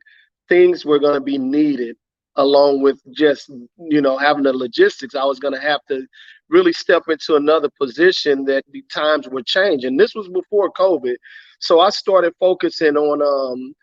things were going to be needed along with just, you know, having the logistics. I was going to have to really step into another position, that the times were changing. This was before COVID. So I started focusing on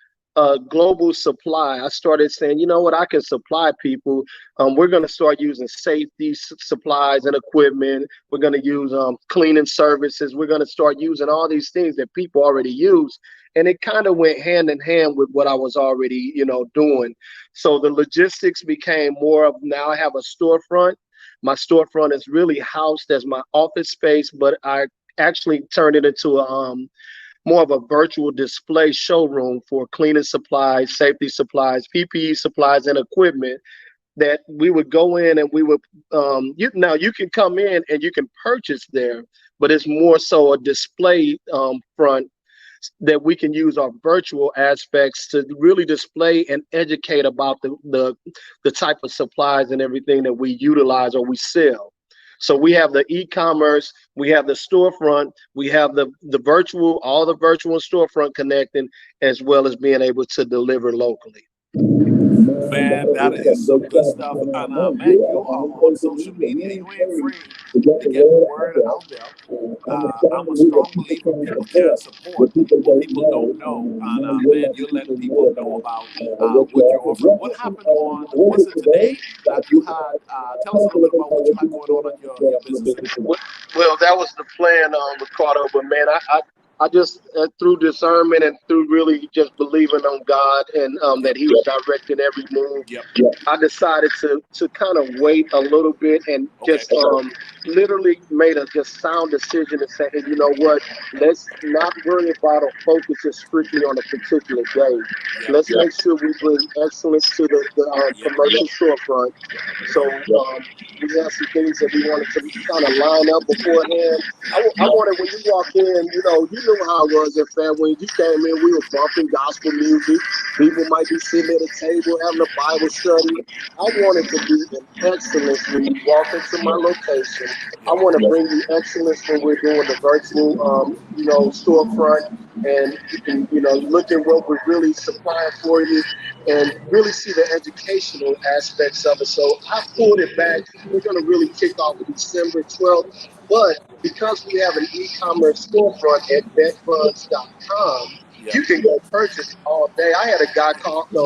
global supply. I started saying, you know what, I can supply people. We're going to start using safety supplies and equipment. We're going to use cleaning services. We're going to start using all these things that people already use. And it kind of went hand in hand with what I was already, you know, doing. So the logistics became more of, now I have a storefront. My storefront is really housed as my office space, but I actually turned it into a more of a virtual display showroom for cleaning supplies, safety supplies, PPE supplies, and equipment that we would go in and we would, now you can come in and you can purchase there, but it's more so a display front that we can use our virtual aspects to really display and educate about the type of supplies and everything that we utilize or we sell. So we have the e-commerce, we have the storefront, we have the virtual, all the virtual storefront connecting, as well as being able to deliver locally. Man, that is some good stuff. And man, you are on social media. You ain't free to get the word out there. I'm a strong believer people can support what people don't know. And man, you're letting people know about what you're offering. What happened on, was it today that you had, tell us a little bit about what you had going on your business? Well, that was the plan, Ricardo, but man, I just, through discernment and through really just believing on God and that he was directing every move, I decided to kind of wait a little bit and just literally made a just sound decision and say, hey, you know what, let's not worry about or focus just strictly on a particular day. Let's make sure we bring excellence to the commercial storefront. So we have some things that we wanted to kind of line up beforehand. I wanted, when you walk in, you know how it was at Fat Wings. You came in, we were bumping gospel music. People might be sitting at a table having a Bible study. I wanted to be in excellence when you walk into my location. I want to bring you excellence when we're doing the virtual, storefront, and you can, look at what we're really supplying for you, and really see the educational aspects of it. So I pulled it back. We're going to really kick off December 12th, but because we have an e-commerce storefront at vetfunds.com, you can go purchase all day. I had a guy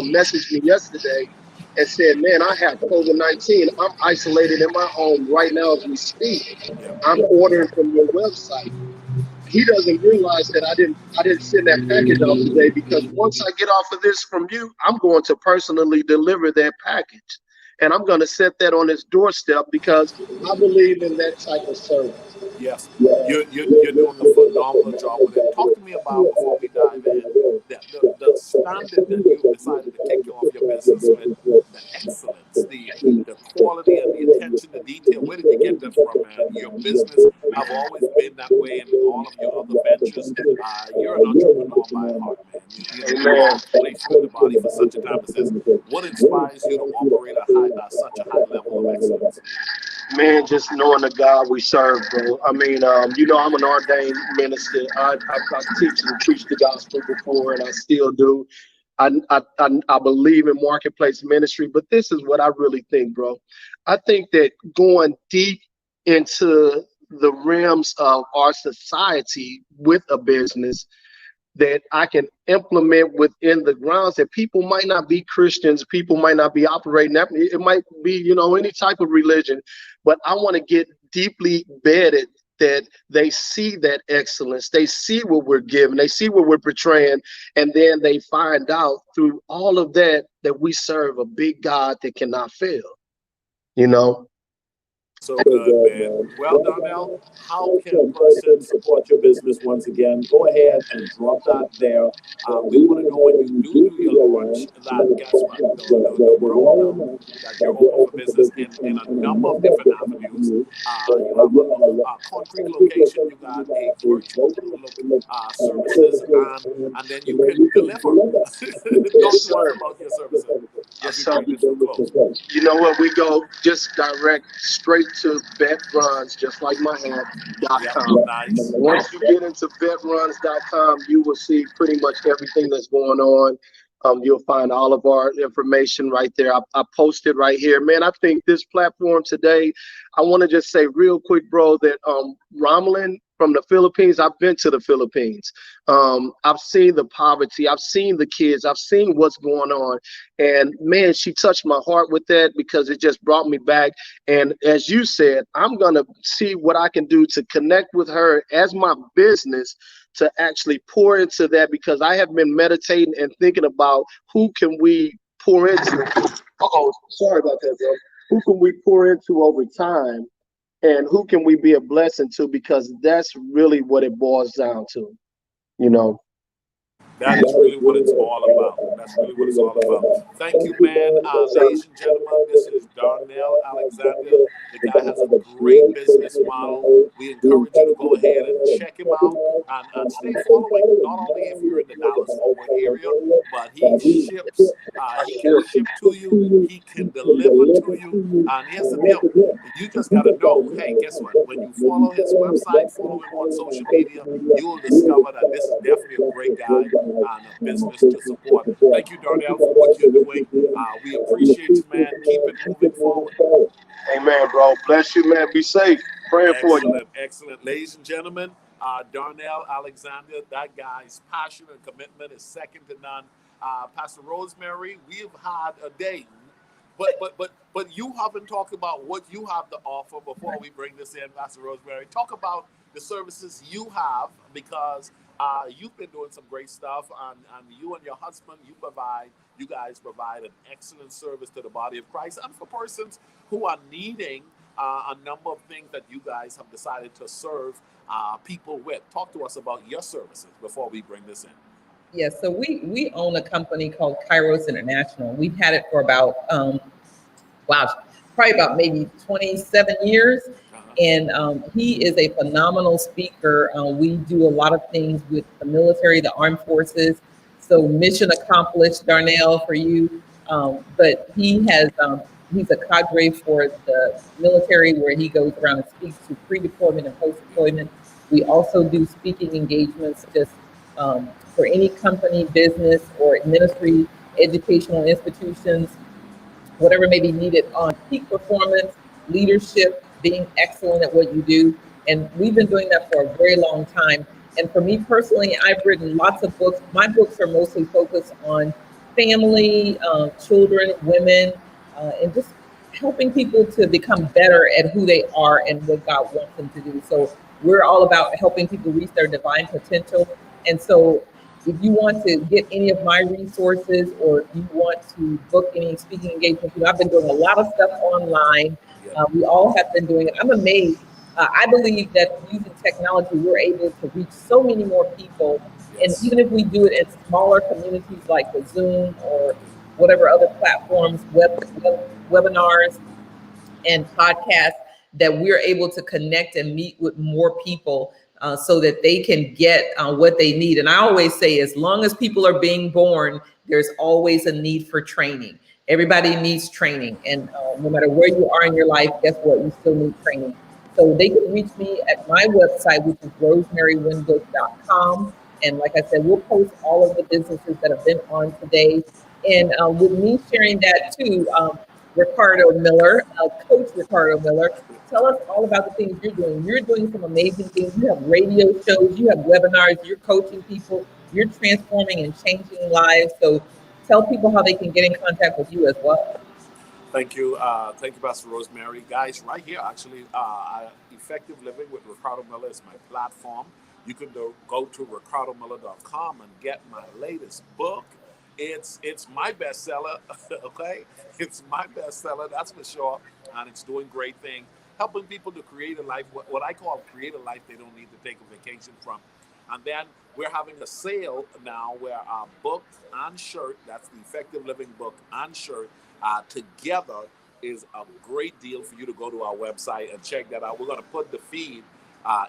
message me yesterday and said, man, I have COVID-19. I'm isolated in my home right now as we speak. I'm ordering from your website. He doesn't realize that I didn't send that package off today, because once I get off of this from you, I'm going to personally deliver that package. And I'm going to set that on his doorstep, because I believe in that type of service. Yes, you're doing a phenomenal job with it. Talk to me about, before we dive in, the standard that you decided to take off your business with, the excellence, the quality and the attention to detail. Where did you get this from, man? Your business have always been that way in all of your other ventures. You're an entrepreneur by heart, man. You're in the body for such a time as this. What inspires you to operate at such a high level of excellence? Man, just knowing the God we serve, bro. I mean, I'm an ordained minister. I teach and preach the gospel before, and I still do. I believe in marketplace ministry, but this is what I really think, bro. I think that going deep into the realms of our society with a business that I can implement within the grounds that people might not be Christians, people might not be operating that. It might be, any type of religion, but I want to get deeply bedded that they see that excellence, they see what we're giving, they see what we're portraying, and then they find out through all of that we serve a big God that cannot fail, So good, man. Well, Darnell, how can a person support your business once again? Go ahead and drop that there. We want to know when you do your launch, that guess what? The world that you're open for business in a number of different avenues. You have a concrete location, you got a virtual services, and then you can deliver. Talk to us about your services. Yes, sir. You know what? We go just direct straight to VetRuns, just like my hat.com. Nice. Once you get into VetRuns.com, you will see pretty much everything that's going on. You'll find all of our information right there. I posted right here. Man, I think this platform today, I want to just say real quick, bro, that Romelyn from the Philippines, I've been to the Philippines. I've seen the poverty. I've seen the kids. I've seen what's going on. And man, she touched my heart with that, because it just brought me back. And as you said, I'm going to see what I can do to connect with her as my business to actually pour into that, because I have been meditating and thinking about who can we pour into. Sorry about that, bro. Who can we pour into over time? And who can we be a blessing to? Because that's really what it boils down to, That is really what it's all about. That's really what it's all about. Thank you, man. Ladies and gentlemen, this is Darnell Alexander. The guy has a great business model. We encourage you to go ahead and check him out and stay following. Not only if you're in the Dallas-Fort Worth area, but he ships. He can ship to you. He can deliver to you. And here's the deal. You just got to know, hey, guess what? When you follow his website, follow him on social media, you will discover that this is definitely a great guy and a business to support. Thank you, Darnell, for what you're doing. We appreciate you, man. Keep it moving forward. Amen, bro. Bless you, man. Be safe. Praying for you. Excellent. Ladies and gentlemen, Darnell Alexander, that guy's passion and commitment is second to none. Pastor Rosemary, we've had a day. But you haven't talked about what you have to offer before we bring this in, Pastor Rosemary. Talk about the services you have, because you've been doing some great stuff, and you and your husband, you guys provide an excellent service to the body of Christ, and for persons who are needing a number of things that you guys have decided to serve people with. Talk to us about your services before we bring this in. Yes, so we own a company called Kairos International. We've had it for about, probably about maybe 27 years. And he is a phenomenal speaker. We do a lot of things with the military, the armed forces. So mission accomplished, Darnell, for you. But he has He's a cadre for the military where he goes around and speaks to pre-deployment and post-deployment. We also do speaking engagements just for any company, business, or ministry, educational institutions, whatever may be needed on peak performance, leadership, being excellent at what you do. And we've been doing that for a very long time. And for me personally, I've written lots of books. My books are mostly focused on family, children, women, and just helping people to become better at who they are and what God wants them to do. So we're all about helping people reach their divine potential. And so if you want to get any of my resources, or if you want to book any speaking engagements, I've been doing a lot of stuff online. We all have been doing it. I'm amazed. I believe that using technology, we're able to reach so many more people. And even if we do it in smaller communities like the Zoom or whatever other platforms, webinars and podcasts, that we're able to connect and meet with more people so that they can get what they need. And I always say, as long as people are being born, there's always a need for training. Everybody needs training. And no matter where you are in your life, guess what? You still need training. So they can reach me at my website, which is rosemarywinbush.com. And like I said, we'll post all of the businesses that have been on today. And with me sharing that too, Ricardo Miller, Coach Ricardo Miller, tell us all about the things you're doing. You're doing some amazing things. You have radio shows, you have webinars, you're coaching people, you're transforming and changing lives. So tell people how they can get in contact with you as well. Thank you, Pastor Rosemary. Guys, right here, actually, Effective Living with Ricardo Miller is my platform. You can go to ricardomiller.com and get my latest book. It's my bestseller, okay? It's my bestseller, that's for sure, and it's doing great things, helping people to create a life, what I call create a life they don't need to take a vacation from. And then we're having a sale now where our book and shirt, that's the Effective Living book and shirt, together is a great deal for you to go to our website and check that out. We're going to put the feed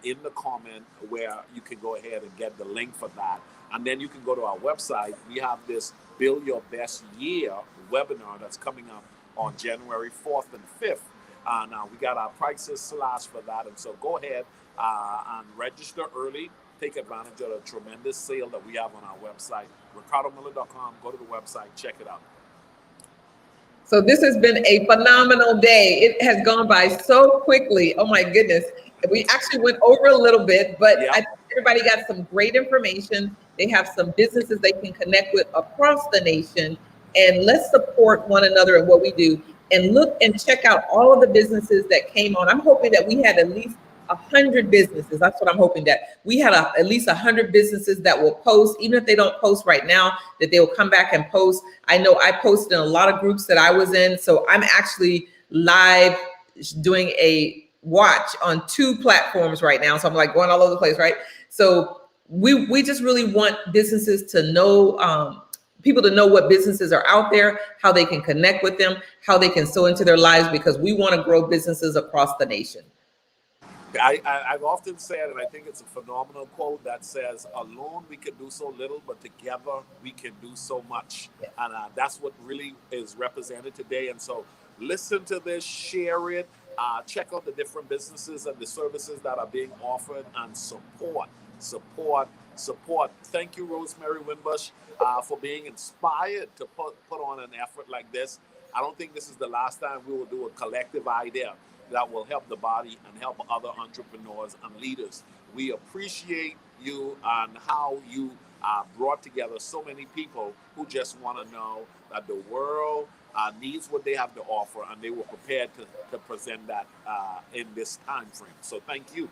in the comment where you can go ahead and get the link for that. And then you can go to our website. We have this Build Your Best Year webinar that's coming up on January 4th and 5th. And we got our prices slashed for that. And so go ahead and register early. Take advantage of the tremendous sale that we have on our website, ricardomiller.com. Go to the website, check it out. So this has been a phenomenal day. It has gone by so quickly. Oh my goodness. We actually went over a little bit, but I think everybody got some great information. They have some businesses they can connect with across the nation. And let's support one another in what we do. And look and check out all of the businesses that came on. I'm hoping that we had at least 100 businesses. That's what I'm hoping, that we had at least 100 businesses that will post, even if they don't post right now, that they will come back and post. I know I posted in a lot of groups that I was in. So I'm actually live doing a watch on 2 platforms right now. So I'm like going all over the place, right? So we just really want businesses to know, people to know what businesses are out there, how they can connect with them, how they can sow into their lives, because we want to grow businesses across the nation. I've often said, and I think it's a phenomenal quote that says, alone we can do so little, but together we can do so much. Yeah. And that's what really is represented today. And so listen to this, share it, check out the different businesses and the services that are being offered, and support. Thank you, Rosemary Winbush, for being inspired to put on an effort like this. I don't think this is the last time we will do a collective idea that will help the body and help other entrepreneurs and leaders. We appreciate you and how you brought together so many people who just want to know that the world needs what they have to offer, and they were prepared to present that in this time frame. So thank you.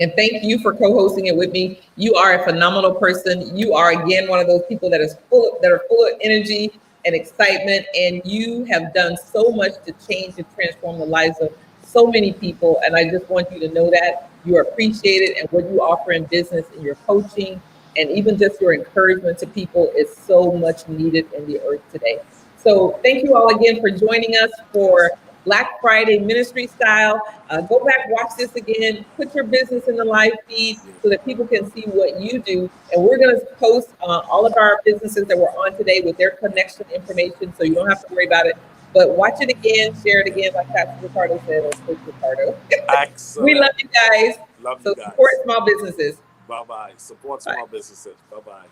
And thank you for co-hosting it with me. You are a phenomenal person. You are, again, one of those people that are full of energy and excitement, and you have done so much to change and transform the lives of so many people. And I just want you to know that you are appreciated, and what you offer in business and your coaching and even just your encouragement to people is so much needed in the earth today. So thank you all again for joining us for Black Friday Ministry Style. Go back, watch this again, put your business in the live feed so that people can see what you do. And we're going to post all of our businesses that were on today with their connection information, so you don't have to worry about it. But watch it again, share it again, like Pastor Ricardo said, or Coach Ricardo. Excellent. We love you guys. Love So you guys. support small businesses. Bye-bye. Support small businesses. Bye-bye.